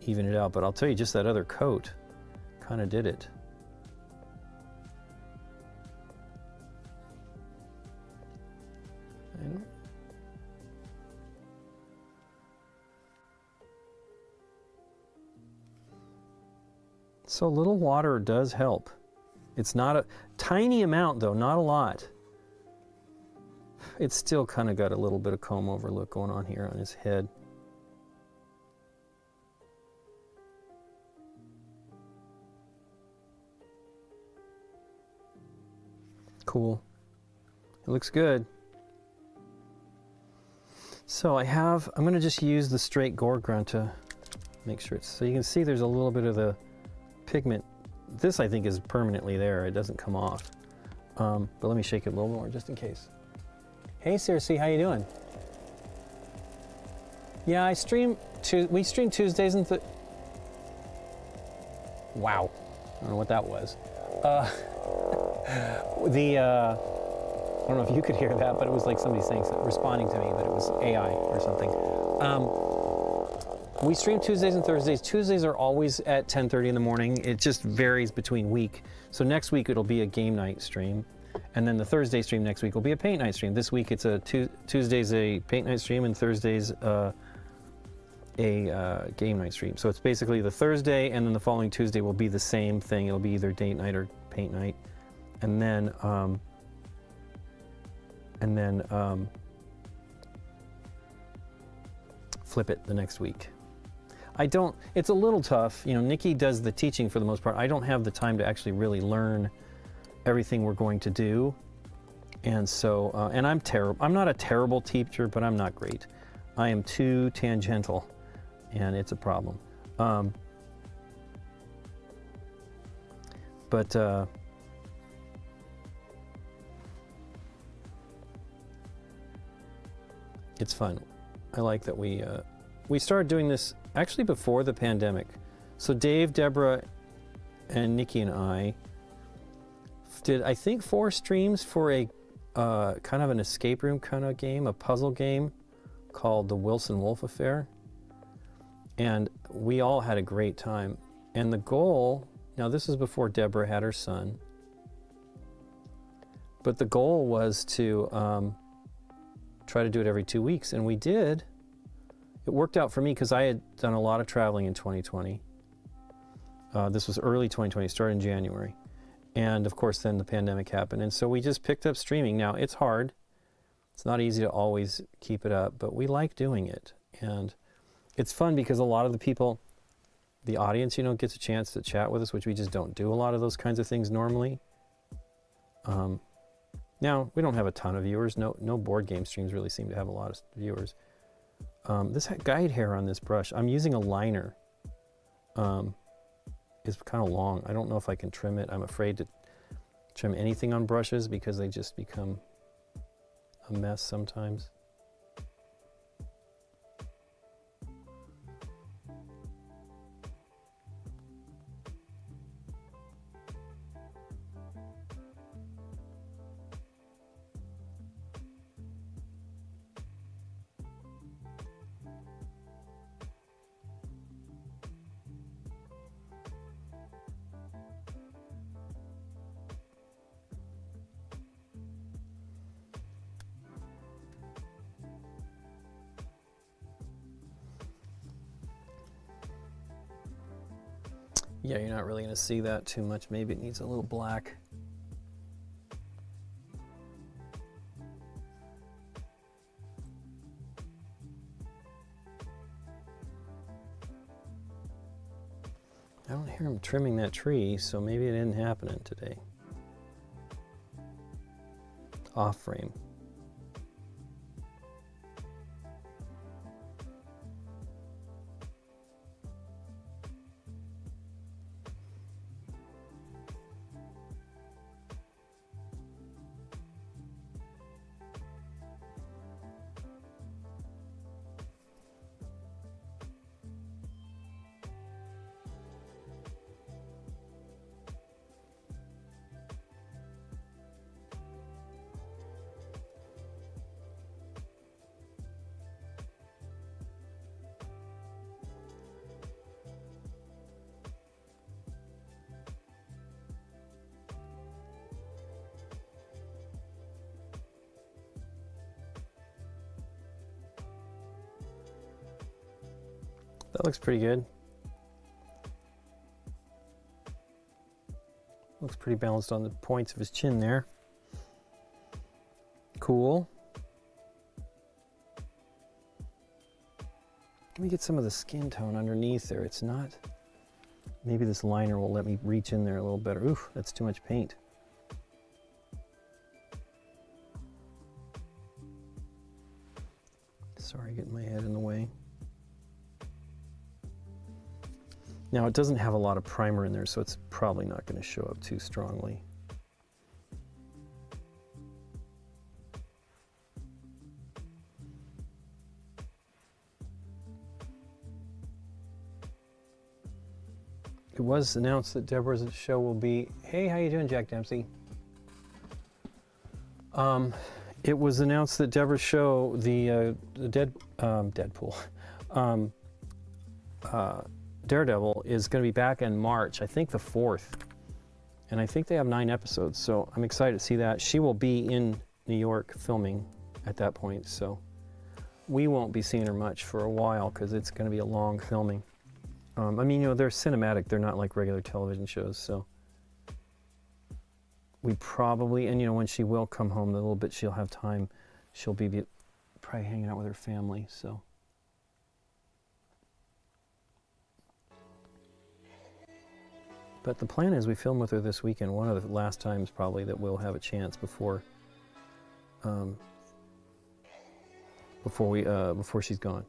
even it out. But I'll tell you, just that other coat kind of did it. So a little water does help. It's not a tiny amount though, not a lot. It's still kind of got a little bit of comb over look going on here on his head. Cool. It looks good. So I'm going to just use the straight gore grunt to make sure it's, so you can see there's a little bit of the pigment. This I think is permanently there. It doesn't come off. But let me shake it a little more just in case. Hey Circe, how you doing? Yeah, we stream Tuesdays and wow. I don't know what that was. I don't know if you could hear that, but it was like somebody saying something, responding to me, but it was AI or something. We stream Tuesdays and Thursdays. Tuesdays are always at 10:30 in the morning. It just varies between week. So next week it'll be a game night stream. And then the Thursday stream next week will be a paint night stream. This week it's a Tuesday's a paint night stream and Thursday's a game night stream. So it's basically the Thursday and then the following Tuesday will be the same thing. It'll be either date night or paint night. And then flip it the next week. It's a little tough. You know, Nikki does the teaching for the most part. I don't have the time to actually really learn everything we're going to do. And so, and I'm terrible. I'm not a terrible teacher, but I'm not great. I am too tangential, and it's a problem. It's fun. I like that we started doing this actually before the pandemic. So Dave, Deborah, and Nikki and I did, I think, 4 streams for a kind of an escape room kind of game, a puzzle game called the Wilson Wolf Affair. And we all had a great time. And the goal, now this is before Deborah had her son, but the goal was to try to do it every 2 weeks, and we did. It worked out for me because I had done a lot of traveling in 2020. This was early 2020, started in January. And of course, then the pandemic happened. And so we just picked up streaming. Now, it's hard. It's not easy to always keep it up, but we like doing it. And it's fun because a lot of the people, the audience, you know, gets a chance to chat with us, which we just don't do a lot of those kinds of things normally. Now, we don't have a ton of viewers. No board game streams really seem to have a lot of viewers. This guide hair on this brush, I'm using a liner. Is kind of long. I don't know if I can trim it. I'm afraid to trim anything on brushes because they just become a mess sometimes. Yeah, you're not really going to see that too much. Maybe it needs a little black. I don't hear him trimming that tree, so maybe it isn't happening today. Off frame. That looks pretty good. Looks pretty balanced on the points of his chin there. Cool. Let me get some of the skin tone underneath there. It's not, maybe this liner will let me reach in there a little better. Oof, that's too much paint. Sorry, getting my head in the way. Now it doesn't have a lot of primer in there, so it's probably not going to show up too strongly. It was announced that Deborah's show will be, hey, how you doing, Jack Dempsey? It was announced that Deborah's show, the Deadpool, Daredevil is going to be back in March, I think the 4th. And I think they have 9 episodes, so I'm excited to see that. She will be in New York filming at that point, so we won't be seeing her much for a while because it's going to be a long filming. I mean, you know, they're cinematic, they're not like regular television shows, so we probably, and you know, when she will come home a little bit, she'll have time. She'll be probably hanging out with her family, so. But the plan is we film with her this weekend, one of the last times probably that we'll have a chance before she's gone.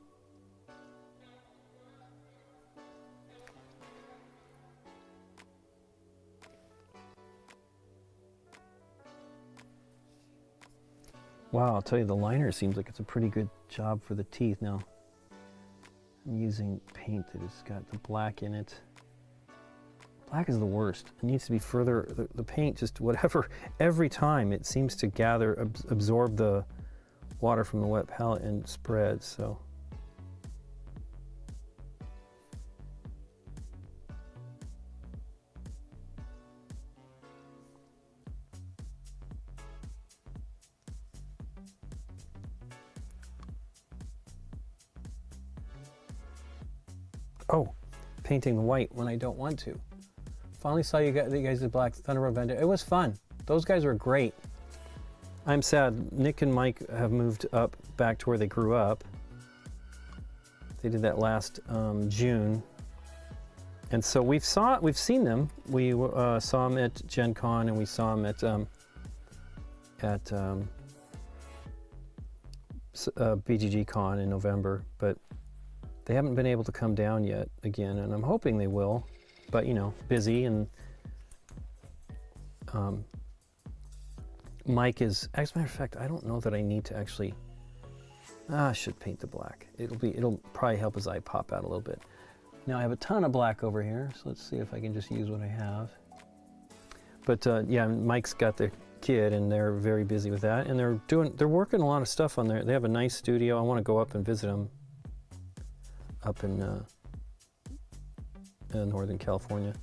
Wow, I'll tell you, the liner seems like it's a pretty good job for the teeth. Now, I'm using paint that has got the black in it. Black is the worst. It needs to be further, the paint just whatever, every time it seems to gather, absorb the water from the wet palette and spread, so. Oh, painting the white when I don't want to. Finally saw you guys did Black Thunder Road Bender. It was fun. Those guys were great. I'm sad. Nick and Mike have moved up back to where they grew up. They did that last June, and so we've seen them. We saw them at Gen Con, and we saw them at BGG Con in November, but they haven't been able to come down yet again, and I'm hoping they will. But you know, busy, and Mike is, as a matter of fact, I don't know that I need to actually, I should paint the black. It'll probably help his eye pop out a little bit. Now I have a ton of black over here, so let's see if I can just use what I have. But yeah, Mike's got the kid and they're very busy with that, and they're working a lot of stuff on there. They have a nice studio. I want to go up and visit them up in Northern California.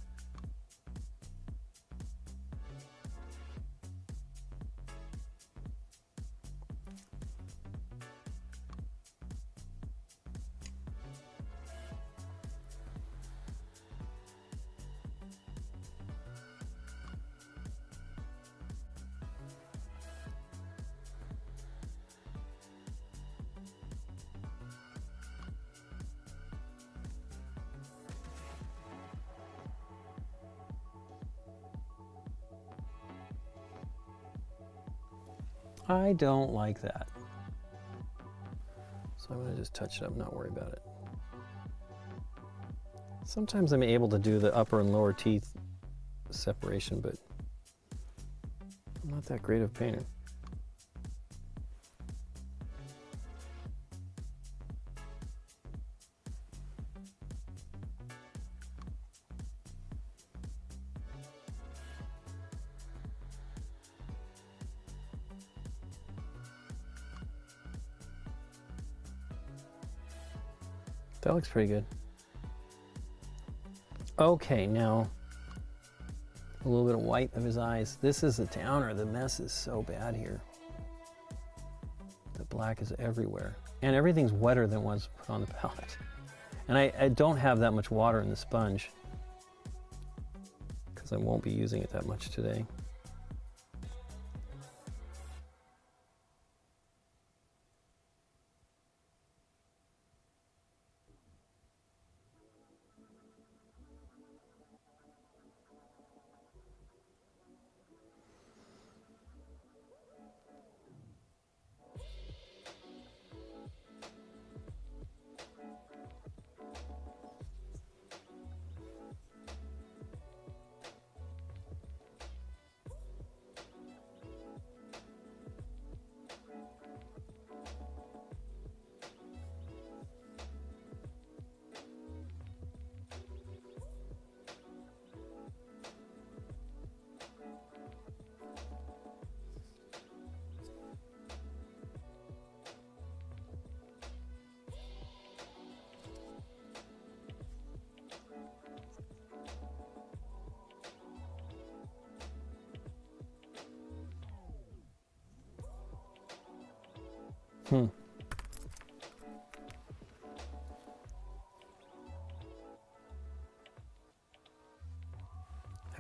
I don't like that. So I'm going to just touch it up, not worry about it. Sometimes I'm able to do the upper and lower teeth separation, but I'm not that great of a painter. That looks pretty good. Okay, now a little bit of white of his eyes. This is a downer. The mess is so bad here. The black is everywhere. And everything's wetter than what's put on the palette. And I don't have that much water in the sponge because I won't be using it that much today.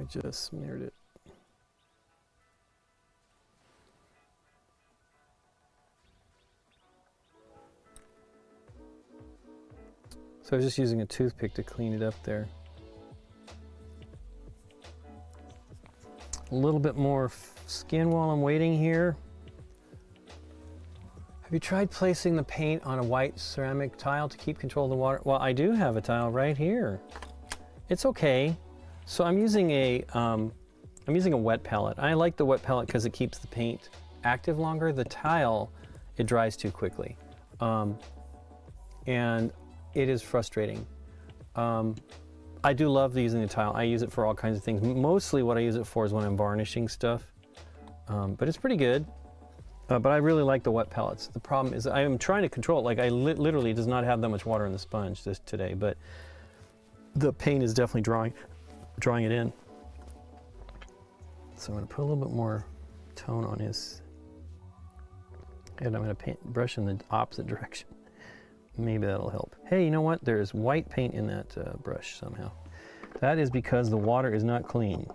I just smeared it. So I was just using a toothpick to clean it up there. A little bit more skin while I'm waiting here. Have you tried placing the paint on a white ceramic tile to keep control of the water? Well, I do have a tile right here. It's okay. So I'm using a wet palette. I like the wet palette because it keeps the paint active longer. The tile, it dries too quickly, and it is frustrating. I do love using the tile. I use it for all kinds of things. Mostly what I use it for is when I'm varnishing stuff, but it's pretty good. But I really like the wet palettes. The problem is I am trying to control it. Like I literally does not have that much water in the sponge today, but the paint is definitely drawing it in. So I'm going to put a little bit more tone on his head. I'm going to brush in the opposite direction. Maybe that'll help. Hey, you know what? There's white paint in that brush somehow. That is because the water is not clean.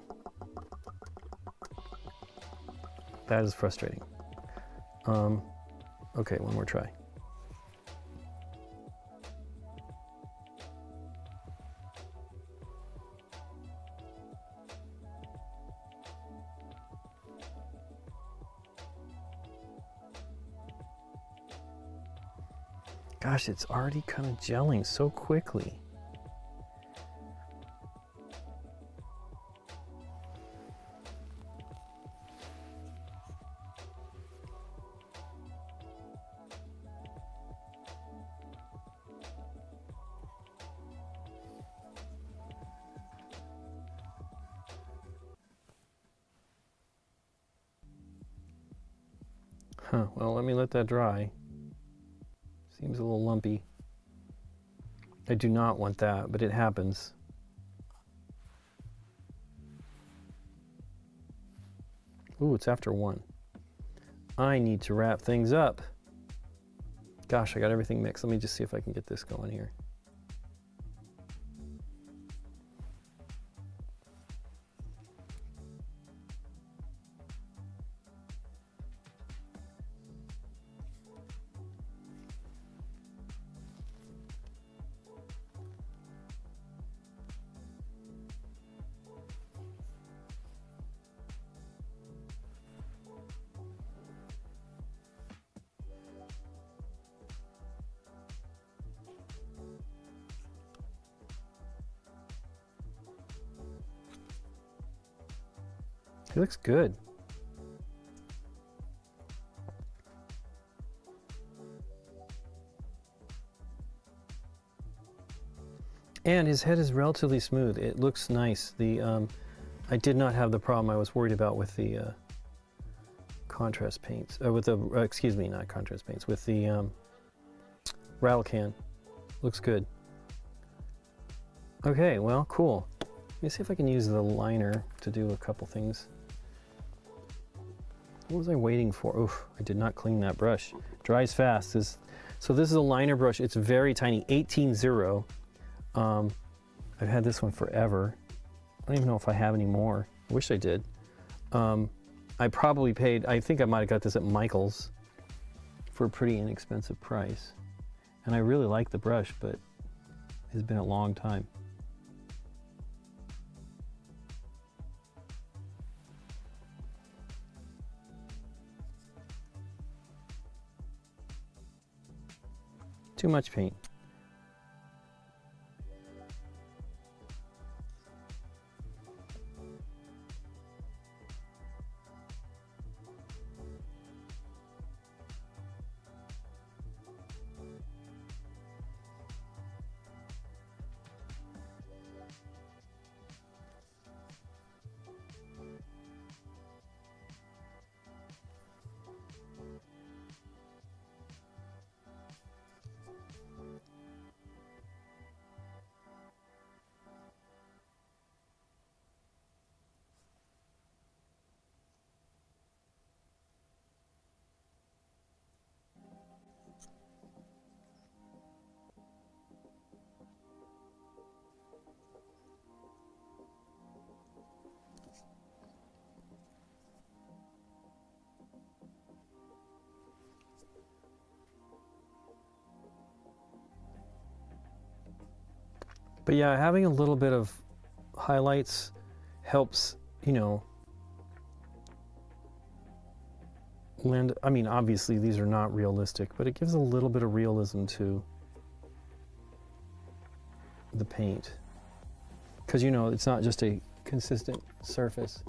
That is frustrating. Okay, one more try. Gosh, it's already kind of gelling so quickly. Huh, well, let me let that dry. Seems a little lumpy. I do not want that, but it happens. Ooh, it's after 1. I need to wrap things up. Gosh, I got everything mixed. Let me just see if I can get this going here. He looks good. And his head is relatively smooth. It looks nice. I did not have the problem I was worried about with the contrast paints. With the excuse me, not contrast paints. With the rattle can. Looks good. Okay, well, cool. Let me see if I can use the liner to do a couple things. What was I waiting for? Oof, I did not clean that brush. Dries fast. So this is a liner brush. It's very tiny, 18-0. I've had this one forever. I don't even know if I have any more. I wish I did. I probably paid, I think I might have got this at Michael's for a pretty inexpensive price. And I really like the brush, but it's been a long time. Too much paint. But yeah, having a little bit of highlights helps, you know, lend, I mean, obviously these are not realistic, but it gives a little bit of realism to the paint. Because, you know, it's not just a consistent surface.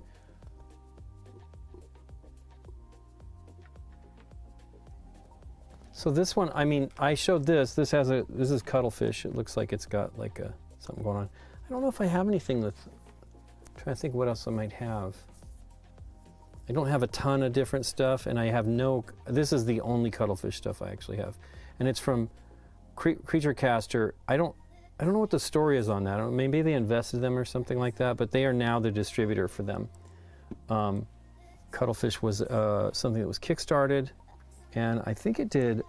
So this one, I mean, I showed this. This is cuttlefish. It looks like it's got like something going on. I don't know if I have anything that's, I'm trying to think what else I might have. I don't have a ton of different stuff, and I have no, this is the only cuttlefish stuff I actually have. And it's from Creature Caster. I don't know what the story is on that. Maybe they invested them or something like that, but they are now the distributor for them. Cuttlefish was something that was kickstarted, and I think it did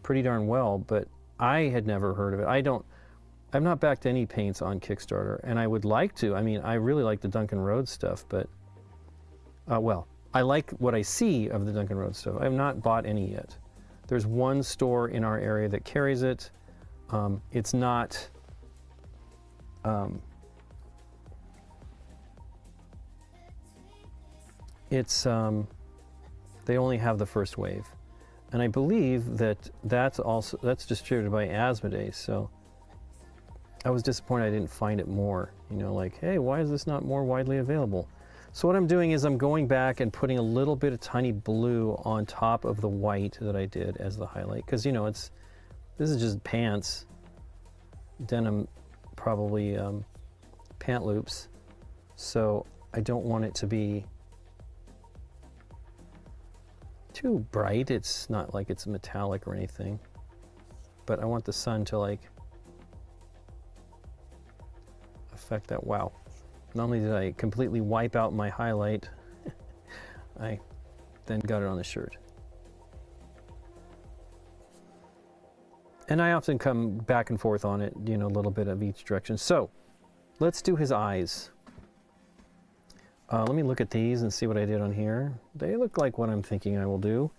pretty darn well, but I had never heard of it. I've not backed any paints on Kickstarter, and I would like to. I mean, I really like the Duncan Rhodes stuff, but, well, I like what I see of the Duncan Rhodes stuff. I have not bought any yet. There's one store in our area that carries it. It's not, they only have the first wave. And I believe that that's distributed by Asmodeus, so I was disappointed I didn't find it more. You know, like, hey, why is this not more widely available? So what I'm doing is I'm going back and putting a little bit of tiny blue on top of the white that I did as the highlight, because, you know, this is just pants, denim, probably pant loops, so I don't want it to be too bright. It's not like it's metallic or anything, but I want the sun to like affect that. Wow. Not only did I completely wipe out my highlight, I then got it on the shirt. And I often come back and forth on it, you know, a little bit of each direction. So let's do his eyes. Let me look at these and see what I did on here. They look like what I'm thinking I will do.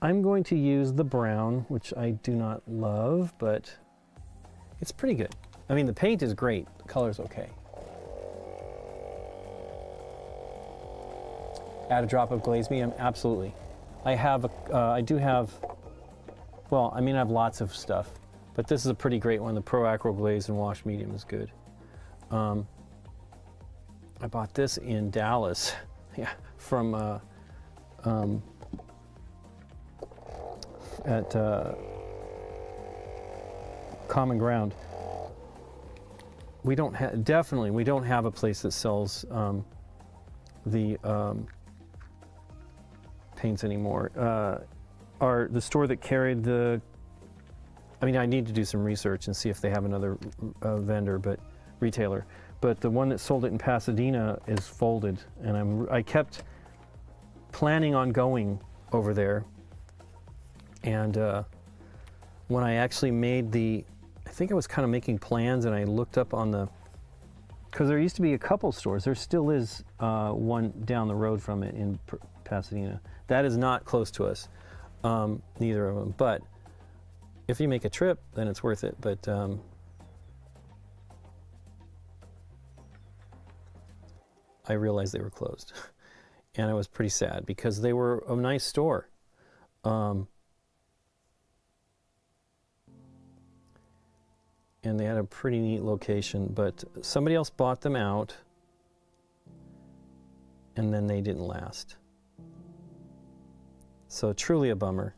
I'm going to use the brown, which I do not love, but it's pretty good. I mean, the paint is great. The color's okay. Add a drop of glaze medium, absolutely. I do have, well, I mean, I have lots of stuff, but this is a pretty great one. The Pro Acro Glaze and Wash Medium is good. I bought this in Dallas, yeah, from at Common Ground. We don't have, definitely, we don't have a place that sells the paints anymore. The store that carried the, I mean, I need to do some research and see if they have another vendor, but retailer. But the one that sold it in Pasadena is folded, and I kept planning on going over there. And when I actually made I think I was kind of making plans, and I looked up on the, because there used to be a couple stores. There still is one down the road from it in Pasadena. That is not close to us, neither of them. But if you make a trip, then it's worth it. But I realized they were closed, and I was pretty sad because they were a nice store. And they had a pretty neat location, but somebody else bought them out, and then they didn't last. So truly a bummer.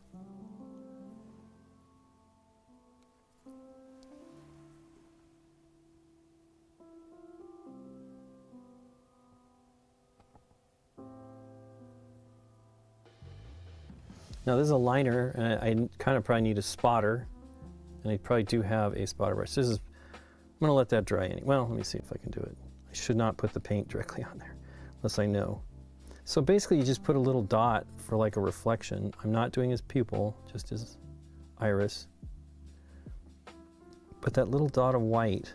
Now this is a liner, and I kind of probably need a spotter, and I probably do have a spotter brush. I'm gonna let that dry. Well, let me see if I can do it. I should not put the paint directly on there, unless I know. So basically you just put a little dot for like a reflection. I'm not doing his pupil, just his iris. But that little dot of white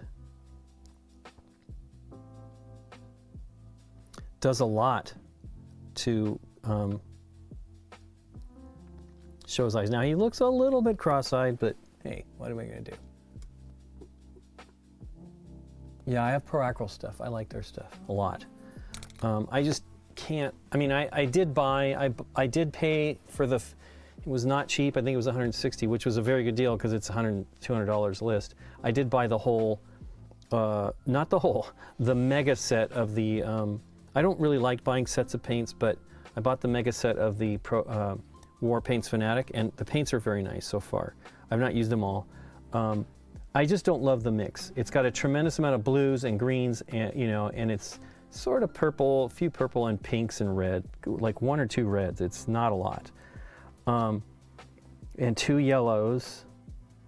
does a lot to show his eyes. Now he looks a little bit cross-eyed, but hey, what am I gonna do? Yeah, I have Pro Acro stuff. I like their stuff a lot. I just can't, I mean, I did buy, I did pay for the, it was not cheap. I think it was $160, which was a very good deal because it's $200 list. I did buy the whole, not the whole, the mega set of the, I don't really like buying sets of paints, but I bought the mega set of the War Paints Fanatic, and the paints are very nice so far. I've not used them all. I just don't love the mix. It's got a tremendous amount of blues and greens, and you know, and it's sort of purple, a few purple and pinks and red, like 1 or 2 reds. It's not a lot, and 2 yellows,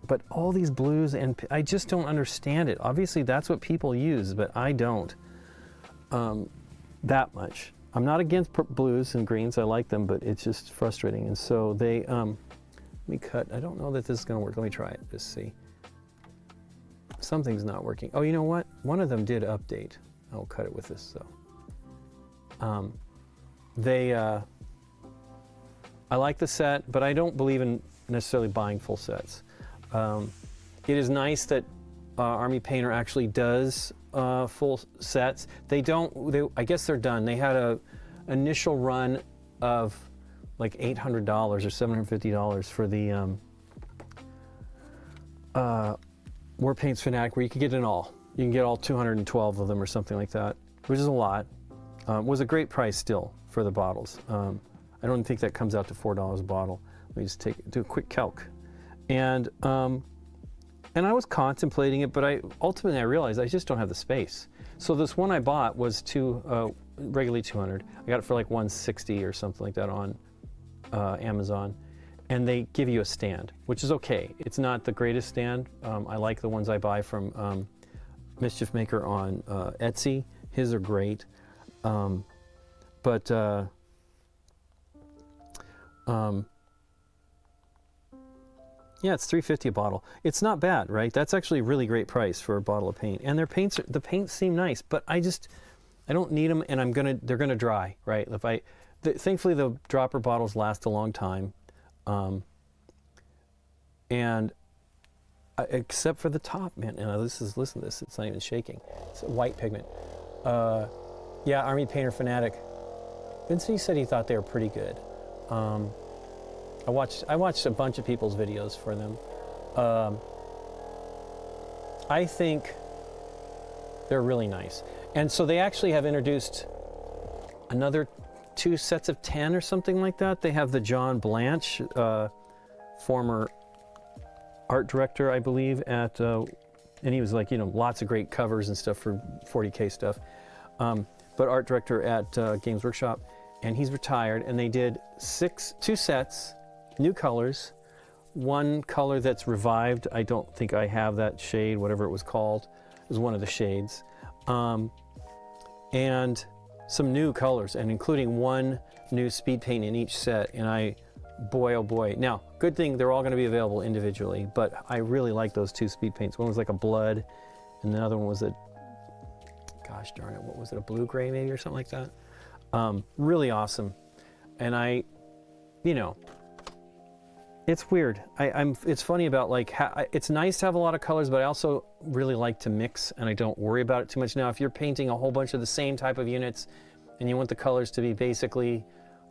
but all these blues, and I just don't understand it. Obviously, that's what people use, but I don't that much. I'm not against blues and greens. I like them, but it's just frustrating. And so they, let me cut. I don't know that this is going to work. Let me try it. Just see. Something's not working. Oh, you know what? One of them did update. I'll cut it with this, so. I like the set, but I don't believe in necessarily buying full sets. It is nice that Army Painter actually does full sets. They don't, I guess they're done. They had a initial run of like $800 or $750 for the War Paints Fanatic, where you could get it all. You can get all 212 of them or something like that, which is a lot. Was a great price still for the bottles. I don't think that comes out to $4 a bottle. Let me just do a quick calc. And I was contemplating it, but ultimately I realized I just don't have the space. So this one I bought was regularly $200. I got it for like $160 or something like that on Amazon, and they give you a stand, which is okay. It's not the greatest stand. I like the ones I buy from Mischief Maker on Etsy. His are great. Yeah, it's $3.50 a bottle. It's not bad, right? That's actually a really great price for a bottle of paint. And their paints, the paints seem nice, but I don't need them, and they're gonna dry, right? Thankfully the dropper bottles last a long time, except for the top, man. Listen to this. It's not even shaking. It's white pigment. Yeah, Army Painter Fanatic. Vincent said he thought they were pretty good. I watched a bunch of people's videos for them. I think they're really nice. And so they actually have introduced another 2 sets of 10 or something like that. They have the John Blanche, former art director, I believe, and he was like, lots of great covers and stuff for 40K stuff. But art director at Games Workshop, and he's retired, and they did 2 sets, new colors, 1 color that's revived. I don't think I have that shade, whatever it was called. It was one of the shades. And some new colors, and including 1 new speed paint in each set. And boy, oh boy. Now, good thing they're all going to be available individually, but I really like those 2 speed paints. One was like a blood, and the other one was gosh darn it, what was it, a blue-gray maybe or something like that? Really awesome. And it's weird. It's funny about it's nice to have a lot of colors, but I also really like to mix, and I don't worry about it too much. Now, if you're painting a whole bunch of the same type of units and you want the colors to be basically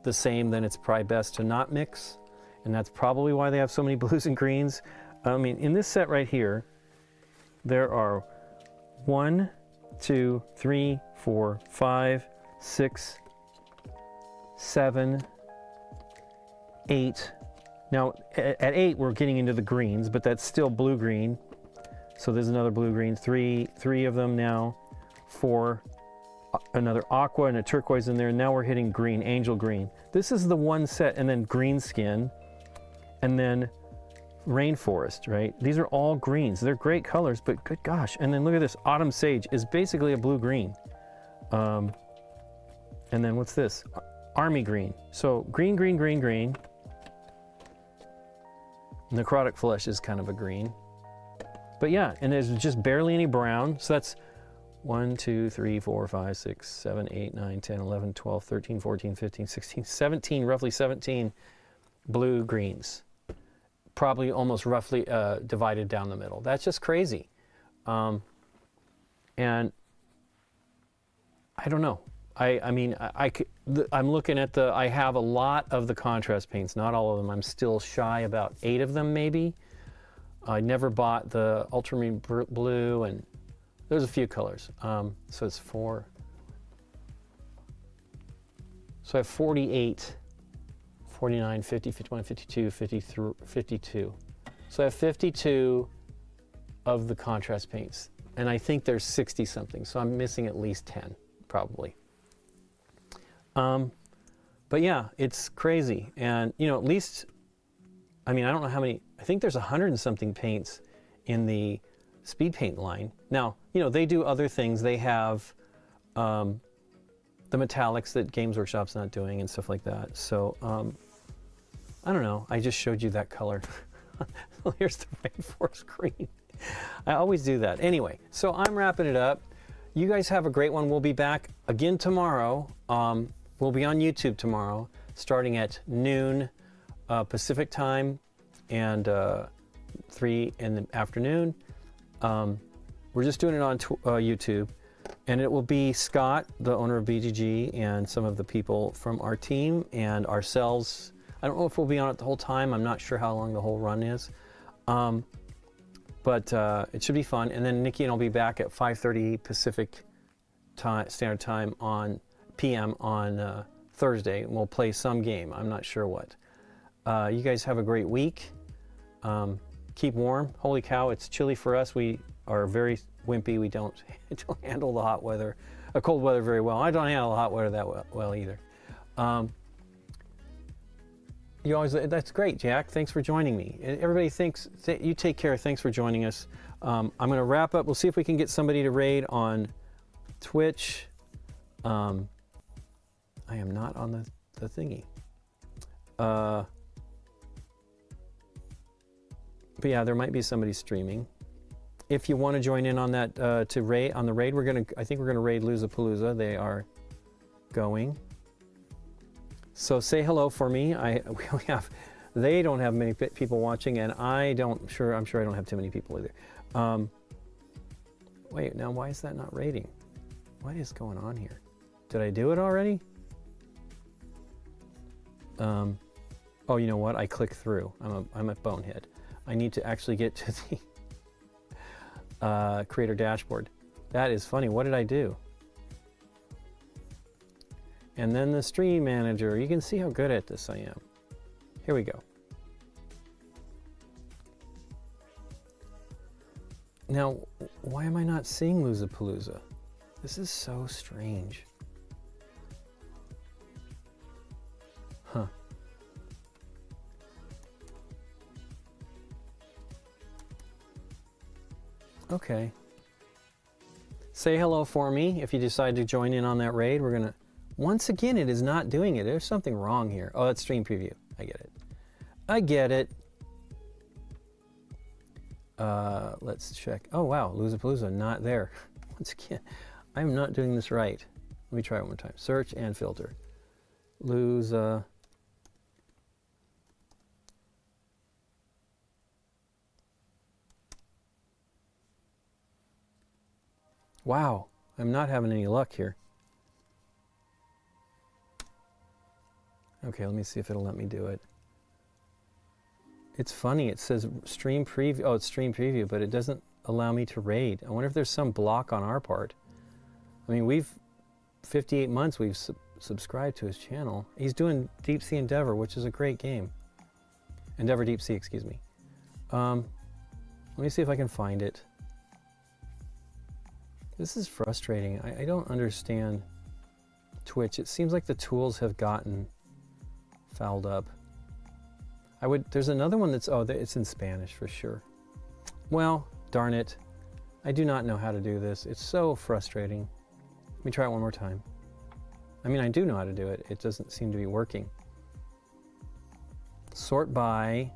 the same, then it's probably best to not mix. And that's probably why they have so many blues and greens. I mean, in this set right here, there are 1, 2, 3, 4, 5, 6, 7, 8. Now, at 8, we're getting into the greens, but that's still blue-green. So there's another blue-green, 3 of them now, 4, another aqua and a turquoise in there, and now we're hitting green, angel green. This is the 1 set, and then green skin, and then rainforest, right? These are all greens. They're great colors, but good gosh. And then look at this, autumn sage is basically a blue-green. And then what's this? Army green. So green, green, green, green. Necrotic flesh is kind of a green. But yeah, and there's just barely any brown. So that's 1, 2, 3, 4, 5, 6, 7, 8, 9, 10, 11, 12, 13, 14, 15, 16, 17, roughly 17 blue greens. Probably almost roughly divided down the middle. That's just crazy. And I don't know. I'm looking at I have a lot of the contrast paints, not all of them. I'm still shy about 8 of them maybe. I never bought the ultramarine blue, and there's a few colors. So it's 4. So I have 48, 49, 50, 51, 52, 53, 52. So I have 52 of the contrast paints, and I think there's 60 something. So I'm missing at least 10, probably. But yeah, it's crazy. And, at least, I don't know how many, I think there's 100 and something paints in the speed paint line. Now, they do other things. They have the metallics that Games Workshop's not doing and stuff like that. So, I don't know. I just showed you that color. Here's the rainforest green. I always do that. Anyway, so I'm wrapping it up. You guys have a great one. We'll be back again tomorrow. We'll be on YouTube tomorrow, starting at noon Pacific time and 3 in the afternoon. We're just doing it on YouTube, and it will be Scott, the owner of BGG, and some of the people from our team and ourselves. I don't know if we'll be on it the whole time. I'm not sure how long the whole run is, but it should be fun. And then Nikki and I'll be back at 5:30 Pacific Standard Time PM on Thursday, and we'll play some game. I'm not sure what. You guys have a great week. Keep warm. Holy cow, it's chilly for us. We are very wimpy. We don't handle the hot weather, cold weather very well. I don't handle the hot weather that well either. You always, that's great, Jack. Thanks for joining me. Everybody you take care. Thanks for joining us. I'm going to wrap up. We'll see if we can get somebody to raid on Twitch. I am not on the thingy. But yeah, there might be somebody streaming. If you want to join in on that on the raid, I think we're gonna raid Losapalooza. They are going. So say hello for me. They don't have many people watching, and I'm sure I don't have too many people either. Wait, now why is that not raiding? What is going on here? Did I do it already? Oh, you know what? I clicked through. I'm a bonehead. I need to actually get to the creator dashboard. That is funny. What did I do? And then the stream manager. You can see how good at this I am. Here we go. Now, why am I not seeing Losapalooza? This is so strange. Huh. Okay. Say hello for me if you decide to join in on that raid. We're gonna, once again, it is not doing it. There's something wrong here. Oh, that's stream preview. I get it. I get it. Let's check. Oh wow, Losapalooza not there. Once again, I'm not doing this right. Let me try it one more time. Search and filter. Losa. Wow, I'm not having any luck here. Okay, let me see if it'll let me do it. It's funny, it says stream preview. Oh, it's stream preview, but it doesn't allow me to raid. I wonder if there's some block on our part. I mean, 58 months we've subscribed to his channel. He's doing Deep Sea Endeavor, which is a great game. Endeavor Deep Sea, excuse me. Let me see if I can find it. This is frustrating. I don't understand Twitch. It seems like the tools have gotten fouled up. There's another one that's, it's in Spanish for sure. Well, darn it. I do not know how to do this. It's so frustrating. Let me try it one more time. I mean, I do know how to do it. It doesn't seem to be working. Sort by.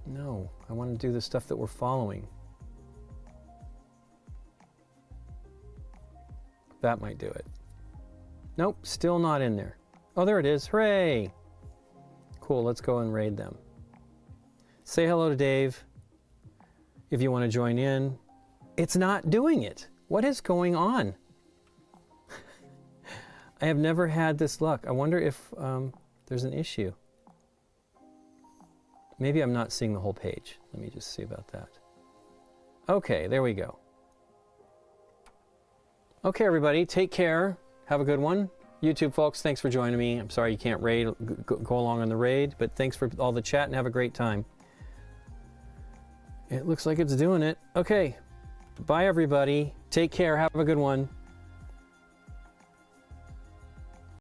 No, I want to do the stuff that we're following. That might do it. Nope, still not in there. Oh, there it is. Hooray! Cool, let's go and raid them. Say hello to Dave if you want to join in. It's not doing it. What is going on? I have never had this luck. I wonder if there's an issue. Maybe I'm not seeing the whole page. Let me just see about that. Okay, there we go. Okay, everybody, take care. Have a good one. YouTube folks, thanks for joining me. I'm sorry you can't raid, go along on the raid, but thanks for all the chat and have a great time. It looks like it's doing it. Okay, bye everybody. Take care. Have a good one.